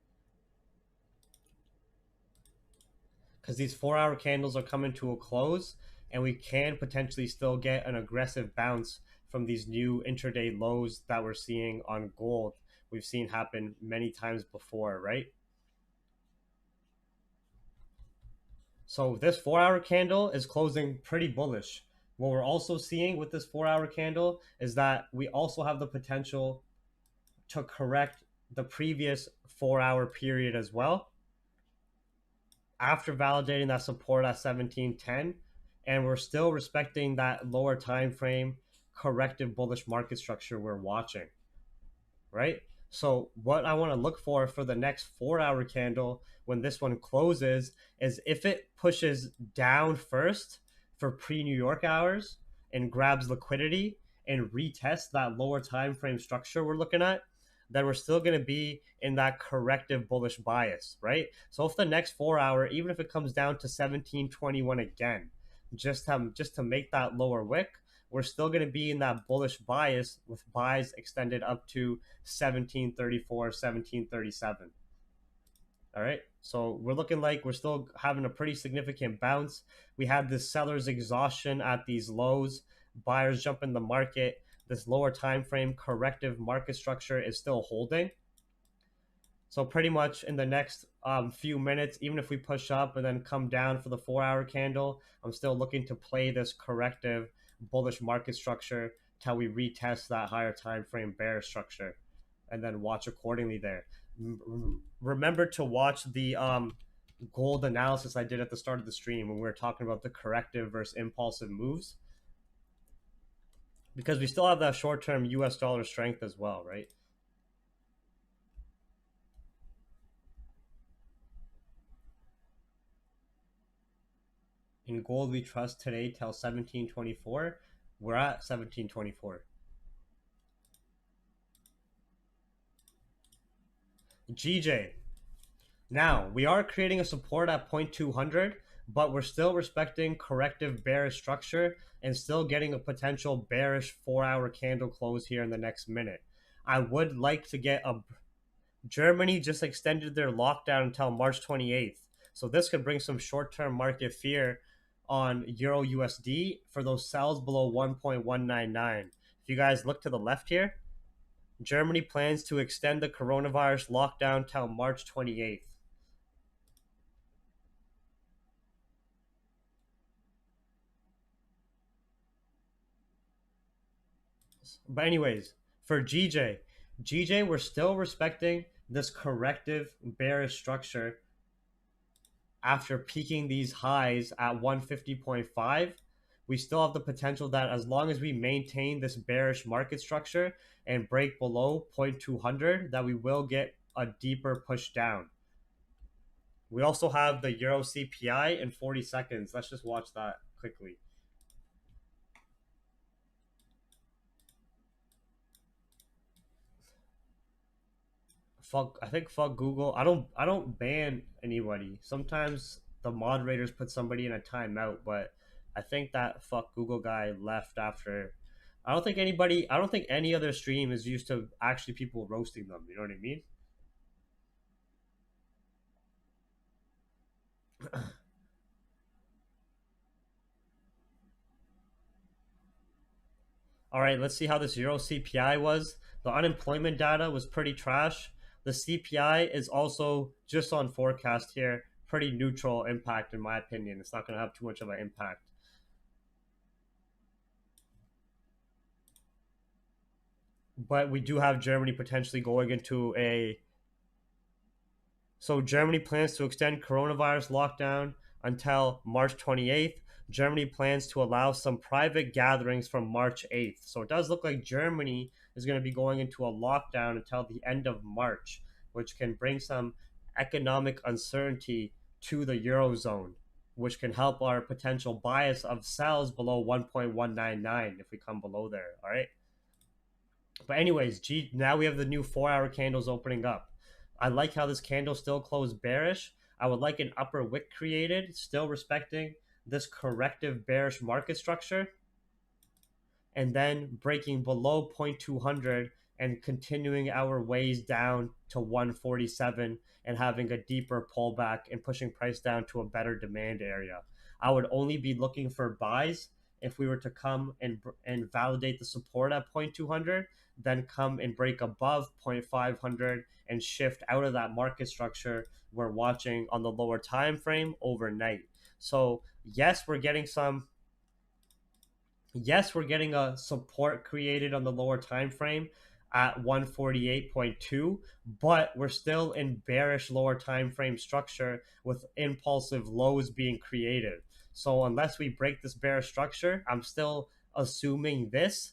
[SPEAKER 1] Because these 4-hour candles are coming to a close, and we can potentially still get an aggressive bounce from these new intraday lows that we're seeing on gold. We've seen happen many times before, right? So this 4-hour candle is closing pretty bullish. What we're also seeing with this 4-hour candle is that we also have the potential to correct the previous 4-hour period as well after validating that support at 1710, and we're still respecting that lower time frame corrective bullish market structure we're watching, right? So what I want to look for the next 4-hour candle when this one closes is if it pushes down first for pre-New York hours and grabs liquidity and retests that lower time frame structure we're looking at, then we're still going to be in that corrective bullish bias, right? So if the next 4-hour, even if it comes down to 1721 again, just to make that lower wick, we're still going to be in that bullish bias with buys extended up to 1734, 1737. All right. So we're looking like we're still having a pretty significant bounce. We had this seller's exhaustion at these lows, buyers jump in the market. This lower time frame corrective market structure is still holding. So pretty much in the next few minutes, even if we push up and then come down for the 4 hour candle, I'm still looking to play this corrective bullish market structure till we retest that higher time frame bear structure, and then watch accordingly there. Remember to watch the gold analysis I did at the start of the stream when we were talking about the corrective versus impulsive moves, because we still have that short term US dollar strength as well, right? In gold, we trust today till 1724. We're at 1724. GJ. Now, we are creating a support at 0.200, but we're still respecting corrective bearish structure and still getting a potential bearish 4 hour candle close here in the next minute. I would like to get a Germany just extended their lockdown until March 28th. So this could bring some short-term market fear on Euro USD for those sells below 1.199. If you guys look to the left here, Germany plans to extend the coronavirus lockdown till March 28th. But anyways, for GJ, we're still respecting this corrective bearish structure after peaking these highs at 150.5. We still have the potential that as long as we maintain this bearish market structure and break below 0.200, that we will get a deeper push down. We also have the Euro CPI in 40 seconds. Let's just watch that quickly. Fuck Google. I don't ban anybody. Sometimes the moderators put somebody in a timeout, but I think that fuck Google guy left after. I don't think any other stream is used to actually people roasting them. You know what I mean? All right, let's see how this Euro CPI was. The unemployment data was pretty trash. The CPI is also just on forecast here. Pretty neutral impact, in my opinion. It's not going to have too much of an impact. But we do have Germany potentially going into a. So Germany plans to extend coronavirus lockdown until March 28th. Germany plans to allow some private gatherings from March 8th. So it does look like Germany is going to be going into a lockdown until the end of March, which can bring some economic uncertainty to the Eurozone, which can help our potential bias of sells below 1.199 if we come below there. All right. But anyways, now we have the new 4 hour candles opening up. I like how this candle still closed bearish. I would like an upper wick created, still respecting this corrective bearish market structure, and then breaking below 0.200 and continuing our ways down to 147 and having a deeper pullback and pushing price down to a better demand area. I would only be looking for buys if we were to come and validate the support at 0.200, then come and break above 0.500 and shift out of that market structure we're watching on the lower time frame overnight. So yes, we're getting a support created on the lower time frame at 148.2, but we're still in bearish lower time frame structure with impulsive lows being created. So unless we break this bearish structure, I'm still assuming this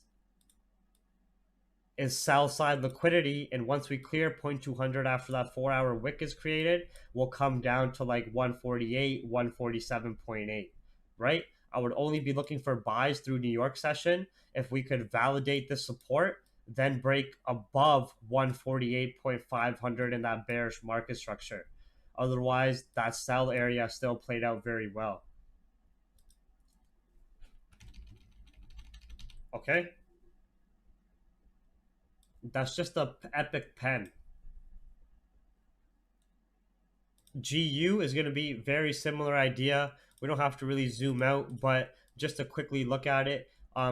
[SPEAKER 1] is sell side liquidity, and once we clear 0.200 after that 4 hour wick is created, we'll come down to like 148, 147.8, right? I would only be looking for buys through New York session if we could validate the support, then break above 148.500 in that bearish market structure. Otherwise, that sell area still played out very well. Okay, that's just a epic pen. GU is going to be very similar idea. We don't have to really zoom out, but just to quickly look at it,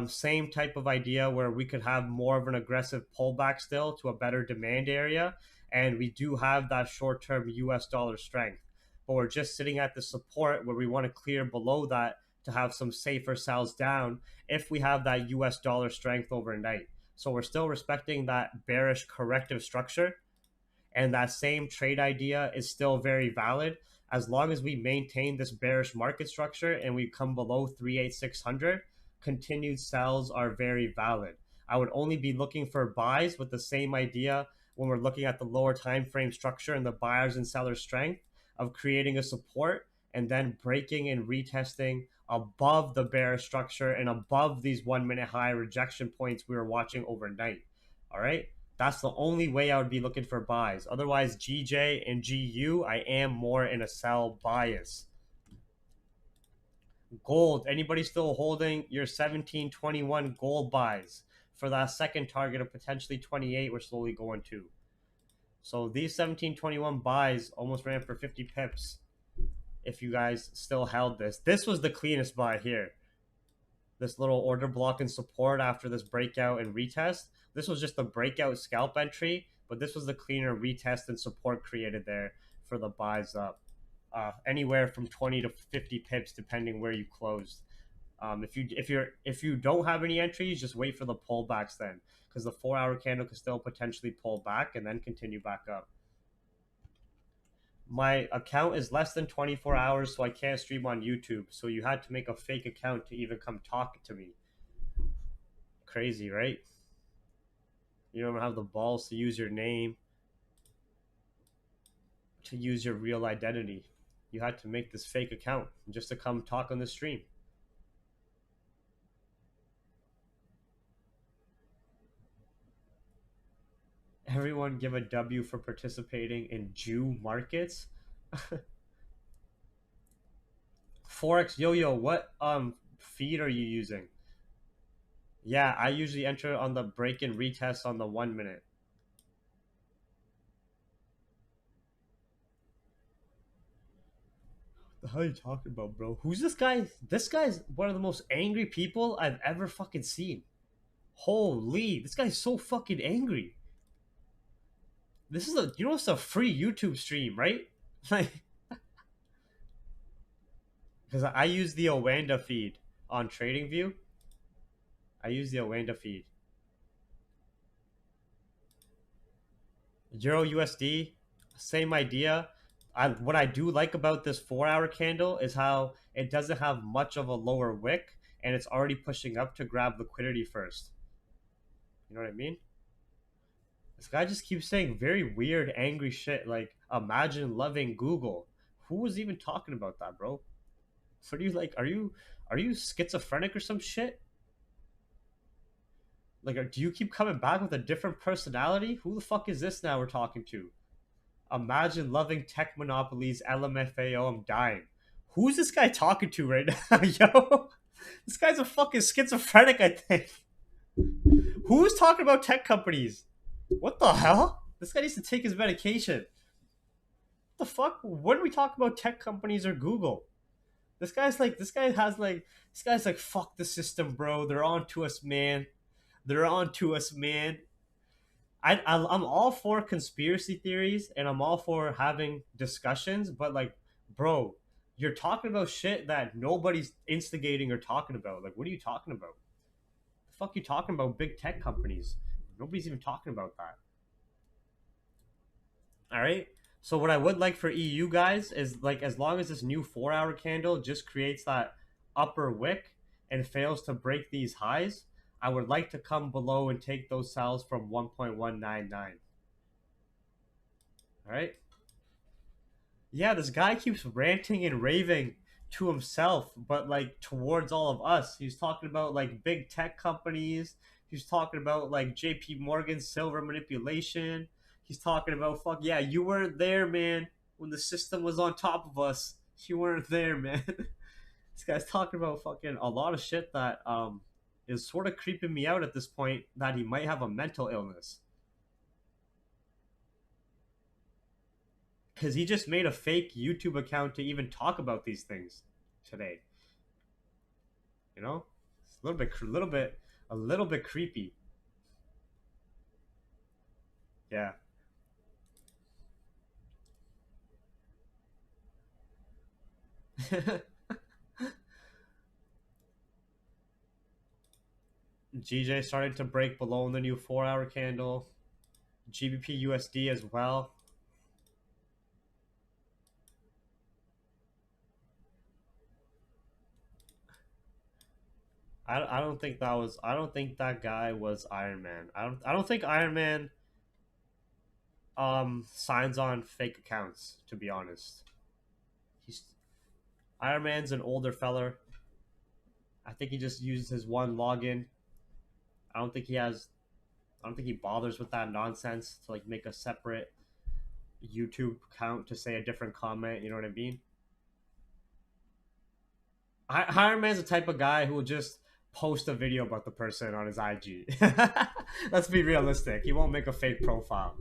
[SPEAKER 1] same type of idea where we could have more of an aggressive pullback still to a better demand area, and we do have that short-term US dollar strength, but we're just sitting at the support where we want to clear below that to have some safer sells down if we have that US dollar strength overnight. So we're still respecting that bearish corrective structure, and that same trade idea is still very valid as long as we maintain this bearish market structure and we come below 38600. Continued sells are very valid. I would only be looking for buys with the same idea when we're looking at the lower time frame structure and the buyers and sellers strength of creating a support and then breaking and retesting above the bearish structure and above these 1 minute high rejection points we were watching overnight. All right, that's the only way I would be looking for buys. Otherwise, GJ and GU, I am more in a sell bias. Gold, anybody still holding your 1721 gold buys for that second target of potentially 28 we're slowly going to. So these 1721 buys almost ran for 50 pips if you guys still held this. This was the cleanest buy here. This little order block and support after this breakout and retest. This was just the breakout scalp entry, but this was the cleaner retest and support created there for the buys up. Anywhere from 20 to 50 pips depending where you closed. If you don't have any entries, just wait for the pullbacks then, because the 4 hour candle could still potentially pull back and then continue back up. My account is less than 24 hours, so I can't stream on YouTube. So you had to make a fake account to even come talk to me. Crazy, right? You don't have the balls to use your name, to use your real identity. You had to make this fake account just to come talk on the stream. Everyone give a W for participating in Jew markets. Forex Yo-Yo, what feed are you using? Yeah, I usually enter on the break and retest on the 1 minute. The hell are you talking about, bro? Who's this guy? This guy's one of the most angry people I've ever fucking seen. Holy, this guy's so fucking angry. This is it's a free YouTube stream, right? Like, because I use the Owanda feed on TradingView. I use the Owanda feed. Euro USD, same idea. What I do like about this 4 hour candle is how it doesn't have much of a lower wick and it's already pushing up to grab liquidity first. You know what I mean? This guy just keeps saying very weird, angry shit like imagine loving Google. Who was even talking about that, bro? What do you like? Are you schizophrenic or some shit? Like, do you keep coming back with a different personality? Who the fuck is this now we're talking to? Imagine loving tech monopolies, LMFAO, I'm dying. Who's this guy talking to right now? Yo, this guy's a fucking schizophrenic, I think. Who's talking about tech companies? What the hell? This guy needs to take his medication. What the fuck? When we talk about tech companies or Google? This guy's like, fuck the system, bro. They're on to us, man. They're on to us, man. I'm all for conspiracy theories and I'm all for having discussions, but like, bro, you're talking about shit that nobody's instigating or talking about. Like, what are you talking about? The fuck you talking about big tech companies? Nobody's even talking about that. All right. So what I would like for EU guys is like as long as this new 4 hour candle just creates that upper wick and fails to break these highs, I would like to come below and take those sells from 1.199. All right. Yeah, this guy keeps ranting and raving to himself, but like towards all of us. He's talking about like big tech companies. He's talking about like JP Morgan silver manipulation. He's talking about fuck yeah, you weren't there, man, when the system was on top of us. You weren't there, man. This guy's talking about fucking a lot of shit that is sort of creeping me out at this point that he might have a mental illness. Because he just made a fake YouTube account to even talk about these things today. You know, it's a little bit creepy. Yeah. GJ starting to break below in the new 4 hour candle. GBP USD as well. I don't think that was I don't think that guy was Iron Man. I don't think Iron Man signs on fake accounts, to be honest. He's Iron Man's an older feller. I think he just uses his one login. I don't think he has I don't think he bothers with that nonsense to like make a separate YouTube account to say a different comment, you know what I mean? Iron Man's the type of guy who will just post a video about the person on his IG. Let's be realistic. He won't make a fake profile.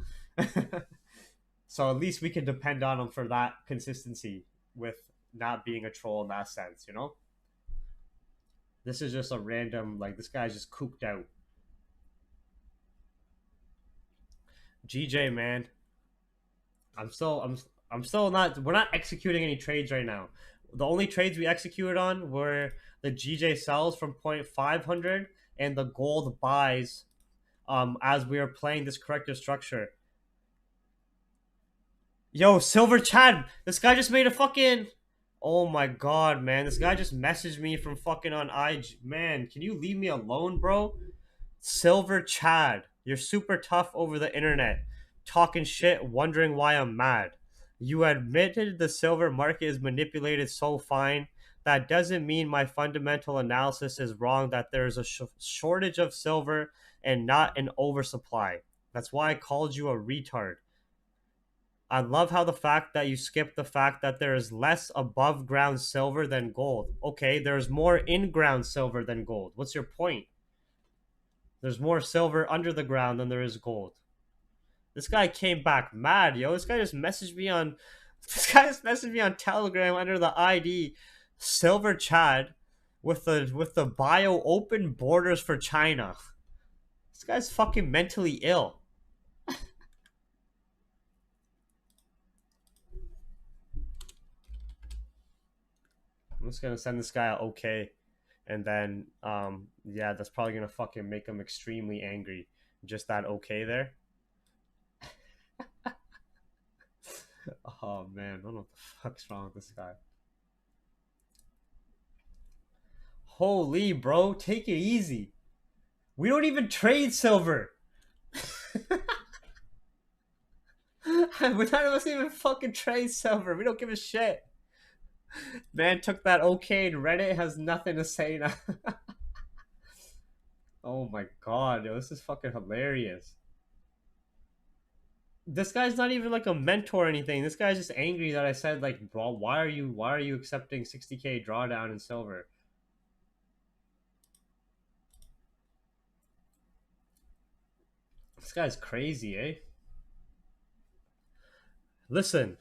[SPEAKER 1] So at least we can depend on him for that consistency with not being a troll in that sense, you know? This is just a random, like, this guy's just cooped out. GJ, man. I'm still not, we're not executing any trades right now. The only trades we executed on were the GJ sells from 0.500 and the gold buys as we are playing this corrective structure. Yo, Silver Chad, this guy just made a fucking. Oh my god, man. This guy just messaged me from fucking on IG. Man, can you leave me alone, bro? Silver Chad, you're super tough over the internet. Talking shit, wondering why I'm mad. You admitted the silver market is manipulated so fine. That doesn't mean my fundamental analysis is wrong, that there is a shortage of silver and not an oversupply. That's why I called you a retard. I love how the fact that you skipped the fact that there is less above ground silver than gold. Okay, there's more in ground silver than gold. What's your point? There's more silver under the ground than there is gold. This guy came back mad, yo. This guy just messaged me on Telegram under the ID Silver Chad with the bio open borders for China. This guy's fucking mentally ill. I'm just gonna send this guy a okay, and then yeah, that's probably gonna fucking make him extremely angry. Just that okay there. Oh man, I don't know what the fuck's wrong with this guy. Holy bro, take it easy. We don't even trade silver. None of us even fucking trade silver. We don't give a shit. Man took that okay and Reddit has nothing to say now. Oh my god, yo, this is fucking hilarious. This guy's not even like a mentor or anything. This guy's just angry that I said like, bro, why are you accepting 60k drawdown in silver? This guy's crazy, eh? Listen,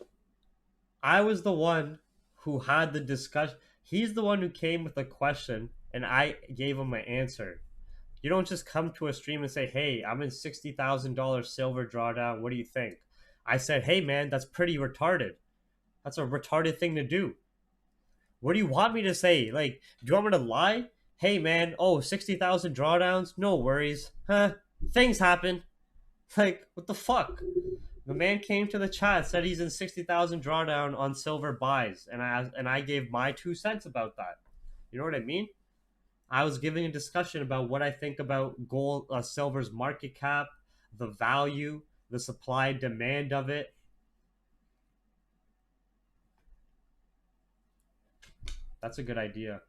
[SPEAKER 1] I was the one who had the discussion. He's the one who came with the question, and I gave him my answer. You don't just come to a stream and say, "Hey, I'm in $60,000 silver drawdown. What do you think?" I said, "Hey, man, that's pretty retarded. That's a retarded thing to do. What do you want me to say? Like, do you want me to lie? Hey, man, oh, 60,000 drawdowns? No worries. Huh? Things happen. Like, what the fuck?" The man came to the chat, said he's in 60,000 drawdown on silver buys, and I gave my 2 cents about that. You know what I mean? I was giving a discussion about what I think about gold, silver's market cap, the value, the supply demand of it. That's a good idea.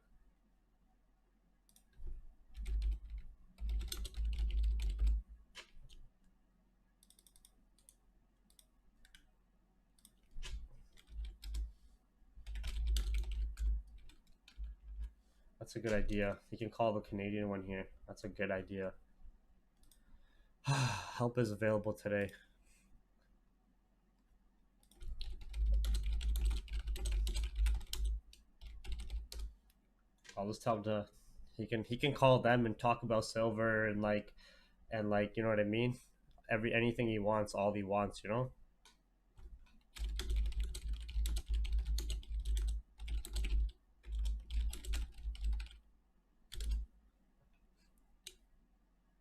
[SPEAKER 1] That's a good idea. You can call the Canadian one here. That's a good idea. Help is available today. I'll just tell him to. He can call them and talk about silver and like you know what I mean. Anything he wants, all he wants, you know.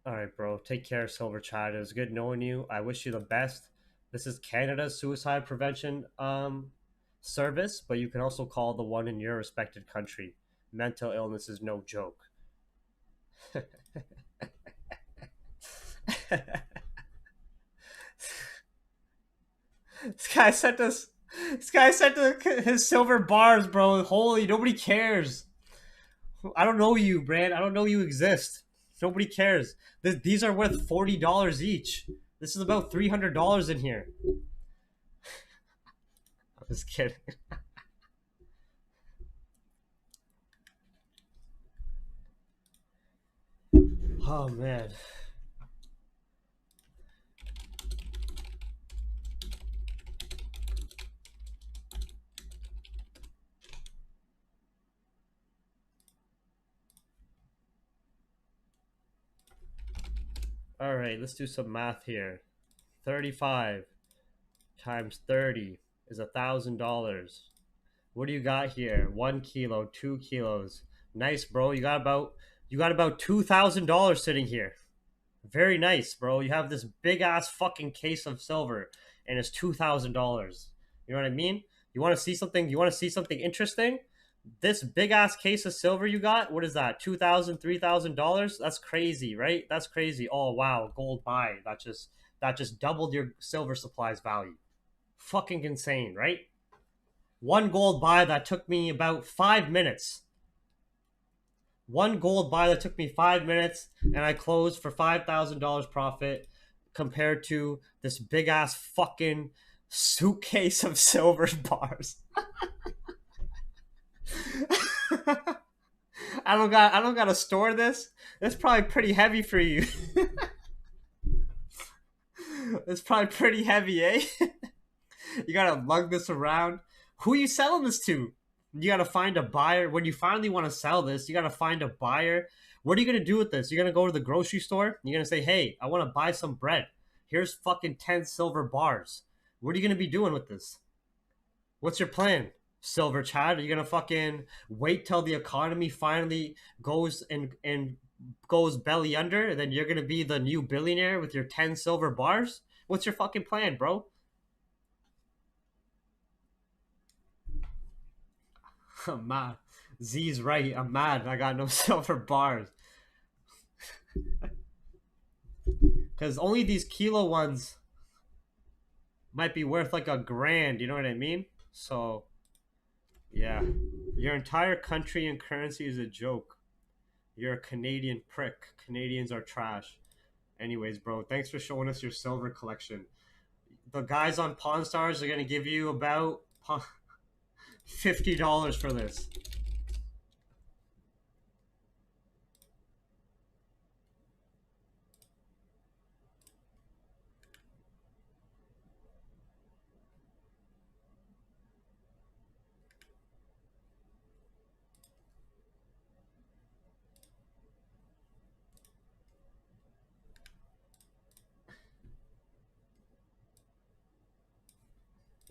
[SPEAKER 1] All right, bro. Take care, Silver Chad. It was good knowing you. I wish you the best. This is Canada's suicide prevention service, but you can also call the one in your respected country. Mental illness is no joke. This guy sent us. This guy sent his silver bars, bro. Holy, nobody cares. I don't know you, Brad. I don't know you exist. Nobody cares. These are worth $40 each. This is about $300 in here. I'm just kidding. Oh man. All right, let's do some math here. 35 times 30 is $1,000. What do you got here? 1 kilo, 2 kilos. Nice, bro. You got about $2,000 sitting here. Very nice, bro. You have this big ass fucking case of silver, and it's $2,000. You know what I mean? You want to see something? You want to see something interesting? This big ass case of silver you got. What is that? $2,000, $3,000? That's crazy, right? That's crazy. Oh wow, gold buy. That just doubled your silver supplies value. Fucking insane, right? One gold buy that took me about 5 minutes. One gold buy that took me 5 minutes, and I closed for $5,000 profit compared to this big ass fucking suitcase of silver bars. I don't gotta store this. That's probably pretty heavy for you. It's probably pretty heavy, eh? You gotta lug this around. Who are you selling this to? You gotta find a buyer. When you finally want to sell this, you gotta find a buyer. What are you gonna do with this? You're gonna go to the grocery store. You're gonna say, "Hey, I want to buy some bread. Here's fucking 10 silver bars." What are you gonna be doing with this? What's your plan, Silver Chad? Are you gonna fucking wait till the economy finally goes and goes belly under, and then you're gonna be the new billionaire with your 10 silver bars? What's your fucking plan, bro? I'm mad. Z's right. I'm mad. I got no silver bars. Because only these kilo ones might be worth like $1,000. You know what I mean? So, yeah. Your entire country and currency is a joke. You're a Canadian prick. Canadians are trash. Anyways, bro, thanks for showing us your silver collection. The guys on Pawn Stars are going to give you about $50 for this.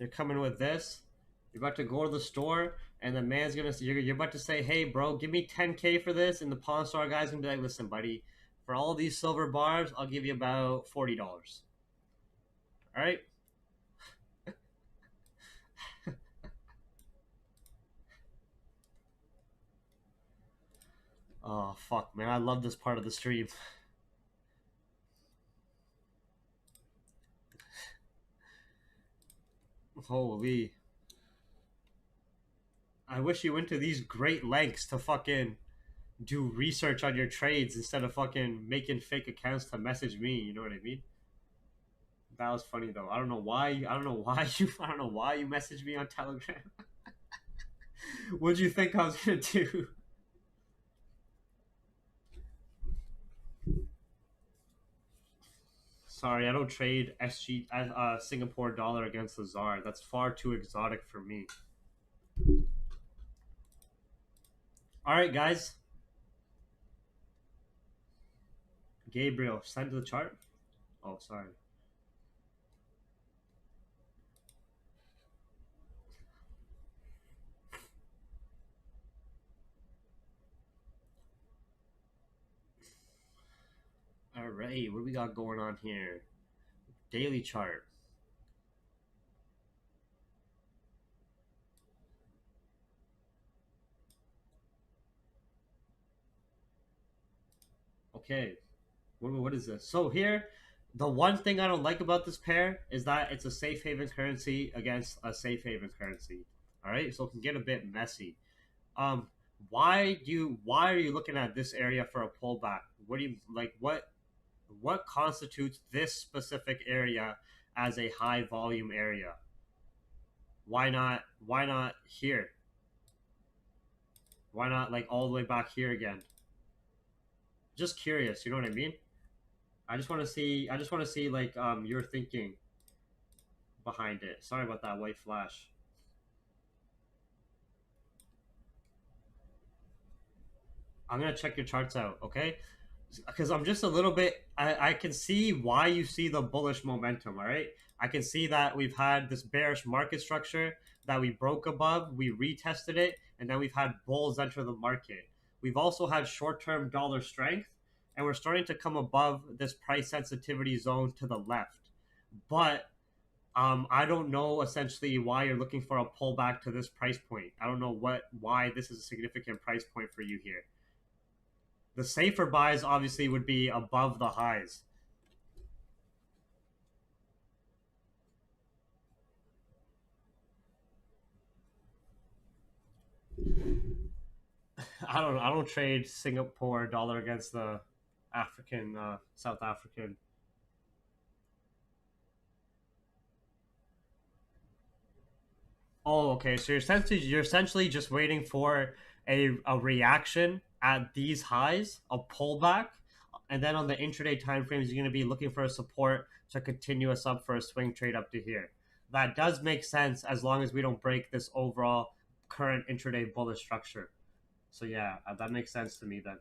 [SPEAKER 1] You're coming with this. You're about to go to the store, and the man's gonna. You're about to say, "Hey, bro, give me 10K for this," and the Pawn Star guy's gonna be like, "Listen, buddy, for all these silver bars, I'll give you about $40. All right." Oh fuck, man! I love this part of the stream. Holy! I wish you went to these great lengths to fucking do research on your trades instead of fucking making fake accounts to message me. You know what I mean? That was funny though. I don't know why. I don't know why you. I don't know why you messaged me on Telegram. What'd you think I was gonna do? Sorry, I don't trade SG Singapore dollar against the ZAR. That's far too exotic for me. All right, guys. Gabriel, send to the chart. Oh, sorry. All right, what do we got going on here? Daily chart. Okay, what is this? So here, the one thing I don't like about this pair is that it's a safe haven currency against a safe haven currency. All right, so it can get a bit messy. Um, why are you looking at this area for a pullback? What do you like? What constitutes this specific area as a high volume area? Why not here? Why not like all the way back here again? Just curious, you know what I mean? I just want to see like your thinking behind it. Sorry about that white flash. I'm gonna check your charts out, okay? Because I'm just a little bit. I can see why you see the bullish momentum. All right, I can see that we've had this bearish market structure that we broke above, we retested it, and then we've had bulls enter the market. We've also had short-term dollar strength, and we're starting to come above this price sensitivity zone to the left. But I don't know essentially why you're looking for a pullback to this price point. I don't know why this is a significant price point for you here. The safer buys obviously would be above the highs. I don't trade Singapore dollar against the African South African. Oh, okay. So you're essentially just waiting for a reaction at these highs, a pullback, and then on the intraday time frames, you're going to be looking for a support to continue us up for a swing trade up to here. That does make sense as long as we don't break this overall current intraday bullish structure. So yeah, that makes sense to me then.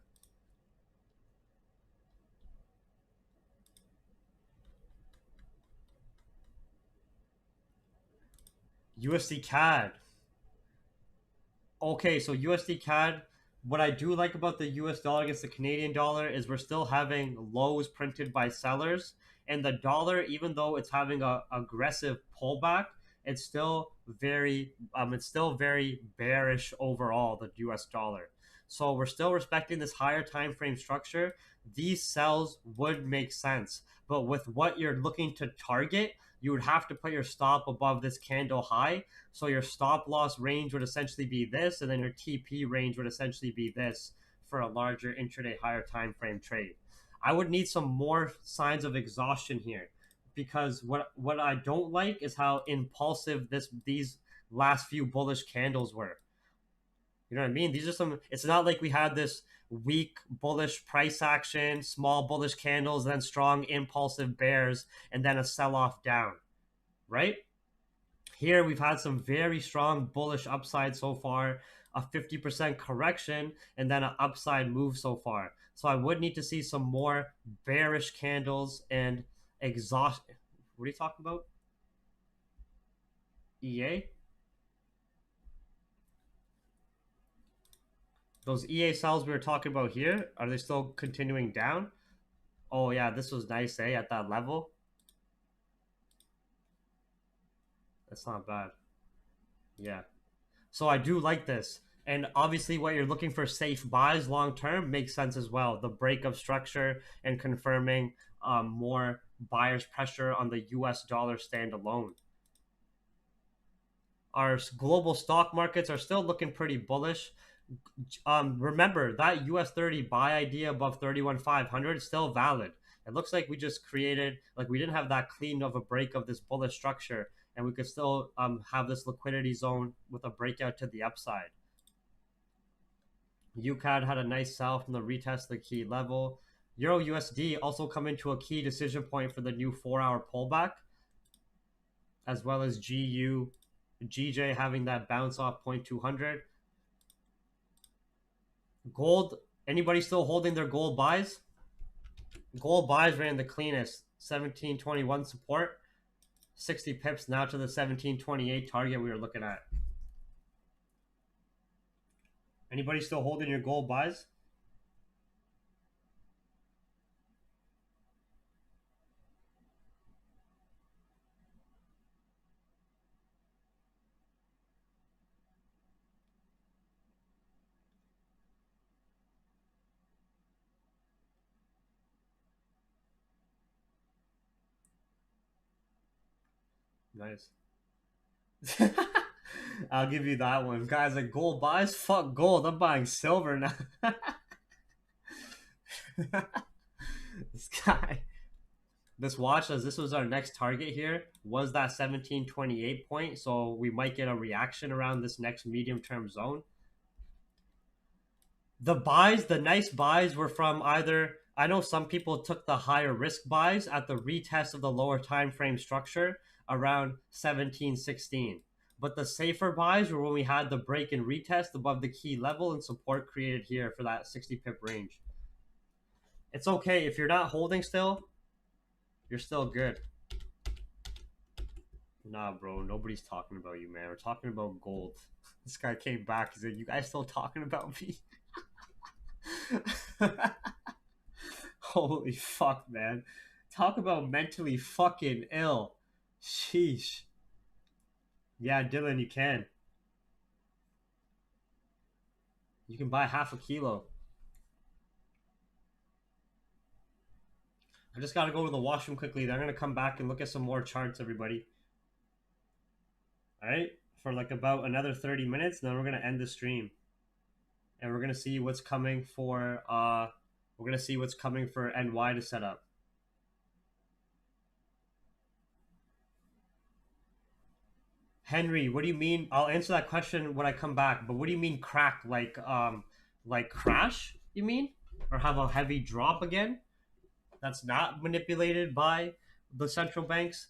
[SPEAKER 1] USD CAD. Okay, so USD CAD, what I do like about the US dollar against the Canadian dollar is we're still having lows printed by sellers. And the dollar, even though it's having a aggressive pullback, it's still very bearish overall, the US dollar. So we're still respecting this higher time frame structure. These sells would make sense. But with what you're looking to target, you would have to put your stop above this candle high, so your stop loss range would essentially be this, and then your TP range would essentially be this for a larger intraday higher time frame trade. I would need some more signs of exhaustion here, because what I don't like is how impulsive these last few bullish candles were. You know what I mean? These are some. It's not like we had this weak bullish price action, small bullish candles, then strong impulsive bears, and then a sell off down, right? Here we've had some very strong bullish upside so far, a 50% correction, and then an upside move so far. So I would need to see some more bearish candles and exhaust. What are you talking about? EA? Those EA sells we were talking about here, are they still continuing down? Oh yeah, this was nice, eh? At that level. That's not bad. Yeah. So I do like this. And obviously, what you're looking for safe buys long term makes sense as well. The break of structure and confirming more buyers' pressure on the US dollar standalone. Our global stock markets are still looking pretty bullish. Remember that US 30 buy idea above 31,500 is still valid. It looks like we just created, like we didn't have that clean of a break of this bullish structure, and we could still have this liquidity zone with a breakout to the upside. UCAD had a nice sell from the retest of the key level. Euro USD also coming to a key decision point for the new 4-hour pullback, as well as GJ having that bounce off 0.200. Gold, anybody still holding their gold buys? Gold buys ran the cleanest. 1721 support, 60 pips now to the 1728 target we were looking at. Anybody still holding your gold buys? Nice. I'll give you that one. Guys, like gold buys? Fuck gold. I'm buying silver now. This guy. This watch, as this was our next target here, was that 1728 point. So we might get a reaction around this next medium term zone. The buys, the nice buys were from either, I know some people took the higher risk buys at the retest of the lower time frame structure around 1716. But the safer buys were when we had the break and retest above the key level and support created here for that 60 pip range. It's okay. If you're not holding still, you're still good. Nah, bro. Nobody's talking about you, man. We're talking about gold. This guy came back. He said, you guys still talking about me? Holy fuck, man. Talk about mentally fucking ill. Sheesh. Yeah, Dylan, you can. You can buy half a kilo. I just gotta go to the washroom quickly. Then I'm gonna come back and look at some more charts, everybody. Alright? For like about another 30 minutes, then we're gonna end the stream. And we're gonna see what's coming for NY to set up. Henry, what do you mean? I'll answer that question when I come back, but what do you mean crack? Like crash, you mean? Or have a heavy drop again? That's not manipulated by the central banks?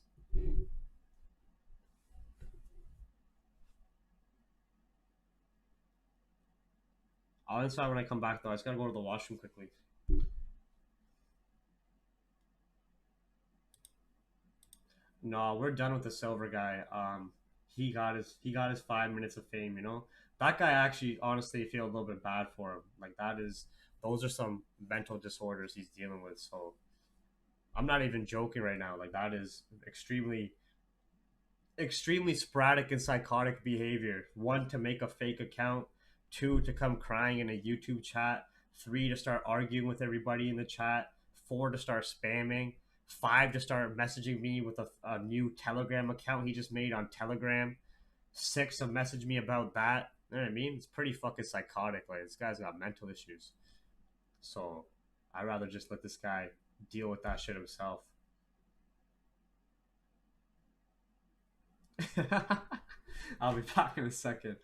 [SPEAKER 1] I'll answer that when I come back though. I just gotta go to the washroom quickly. No, we're done with the silver guy. He got his 5 minutes of fame, you know? That guy actually honestly feel a little bit bad for him. Like those are some mental disorders he's dealing with, so I'm not even joking right now. Like that is extremely sporadic and psychotic behavior. One, to make a fake account. Two, to come crying in a YouTube chat. Three, to start arguing with everybody in the chat. Four, to start spamming. Five, to start messaging me with a new Telegram account he just made on Telegram. Six, to message me about that. You know what I mean? It's pretty fucking psychotic. Like, this guy's got mental issues. So I'd rather just let this guy deal with that shit himself. I'll be back in a second.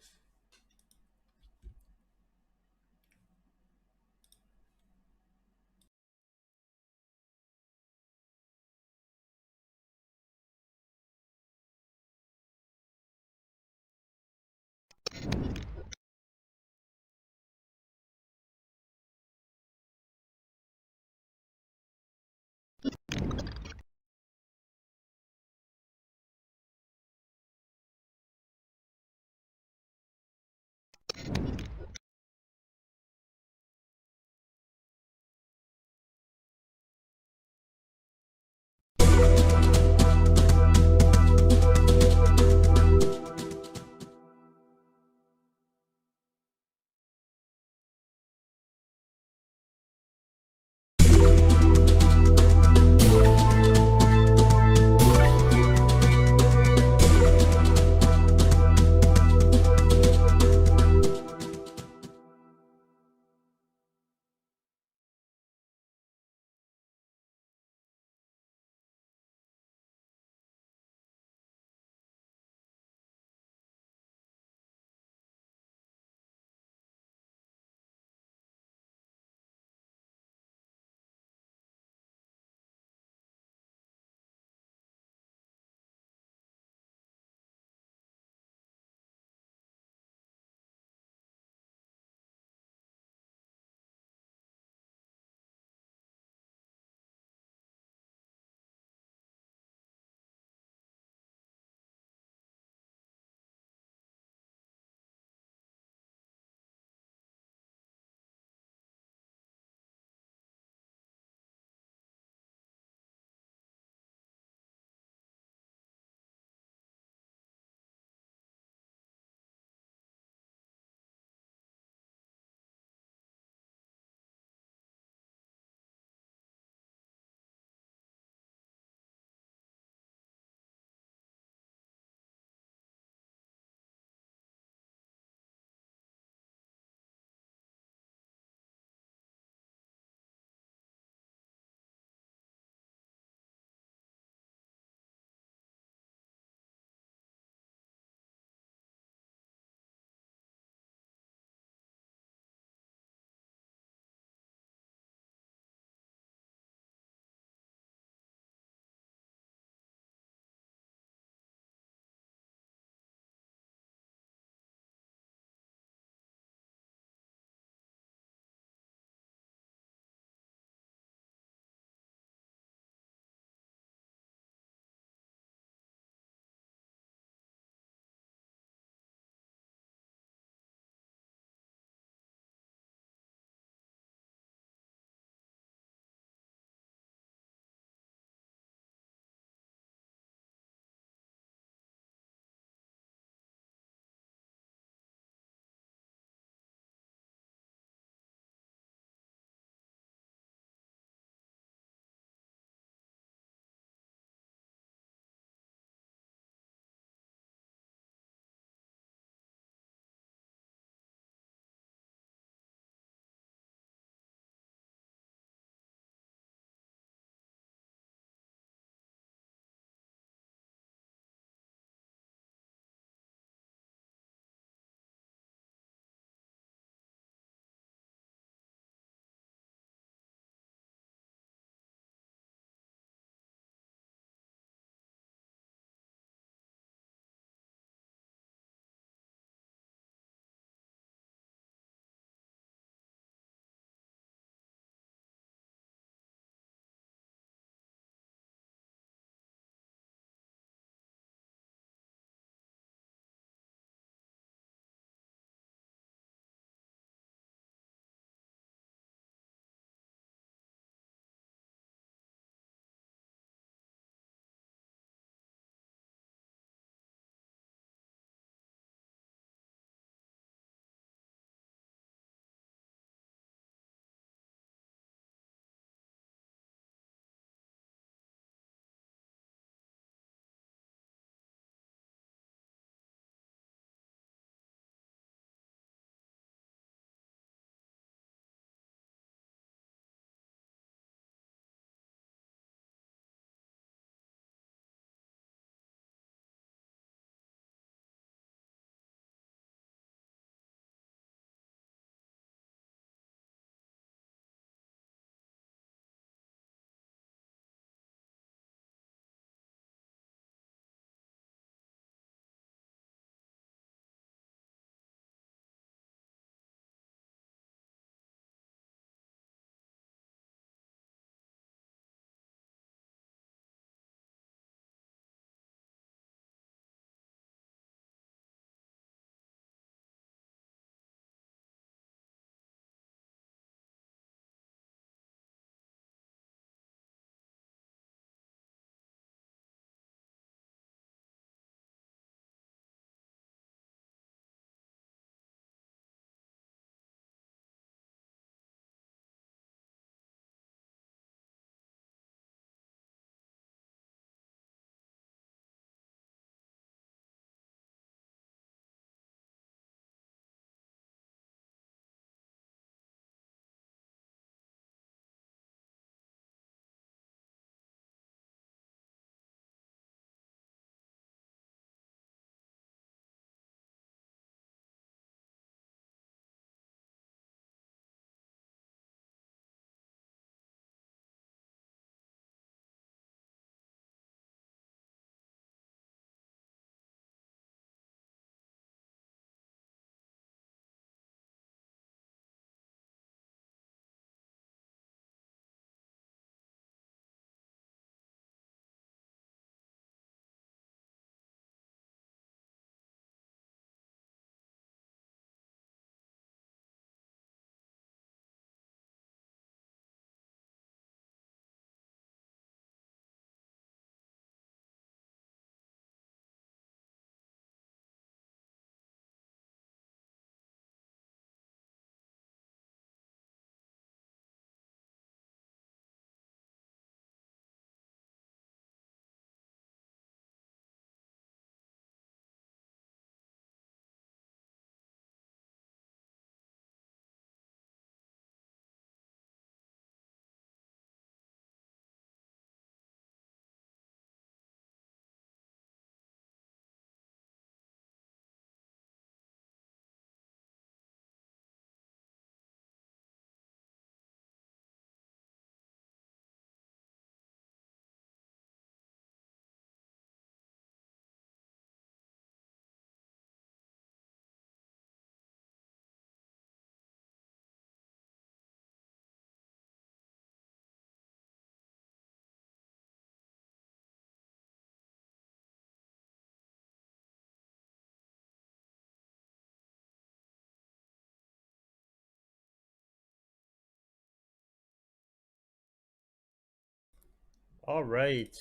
[SPEAKER 1] All right.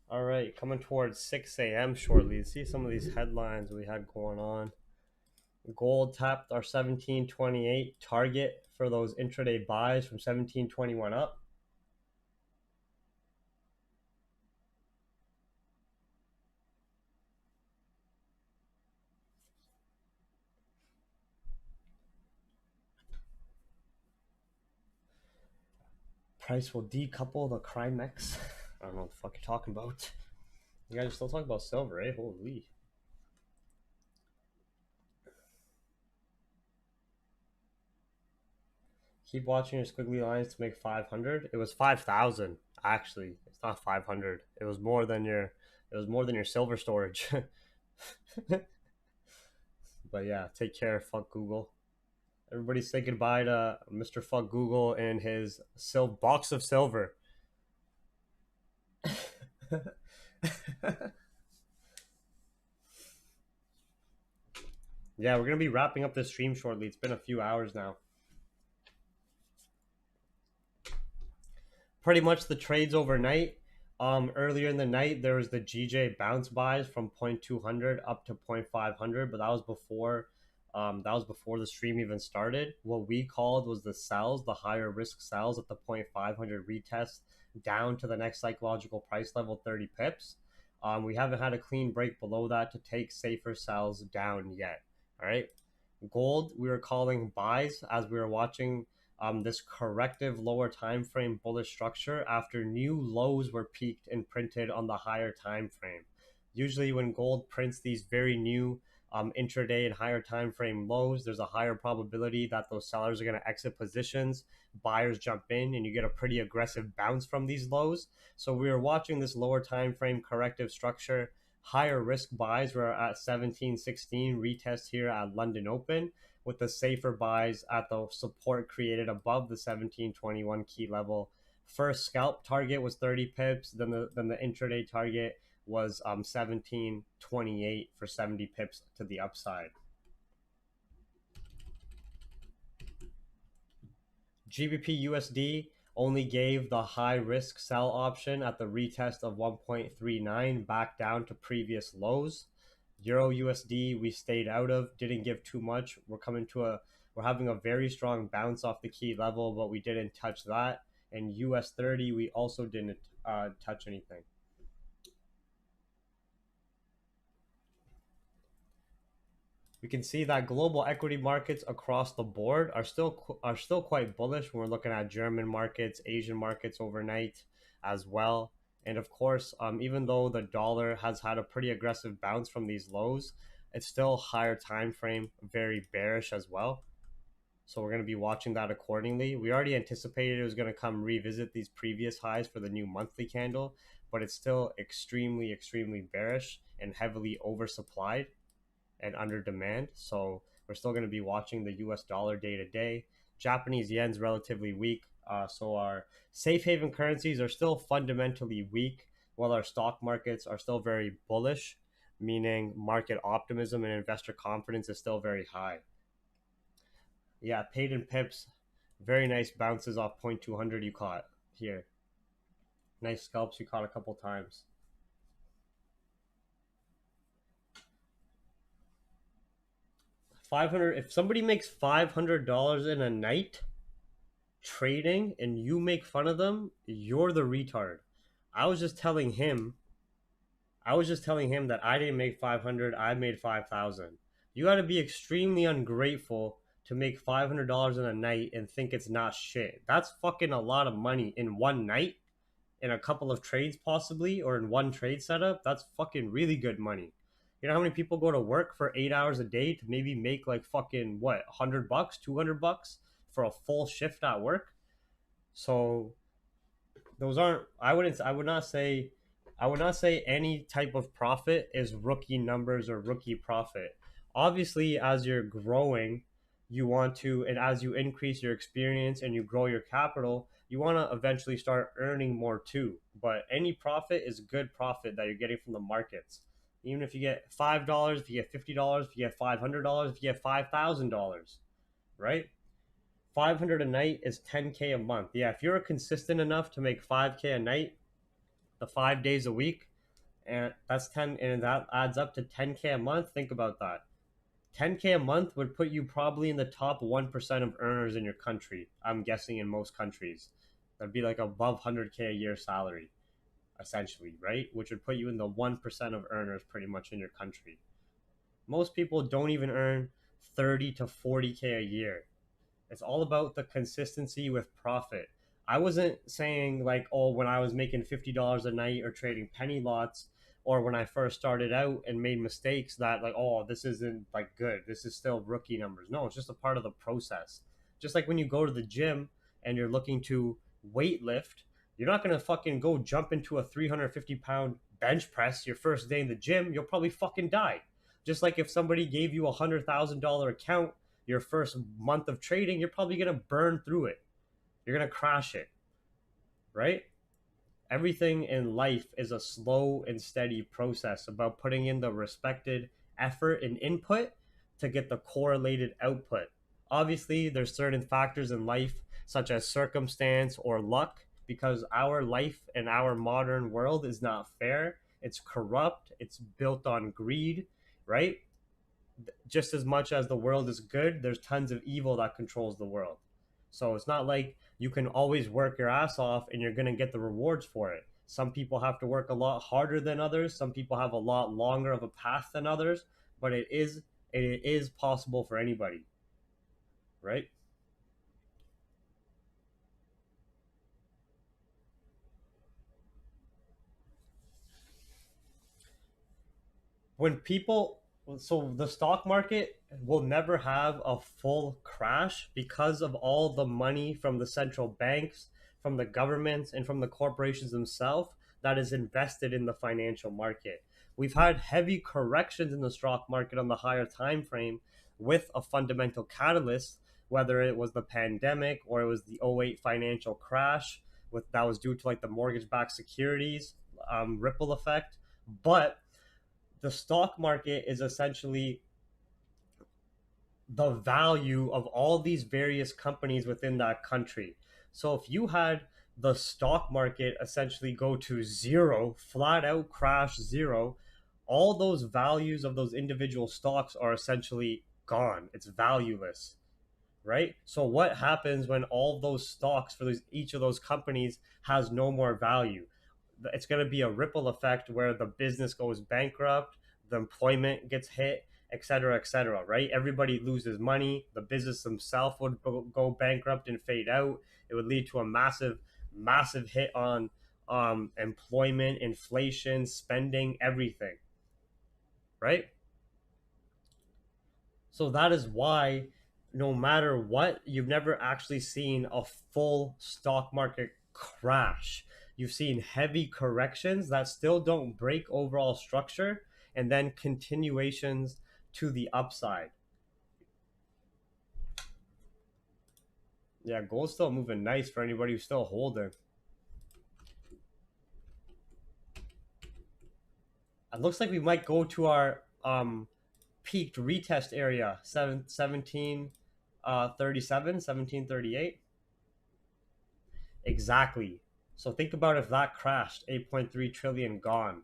[SPEAKER 1] All right. Coming towards 6 a.m. shortly. See some of these headlines we had going on. Gold tapped our 1728 target for those intraday buys from 1721 up. Price will decouple the Crimex. I don't know what the fuck you're talking about. You guys are still talking about silver, eh? Holy. Keep watching your squiggly lines to make 500. It was 5,000 actually. It's not 500. It was more than your. It was more than your silver storage. But yeah, take care. Fuck Google. Everybody say goodbye to Mr. Fuck Google and his box of silver. Yeah, we're gonna be wrapping up this stream shortly. It's been a few hours now. Pretty much the trades overnight. Earlier in the night, there was the GJ bounce buys from 0.200 up to 0.500, but that was before. That was before the stream even started. What we called was the sells, the higher risk sells at the 0.500 retest down to the next psychological price level, 30 pips. We haven't had a clean break below that to take safer sells down yet. All right. Gold, we were calling buys as we were watching this corrective lower time frame bullish structure after new lows were peaked and printed on the higher time frame. Usually, when gold prints these very new intraday and higher time frame lows, there's a higher probability that those sellers are going to exit positions, buyers jump in, and you get a pretty aggressive bounce from these lows. So we were watching this lower time frame corrective structure. Higher risk buys were at 1716 retest here at London Open, with the safer buys at the support created above the 1721 key level. First scalp target was 30 pips, then the intraday target was 1728 for 70 pips to the upside. GBP USD only gave the high risk sell option at the retest of 1.39 back down to previous lows. Euro USD we stayed out of, didn't give too much. We're having a very strong bounce off the key level, but we didn't touch that. And US 30 we also didn't touch anything. We can see that global equity markets across the board are still quite bullish when we're looking at German markets, Asian markets overnight as well. And of course, even though the dollar has had a pretty aggressive bounce from these lows, it's still higher time frame, very bearish as well. So we're going to be watching that accordingly. We already anticipated it was going to come revisit these previous highs for the new monthly candle, but it's still extremely, extremely bearish and heavily oversupplied and under demand. So we're still going to be watching the US dollar day to day. Japanese yen's relatively weak. So our safe haven currencies are still fundamentally weak, while our stock markets are still very bullish, meaning market optimism and investor confidence is still very high. Yeah, paid in pips. Very nice bounces off 0.200 you caught here. Nice scalps you caught a couple times. 500. If somebody makes $500 in a night trading and you make fun of them, you're the retard. I was just telling him. I was just telling him that I didn't make 500. I made 5,000. You got to be extremely ungrateful to make $500 in a night and think it's not shit. That's fucking a lot of money in one night, in a couple of trades possibly, or in one trade setup. That's fucking really good money. You know how many people go to work for 8 hours a day to maybe make like fucking what, $100, $200 for a full shift at work? So those aren't. I would not say any type of profit is rookie numbers or rookie profit. Obviously, as you're growing, you want to, and as you increase your experience and you grow your capital, you want to eventually start earning more too. But any profit is good profit that you're getting from the markets. Even if you get $5, if you get $50, if you get $500, if you get $5,000, right? 500 a night is 10K a month. Yeah, if you're consistent enough to make 5K a night, the 5 days a week, and that's 10, and that adds up to 10K a month. Think about that. 10K a month would put you probably in the top 1% of earners in your country. I'm guessing in most countries. That'd be like above 100K a year salary, essentially, right? Which would put you in the 1% of earners pretty much in your country. Most people don't even earn 30 to 40K a year. It's all about the consistency with profit. I wasn't saying like, oh, when I was making $50 a night or trading penny lots, or when I first started out and made mistakes, that like, oh, this isn't like good. This is still rookie numbers. No, it's just a part of the process. Just like when you go to the gym and you're looking to weight lift, you're not gonna fucking go jump into a 350-pound bench press your first day in the gym. You'll probably fucking die. Just like if somebody gave you $100,000 account your first month of trading, you're probably going to burn through it. You're going to crash it, right? Everything in life is a slow and steady process about putting in the respected effort and input to get the correlated output. Obviously, there's certain factors in life, such as circumstance or luck, because our life and our modern world is not fair. It's corrupt, it's built on greed, right? Just as much as the world is good, there's tons of evil that controls the world. So it's not like you can always work your ass off and you're going to get the rewards for it. Some people have to work a lot harder than others. Some people have a lot longer of a path than others, but it is possible for anybody, right? When people So the stock market will never have a full crash because of all the money from the central banks, from the governments, and from the corporations themselves that is invested in the financial market. We've had heavy corrections in the stock market on the higher time frame with a fundamental catalyst, whether it was the pandemic or it was the '08 financial crash with that was due to like the mortgage-backed securities ripple effect. But the stock market is essentially the value of all these various companies within that country. So if you had the stock market essentially go to zero, flat out crash zero, all those values of those individual stocks are essentially gone. It's valueless, right? So what happens when all those stocks for each of those companies has no more value? It's going to be a ripple effect where the business goes bankrupt, the employment gets hit, et cetera, right? Everybody loses money. The business themselves would go bankrupt and fade out. It would lead to a massive hit on employment, inflation, spending, everything, right? So that is why no matter what, you've never actually seen a full stock market crash. You've seen heavy corrections that still don't break overall structure and then continuations to the upside. Yeah, gold's still moving nice for anybody who's still holding. It looks like we might go to our peaked retest area, 1737, 1738. Exactly. So think about if that crashed, 8.3 trillion gone.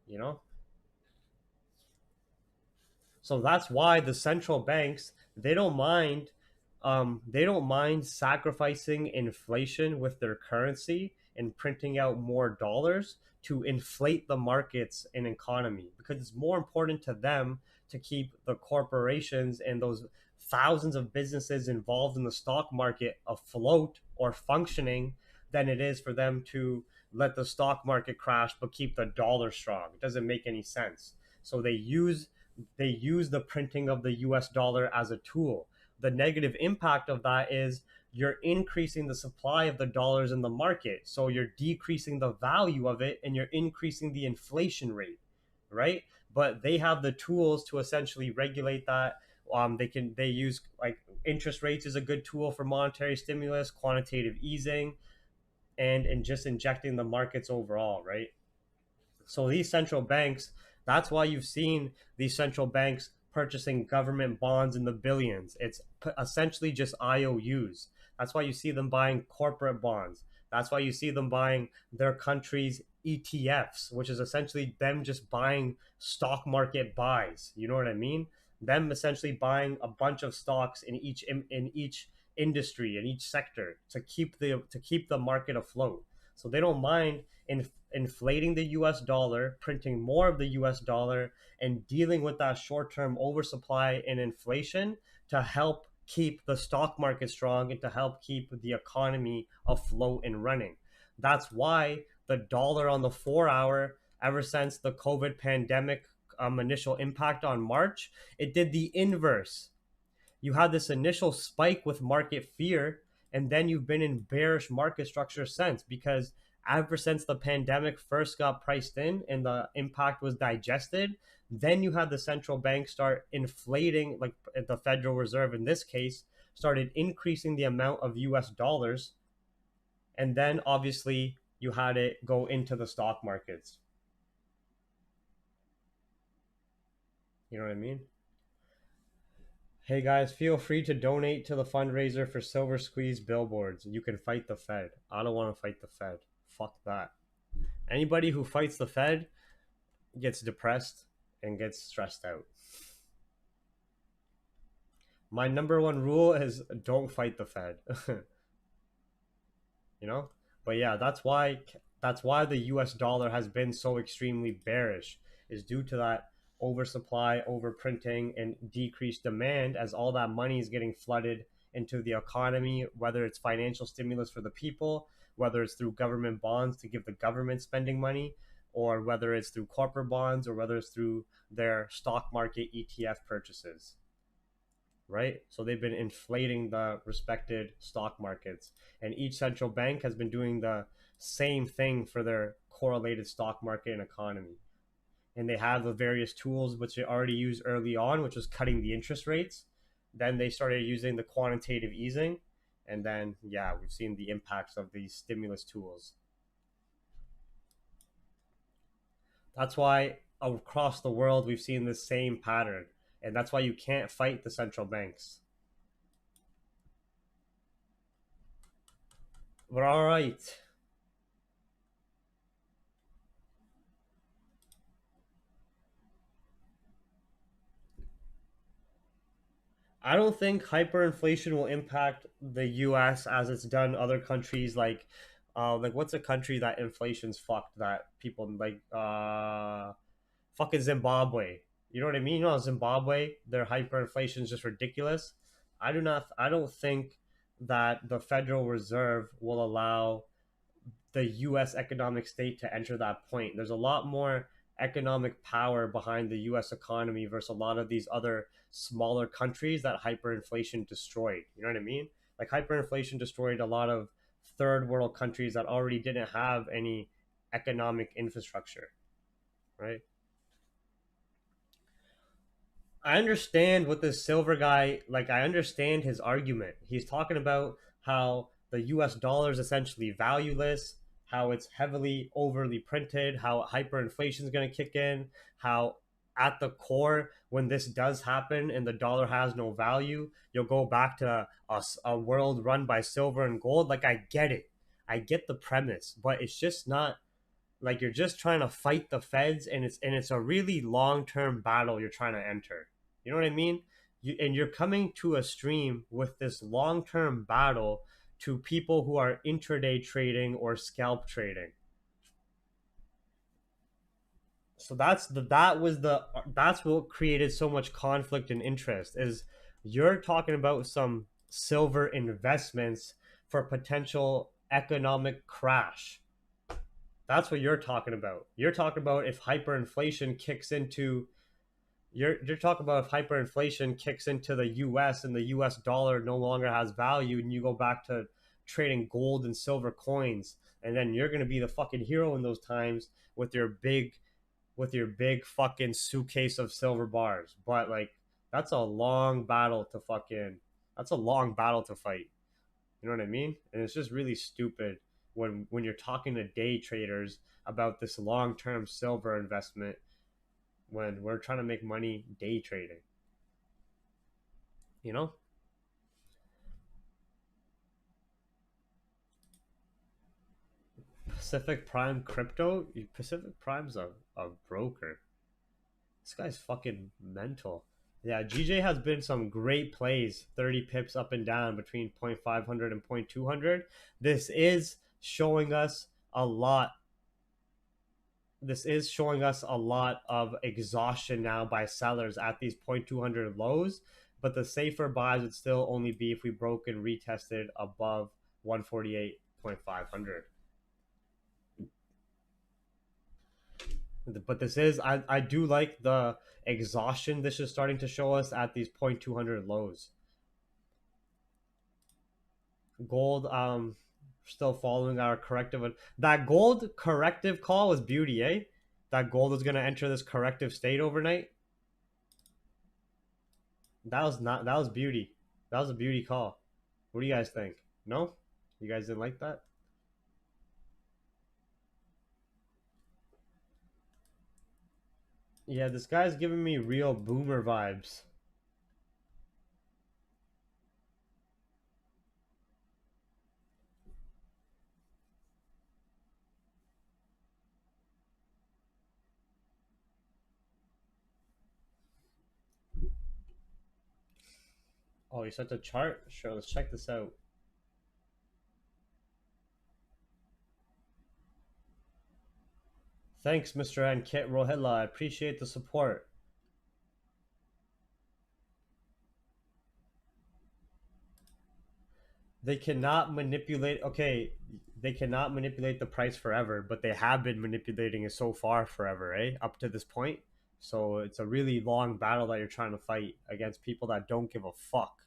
[SPEAKER 1] You know? So that's why the central banks they don't mind sacrificing inflation with their currency and printing out more dollars to inflate the markets and economy because it's more important to them to keep the corporations and those thousands of businesses involved in the stock market afloat or functioning than it is for them to let the stock market crash but keep the dollar strong. It doesn't make any sense. So they use the printing of the US dollar as a tool. The negative impact of that is you're increasing the supply of the dollars in the market. So you're decreasing the value of it and you're increasing the inflation rate, right? But they have the tools to essentially regulate that. They use like interest rates is a good tool for monetary stimulus, quantitative easing, and just injecting the markets overall, right? So these central banks That's why you've seen these central banks purchasing government bonds in the billions. It's essentially just IOUs. That's why you see them buying corporate bonds. That's why you see them buying their country's ETFs, which is essentially them just buying stock market buys. You know what I mean? Them essentially buying a bunch of stocks in each industry in each sector to keep the market afloat. So they don't mind inflating the US dollar, printing more of the US dollar, and dealing with that short term oversupply and inflation to help keep the stock market strong and to help keep the economy afloat and running. That's why the dollar on the 4 hour, ever since the COVID pandemic initial impact on March, it did the inverse. You had this initial spike with market fear, and then you've been in bearish market structure since, because ever since the pandemic first got priced in and the impact was digested, then you had the central bank start inflating, like the Federal Reserve in this case started increasing the amount of US dollars, and then obviously you had it go into the stock markets. You know what I mean? Hey guys, feel free to donate to the fundraiser for Silver Squeeze billboards. You can fight the Fed. I don't want to fight the Fed. Fuck that. Anybody who fights the Fed gets depressed and gets stressed out. My number one rule is don't fight the Fed. You know? But yeah, that's why the US dollar has been so extremely bearish, is due to that oversupply, overprinting, and decreased demand, as all that money is getting flooded into the economy, whether it's financial stimulus for the people, whether it's through government bonds to give the government spending money, or whether it's through corporate bonds, or whether it's through their stock market ETF purchases, right? So they've been inflating the respected stock markets, and each central bank has been doing the same thing for their correlated stock market and economy. And they have the various tools which they already used early on, which was cutting the interest rates. Then they started using the quantitative easing, and then yeah, we've seen the impacts of these stimulus tools. That's why across the world we've seen the same pattern, and that's why you can't fight the central banks. But all right. I don't think hyperinflation will impact the U.S. as it's done other countries, like what's a country that inflation's fucked that people like fucking Zimbabwe. You know what I mean? You know, Zimbabwe, their hyperinflation is just ridiculous. I don't think that the Federal Reserve will allow the US economic state to enter that point. There's a lot more economic power behind the US economy versus a lot of these other smaller countries that hyperinflation destroyed. You know what I mean? Like hyperinflation destroyed a lot of third world countries that already didn't have any economic infrastructure, right? I understand what this silver guy, like, I understand his argument. He's talking about how the US dollar is essentially valueless, how it's heavily overly printed, how hyperinflation is going to kick in, how at the core, when this does happen and the dollar has no value, you'll go back to a world run by silver and gold. Like, I get it. I get the premise, but it's just not like you're just trying to fight the feds, and it's a really long-term battle you're trying to enter. You know what I mean? And you're coming to a stream with this long-term battle to people who are intraday trading or scalp trading. So that's what created so much conflict and interest, is you're talking about some silver investments for potential economic crash. That's what you're talking about. You're talking about if hyperinflation kicks into you're talking about if hyperinflation kicks into the US and the US dollar no longer has value, and you go back to trading gold and silver coins, and then you're going to be the fucking hero in those times with your big fucking suitcase of silver bars. But like that's a long battle to fucking that's a long battle to fight. You know what I mean? And it's just really stupid when you're talking to day traders about this long-term silver investment. when we're trying to make money day trading. You know, Pacific Prime Crypto. Pacific Prime's a broker. This guy's fucking mental. Yeah, GJ has been some great plays, 30 pips up and down between 0.500 and 0.200. This is showing us a lot. This is showing us a lot of exhaustion now by sellers at these 0.200 lows, but the safer buys would still only be if we broke and retested above 148.500. But this is, I do like the exhaustion this is starting to show us at these 0.200 lows. Gold, still following our corrective. That gold corrective call was beauty, eh? That gold is going to enter this corrective state overnight. That was beauty. That was a beauty call. What do you guys think? No? You guys didn't like that? Yeah, this guy's giving me real boomer vibes. Oh, you set the chart? Sure, let's check this out. Thanks, Mr. Ankit Rohilla. I appreciate the support. They cannot manipulate. Okay, they cannot manipulate the price forever, but they have been manipulating it so far forever, eh? Up to this point. So it's a really long battle that you're trying to fight against people that don't give a fuck.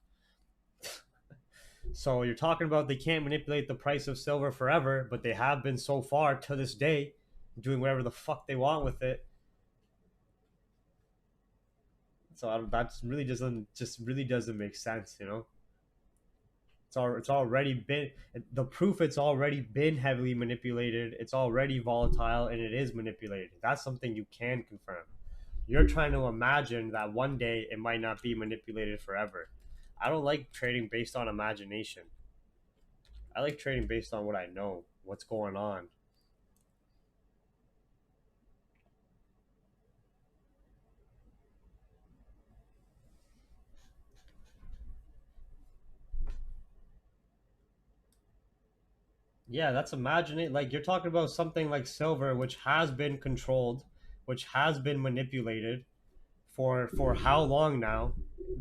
[SPEAKER 1] So you're talking about they can't manipulate the price of silver forever, but they have been so far to this day, doing whatever the fuck they want with it. So that just really doesn't make sense, you know. It's already been the proof. It's already been heavily manipulated. It's already volatile, and it is manipulated. That's something you can confirm. You're trying to imagine that one day it might not be manipulated forever. I don't like trading based on imagination. I like trading based on what I know, what's going on. Yeah, that's imagining. Like you're talking about something like silver, which has been controlled, which has been manipulated for how long now,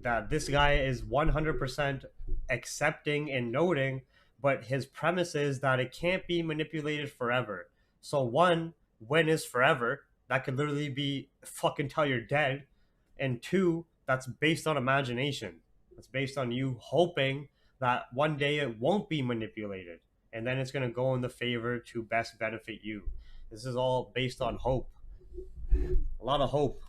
[SPEAKER 1] that this guy is 100% accepting and noting, but his premise is that it can't be manipulated forever. So one, when is forever? That could literally be fucking till you're dead. And two, that's based on imagination. It's based on you hoping that one day it won't be manipulated, and then it's going to go in the favor to best benefit you. This is all based on hope. A lot of hope.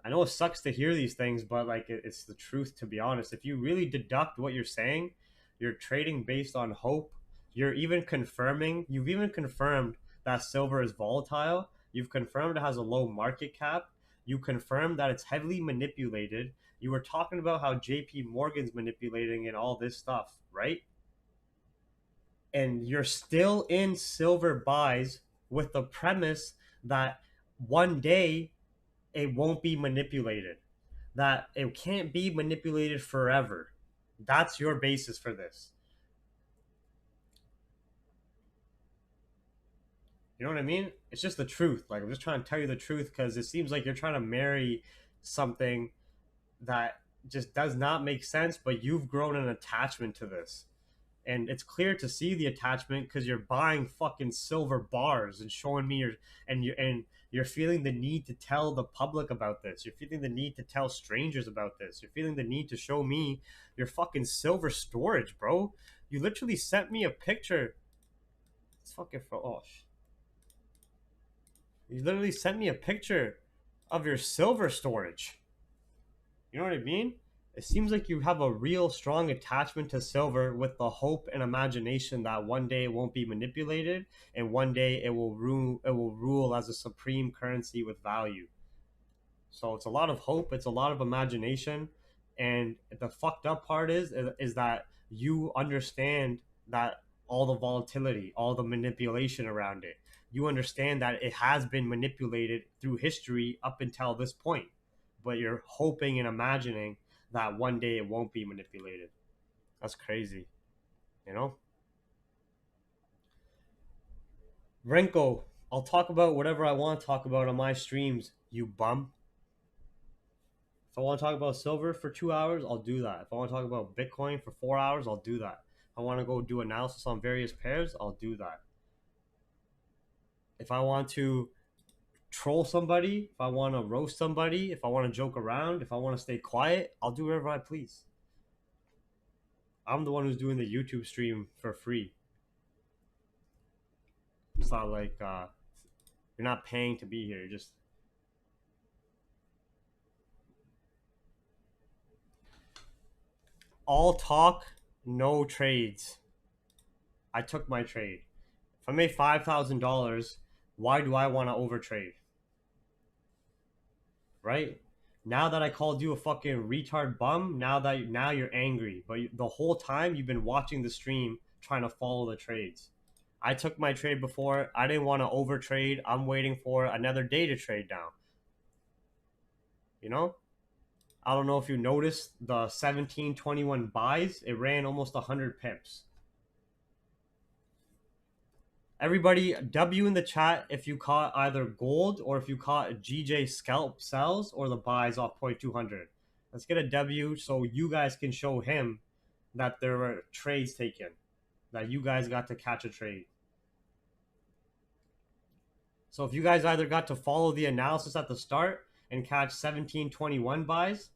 [SPEAKER 1] I know it sucks to hear these things, but like it's the truth. To be honest, if you really deduct what you're saying, you're trading based on hope. You're even confirming. You've even confirmed that silver is volatile. You've confirmed it has a low market cap. You confirmed that it's heavily manipulated. You were talking about how J.P. Morgan's manipulating and all this stuff, right? And you're still in silver buys with the premise that one day it won't be manipulated, that it can't be manipulated forever. That's your basis for this. You know what I mean? It's just the truth. Like, I'm just trying to tell you the truth because it seems like you're trying to marry something that just does not make sense, but you've grown an attachment to this. And it's clear to see the attachment because you're buying fucking silver bars and showing me your and you're feeling the need to tell the public about this. You're feeling the need to tell strangers about this. You're feeling the need to show me your fucking silver storage, bro. You literally sent me a picture. It's fucking oh. You literally sent me a picture of your silver storage. You know what I mean? It seems like you have a real strong attachment to silver with the hope and imagination that one day it won't be manipulated and one day it will rule as a supreme currency with value. So it's a lot of hope, it's a lot of imagination, and the fucked up part is that you understand that all the volatility, all the manipulation around it. You understand that it has been manipulated through history up until this point, but you're hoping and imagining that one day it won't be manipulated. That's crazy, you know? Renko, I'll talk about whatever I want to talk about on my streams, you bum. If I want to talk about silver for 2 hours, I'll do that. If I want to talk about Bitcoin for 4 hours, I'll do that. If I want to go do analysis on various pairs, I'll do that. If I want to troll somebody, if I want to roast somebody, if I want to joke around, if I want to stay quiet, I'll do whatever I please. I'm the one who's doing the YouTube stream for free. It's not like you're not paying to be here. You're just all talk, no trades. I took my trade. If I made $5,000, why do I want to overtrade? Right? Now that I called you a fucking retard bum, now you're angry. But the whole time you've been watching the stream trying to follow the trades. I took my trade before. I didn't want to overtrade. I'm waiting for another day to trade down. You know? I don't know if you noticed the 1721 buys. It ran almost 100 pips. Everybody, W in the chat if you caught either gold or if you caught GJ scalp sells or the buys off 0.200. Let's get a W so you guys can show him that there were trades taken, that you guys got to catch a trade. So if you guys either got to follow the analysis at the start and catch 1721 buys,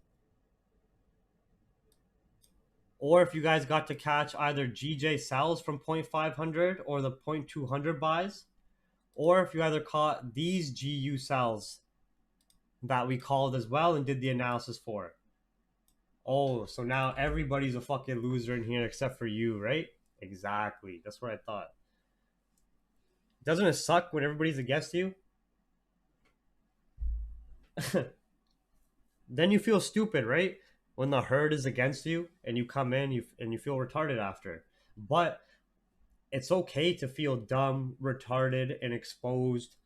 [SPEAKER 1] or if you guys got to catch either GJ sells from 0.500 or the 0.200 buys, or if you either caught these GU sells that we called as well and did the analysis for. Oh, so now everybody's a fucking loser in here except for you, right? Exactly. That's what I thought. Doesn't it suck when everybody's against you? Then you feel stupid, right? When the herd is against you and you come in and you feel retarded after. But it's okay to feel dumb, retarded, and exposed,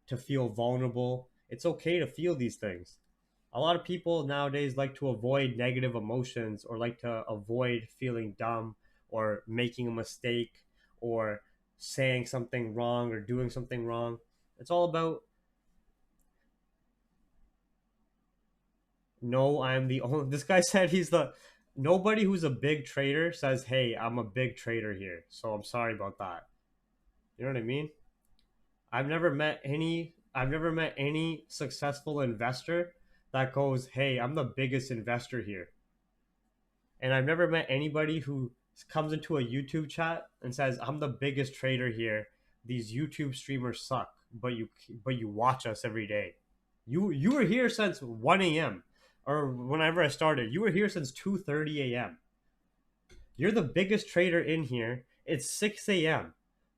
[SPEAKER 1] to feel vulnerable. It's okay to feel these things. A lot of people nowadays like to avoid negative emotions or like to avoid feeling dumb or making a mistake or saying something wrong or doing something wrong. It's all about, no, I'm the only, this guy said he's the, nobody who's a big trader says, hey, I'm a big trader here. So I'm sorry about that. You know what I mean? I've never met any successful investor that goes, "Hey, I'm the biggest investor here." And I've never met anybody who comes into a YouTube chat and says, "I'm the biggest trader here. These YouTube streamers suck, but you watch us every day." You were here since 1 a.m. or whenever I started. You were here since 2:30 a.m. You're the biggest trader in here. It's 6 a.m.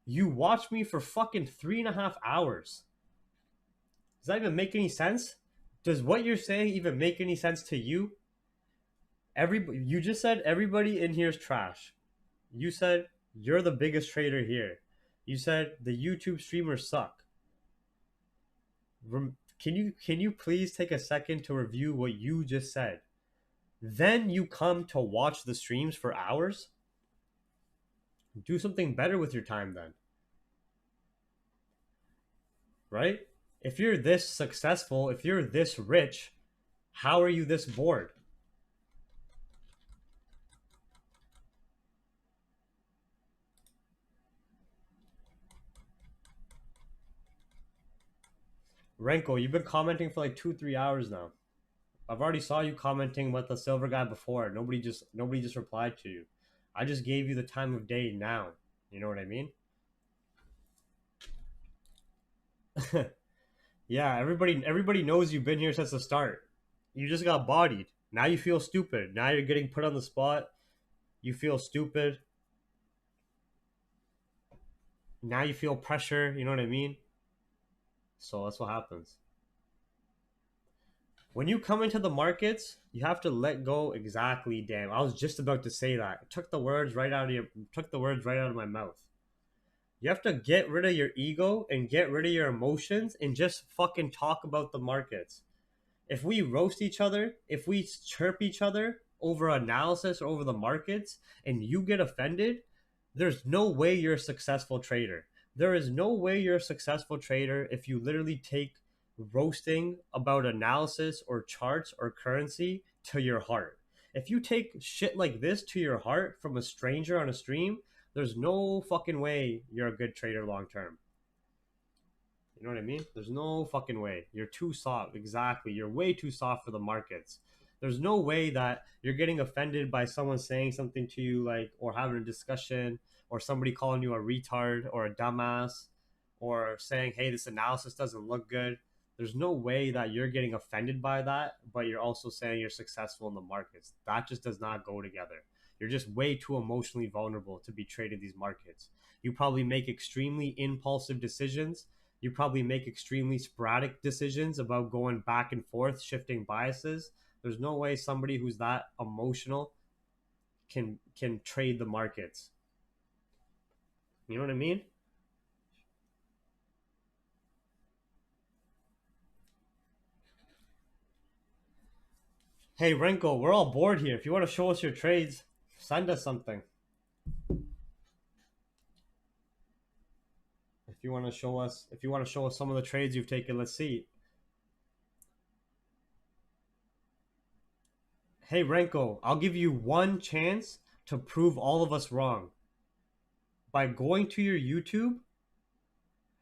[SPEAKER 1] You watched me for fucking 3.5 hours. Does that even make any sense? Does what you're saying even make any sense to you? You just said everybody in here is trash. You said you're the biggest trader here. You said the YouTube streamers suck. Can you please take a second to review what you just said? Then you come to watch the streams for hours? Do something better with your time then. Right? If you're this successful, if you're this rich, how are you this bored? Renko, you've been commenting for like 2-3 hours now. I've already saw you commenting with the silver guy before. Nobody just replied to you. I just gave you the time of day now. You know what I mean? Yeah, everybody knows you've been here since the start. You just got bodied. Now you feel stupid. Now you're getting put on the spot. You feel stupid. Now you feel pressure. You know what I mean? So that's what happens. When you come into the markets, you have to let go. Exactly. Damn, I was just about to say that. Took the words right out of my mouth. You have to get rid of your ego and get rid of your emotions and just fucking talk about the markets. If we roast each other, if we chirp each other over analysis or over the markets and you get offended, there's no way you're a successful trader. There is no way you're a successful trader if you literally take roasting about analysis or charts or currency to your heart. If you take shit like this to your heart from a stranger on a stream, there's no fucking way you're a good trader long term. You know what I mean? There's no fucking way. You're too soft. Exactly. You're way too soft for the markets. There's no way that you're getting offended by someone saying something to you, like, or having a discussion, or somebody calling you a retard or a dumbass, or saying, hey, this analysis doesn't look good. There's no way that you're getting offended by that, but you're also saying you're successful in the markets. That just does not go together. You're just way too emotionally vulnerable to be trading these markets. You probably make extremely impulsive decisions. You probably make extremely sporadic decisions about going back and forth, shifting biases. There's no way somebody who's that emotional can trade the markets. You know what I mean? Hey Renko, we're all bored here. If you want to show us your trades, send us something. If you want to show us some of the trades you've taken, let's see. Hey Renko, I'll give you one chance to prove all of us wrong by going to your YouTube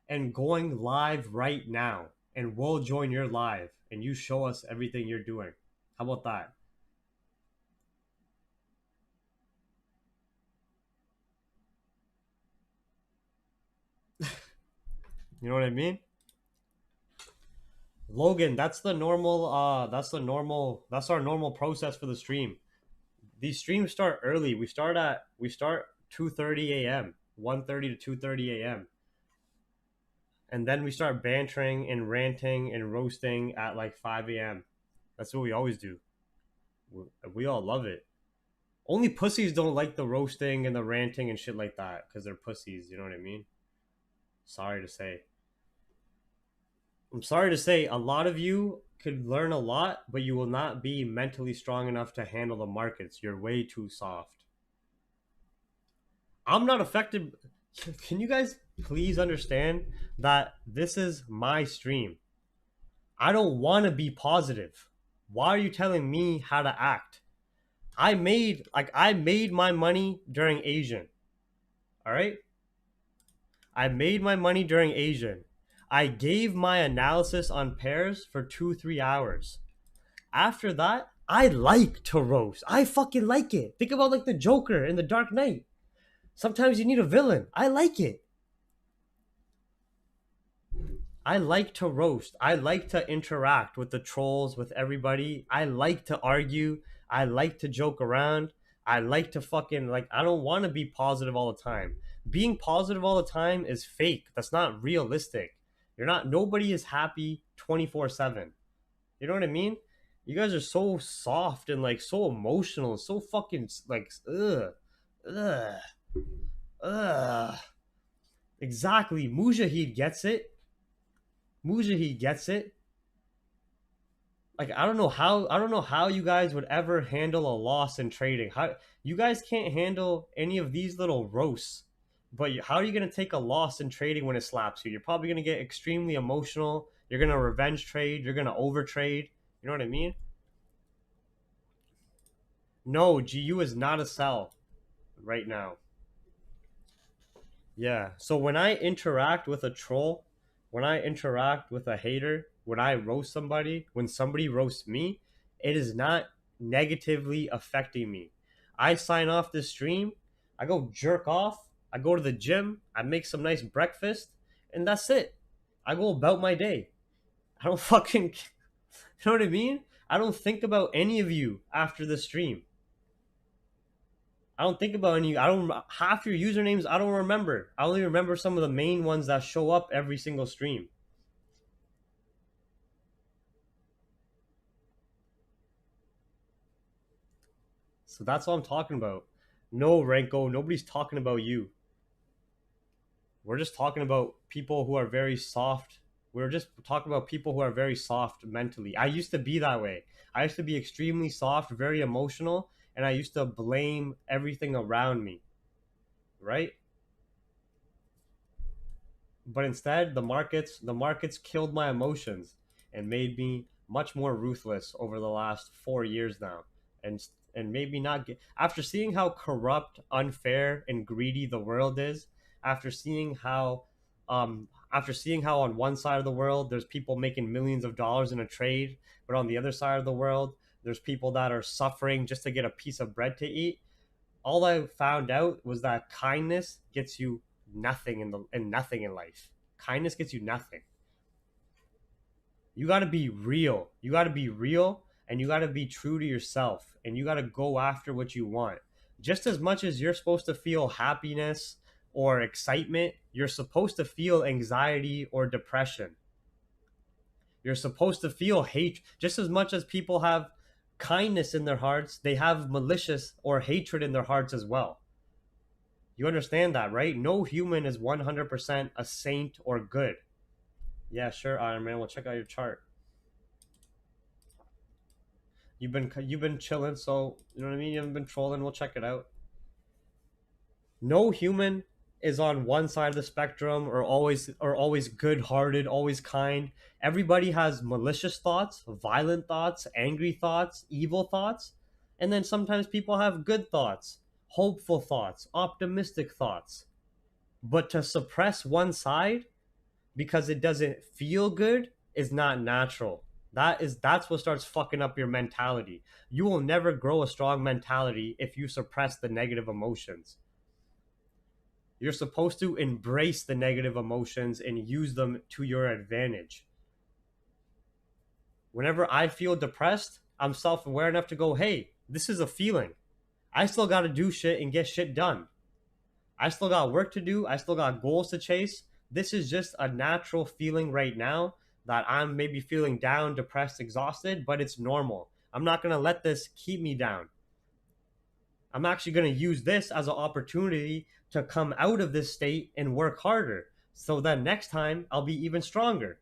[SPEAKER 1] and going live right now, and we'll join your live and you show us everything you're doing. How about that? You know what I mean? Logan, that's our normal process for the stream. These streams start early. We start 2:30 a.m., 1:30 to 2:30 a.m. And then we start bantering and ranting and roasting at like 5 a.m. That's what we always do. We all love it. Only pussies don't like the roasting and the ranting and shit like that because they're pussies. You know what I mean? Sorry to say. I'm sorry to say, a lot of you could learn a lot, but you will not be mentally strong enough to handle the markets. You're way too soft. I'm not affected. Can you guys please understand that this is my stream? I don't want to be positive. Why are you telling me how to act? I made my money during Asian. All right? I made my money during Asian. I gave my analysis on pairs for 2-3 hours. After that, I like to roast. I fucking like it. Think about like the Joker in the Dark Knight. Sometimes you need a villain. I like it. I like to roast. I like to interact with the trolls, with everybody. I like to argue. I like to joke around. I like to fucking like I don't want to be positive all the time. Being positive all the time is fake. That's not realistic. You're not nobody is happy 24/7. You know what I mean? You guys are so soft and like so emotional and so fucking like ugh ugh. Exactly. Mujahid gets it. Mujahid gets it. Like I don't know how you guys would ever handle a loss in trading. How you guys can't handle any of these little roasts. But how are you going to take a loss in trading when it slaps you? You're probably going to get extremely emotional. You're going to revenge trade. You're going to overtrade. You know what I mean? No, GU is not a sell right now. Yeah. So when I interact with a troll, when I interact with a hater, when I roast somebody, when somebody roasts me, it is not negatively affecting me. I sign off this stream, I go jerk off, I go to the gym, I make some nice breakfast, and that's it. I go about my day. I don't fucking, you know what I mean? I don't think about any of you after the stream. I don't think about any. I don't half your usernames. I don't remember. I only remember some of the main ones that show up every single stream. So that's what I'm talking about. No, Renko, nobody's talking about you. We're just talking about people who are very soft. We're just talking about people who are very soft mentally. I used to be that way. I used to be extremely soft, very emotional, and I used to blame everything around me, right? But instead, the markets killed my emotions and made me much more ruthless over the last 4 years now, and and made me not get after seeing how corrupt, unfair, and greedy the world is. After seeing how, on one side of the world there's people making millions of dollars in a trade, but on the other side of the world there's people that are suffering just to get a piece of bread to eat. All I found out was that kindness gets you nothing nothing in life. Kindness gets you nothing. You got to be real. You got to be real, and you got to be true to yourself, and you got to go after what you want. Just as much as you're supposed to feel happiness or excitement, you're supposed to feel anxiety or depression. You're supposed to feel hate just as much as people have kindness in their hearts, they have malicious or hatred in their hearts as well. You understand that, right? No human is 100% a saint or good. Yeah, sure, Iron Man. We'll check out your chart. You've been chilling, so you know what I mean. You haven't been trolling. We'll check it out. No human is on one side of the spectrum or always good-hearted, always kind. Everybody has malicious thoughts, violent thoughts, angry thoughts, evil thoughts, and then sometimes people have good thoughts, hopeful thoughts, optimistic thoughts. But to suppress one side because it doesn't feel good is not natural. That's what starts fucking up your mentality. You will never grow a strong mentality if you suppress the negative emotions. You're supposed to embrace the negative emotions and use them to your advantage. Whenever I feel depressed, I'm self-aware enough to go, "Hey, this is a feeling. I still got to do shit and get shit done. I still got work to do. I still got goals to chase. This is just a natural feeling right now that I'm maybe feeling down, depressed, exhausted, but it's normal. I'm not going to let this keep me down. I'm actually going to use this as an opportunity to come out of this state and work harder so that next time I'll be even stronger.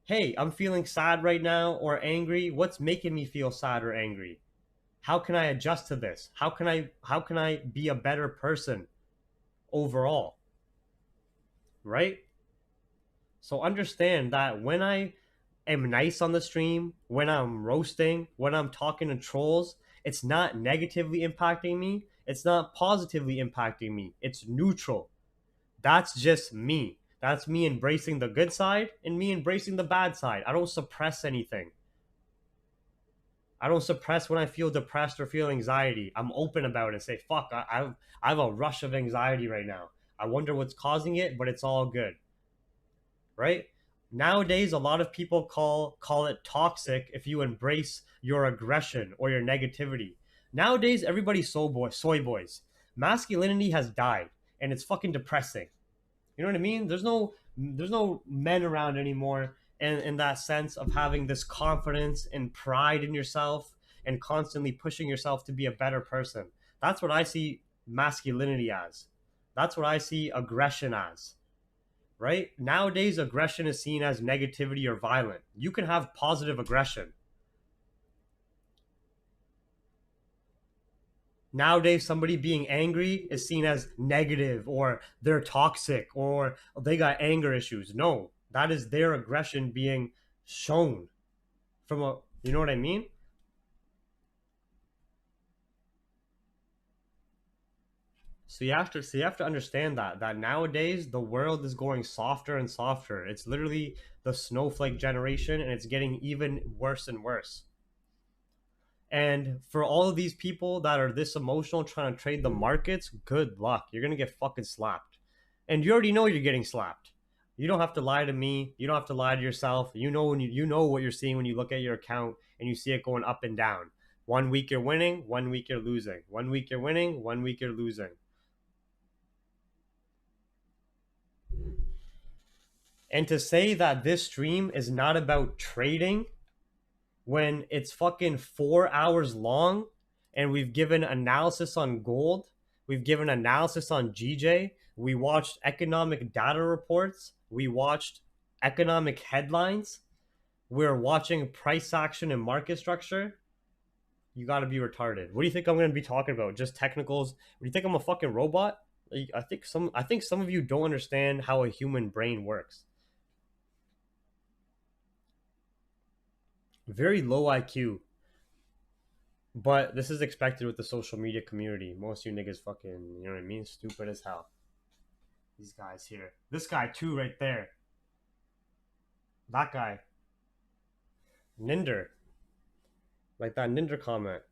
[SPEAKER 1] Hey, I'm feeling sad right now or angry. What's making me feel sad or angry? How can I adjust to this? How can I be a better person overall?" Right? So understand that when I am nice on the stream, when I'm roasting, when I'm talking to trolls, it's not negatively impacting me. It's not positively impacting me. It's neutral. That's just me. That's me embracing the good side and me embracing the bad side. I don't suppress anything. I don't suppress when I feel depressed or feel anxiety. I'm open about it and say, fuck, I have a rush of anxiety right now. I wonder what's causing it, but it's all good. Right? Nowadays, a lot of people call it toxic if you embrace your aggression or your negativity. Nowadays, everybody's soy boys. Masculinity has died, and it's fucking depressing. You know what I mean? There's no men around anymore in that sense of having this confidence and pride in yourself and constantly pushing yourself to be a better person. That's what I see masculinity as. That's what I see aggression as. Right? Nowadays, aggression is seen as negativity or violent. You can have positive aggression. Nowadays, somebody being angry is seen as negative or they're toxic or they got anger issues. No, that is their aggression being shown from a, you know what I mean? So you have to understand that nowadays the world is going softer and softer. It's literally the snowflake generation and it's getting even worse and worse. And for all of these people that are this emotional trying to trade the markets, good luck. You're going to get fucking slapped. And you already know you're getting slapped. You don't have to lie to me. You don't have to lie to yourself. You know when you know what you're seeing when you look at your account and you see it going up and down. One week you're winning, one week you're losing. One week you're winning, one week you're losing. And to say that this stream is not about trading when it's fucking 4 hours long and we've given analysis on gold, we've given analysis on GJ, we watched economic data reports, we watched economic headlines, we're watching price action and market structure. You got to be retarded. What do you think I'm going to be talking about? Just technicals? Do you think I'm a fucking robot? I think some of you don't understand how a human brain works. Very low IQ. But this is expected with the social media community. Most of you niggas fucking, you know what I mean? Stupid as hell. These guys here. This guy too right there. That guy. Ninder. Like that Ninder comment.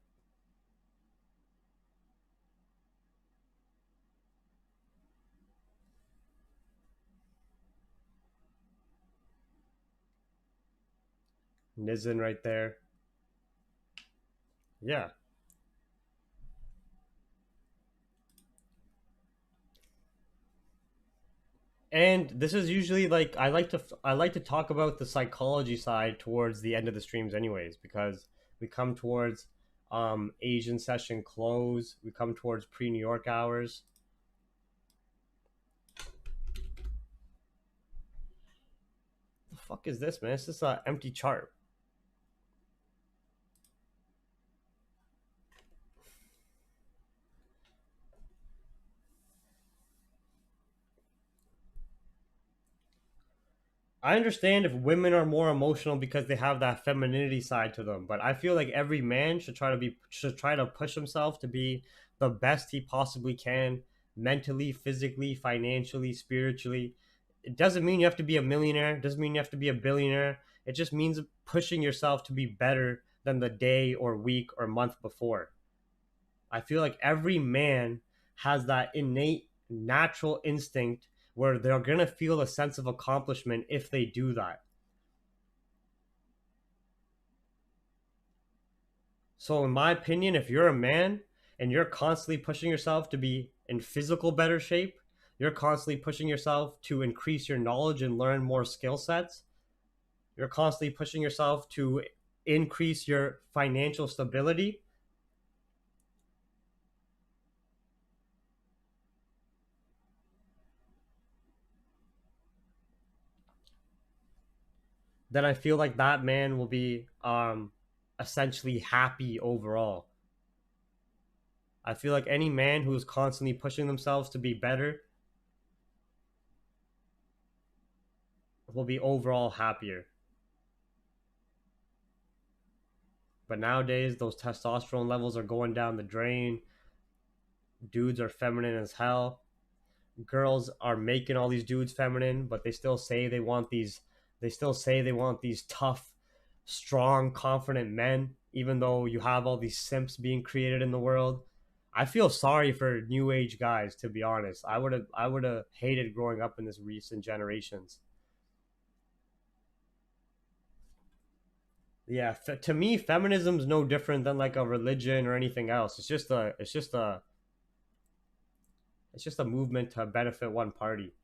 [SPEAKER 1] Nizen right there. Yeah. And this is usually like I like to talk about the psychology side towards the end of the streams anyways, because we come towards Asian session close, we come towards pre-New York hours. The fuck is this, man? It's just an empty chart. I understand if women are more emotional because they have that femininity side to them, but I feel like every man should try to push himself to be the best he possibly can, mentally, physically, financially, spiritually. It doesn't mean you have to be a millionaire, it doesn't mean you have to be a billionaire. It just means pushing yourself to be better than the day or week or month before. I feel like every man has that innate natural instinct where they're going to feel a sense of accomplishment if they do that. So, in my opinion, if you're a man and you're constantly pushing yourself to be in physical better shape, you're constantly pushing yourself to increase your knowledge and learn more skill sets, you're constantly pushing yourself to increase your financial stability, then I feel like that man will be essentially happy overall. I feel like any man who is constantly pushing themselves to be better will be overall happier. But nowadays, those testosterone levels are going down the drain. Dudes are feminine as hell. Girls are making all these dudes feminine, but they still say they want these. They still say they want these tough, strong, confident men. Even though you have all these simps being created in the world, I feel sorry for new age guys. To be honest, I would have hated growing up in this recent generations. Yeah, to me, feminism's no different than like a religion or anything else. It's just a movement to benefit one party.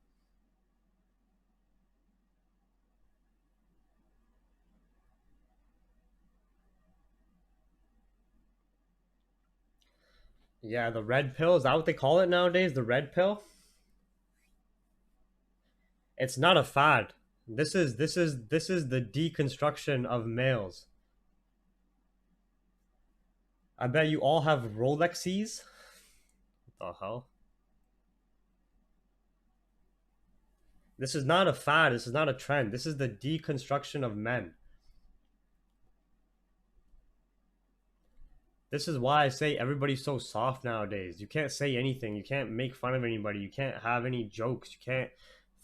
[SPEAKER 1] Yeah, the red pill, is that what they call it nowadays? The red pill? It's not a fad. This is the deconstruction of males. I bet you all have Rolexes. What the hell? This is not a fad. This is not a trend. This is the deconstruction of men. This is why I say everybody's so soft nowadays. You can't say anything. You can't make fun of anybody. You can't have any jokes. You can't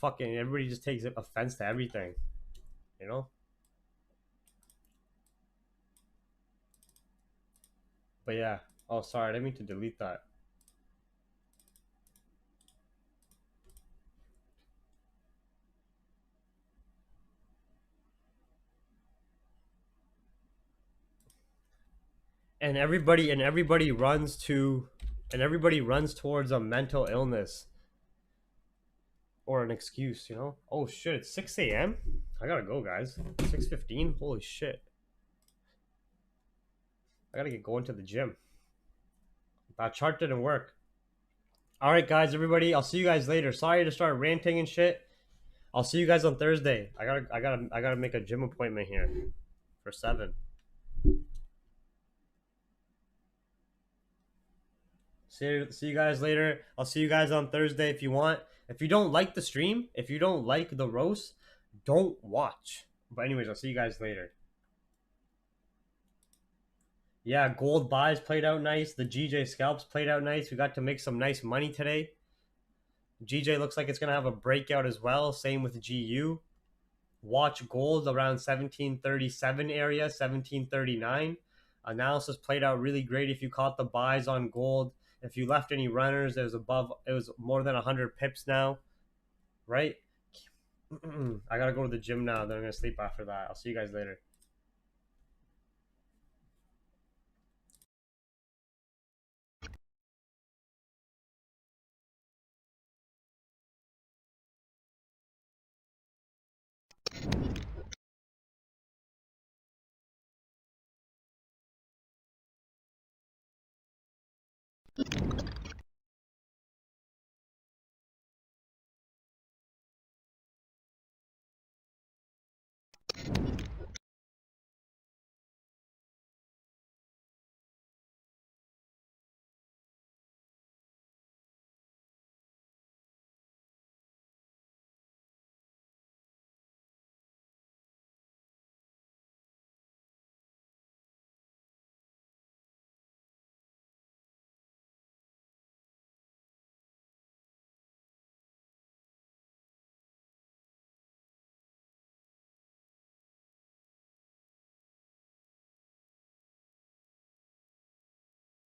[SPEAKER 1] fucking. Everybody just takes offense to everything. You know. But yeah. Oh, sorry. I didn't mean to delete that. and everybody runs to and everybody runs towards a mental illness or an excuse, you know? Oh shit, it's 6 a.m. I gotta go, guys. 6:15. Holy shit! I gotta get going to the gym. That chart didn't work. All right, guys, everybody. I'll see you guys later. Sorry to start ranting and shit. I'll see you guys on Thursday. I gotta make a gym appointment here for 7. See you guys later. I'll see you guys on Thursday if you want. If you don't like the stream, if you don't like the roast, don't watch. But anyways, I'll see you guys later. Yeah, gold buys played out nice. The GJ scalps played out nice. We got to make some nice money today. GJ looks like it's going to have a breakout as well. Same with GU. Watch gold around 1737 area, 1739. Analysis played out really great if you caught the buys on gold. If you left any runners, it was more than 100 pips now, right? I got to go to the gym now. Then I'm going to sleep after that. I'll see you guys later.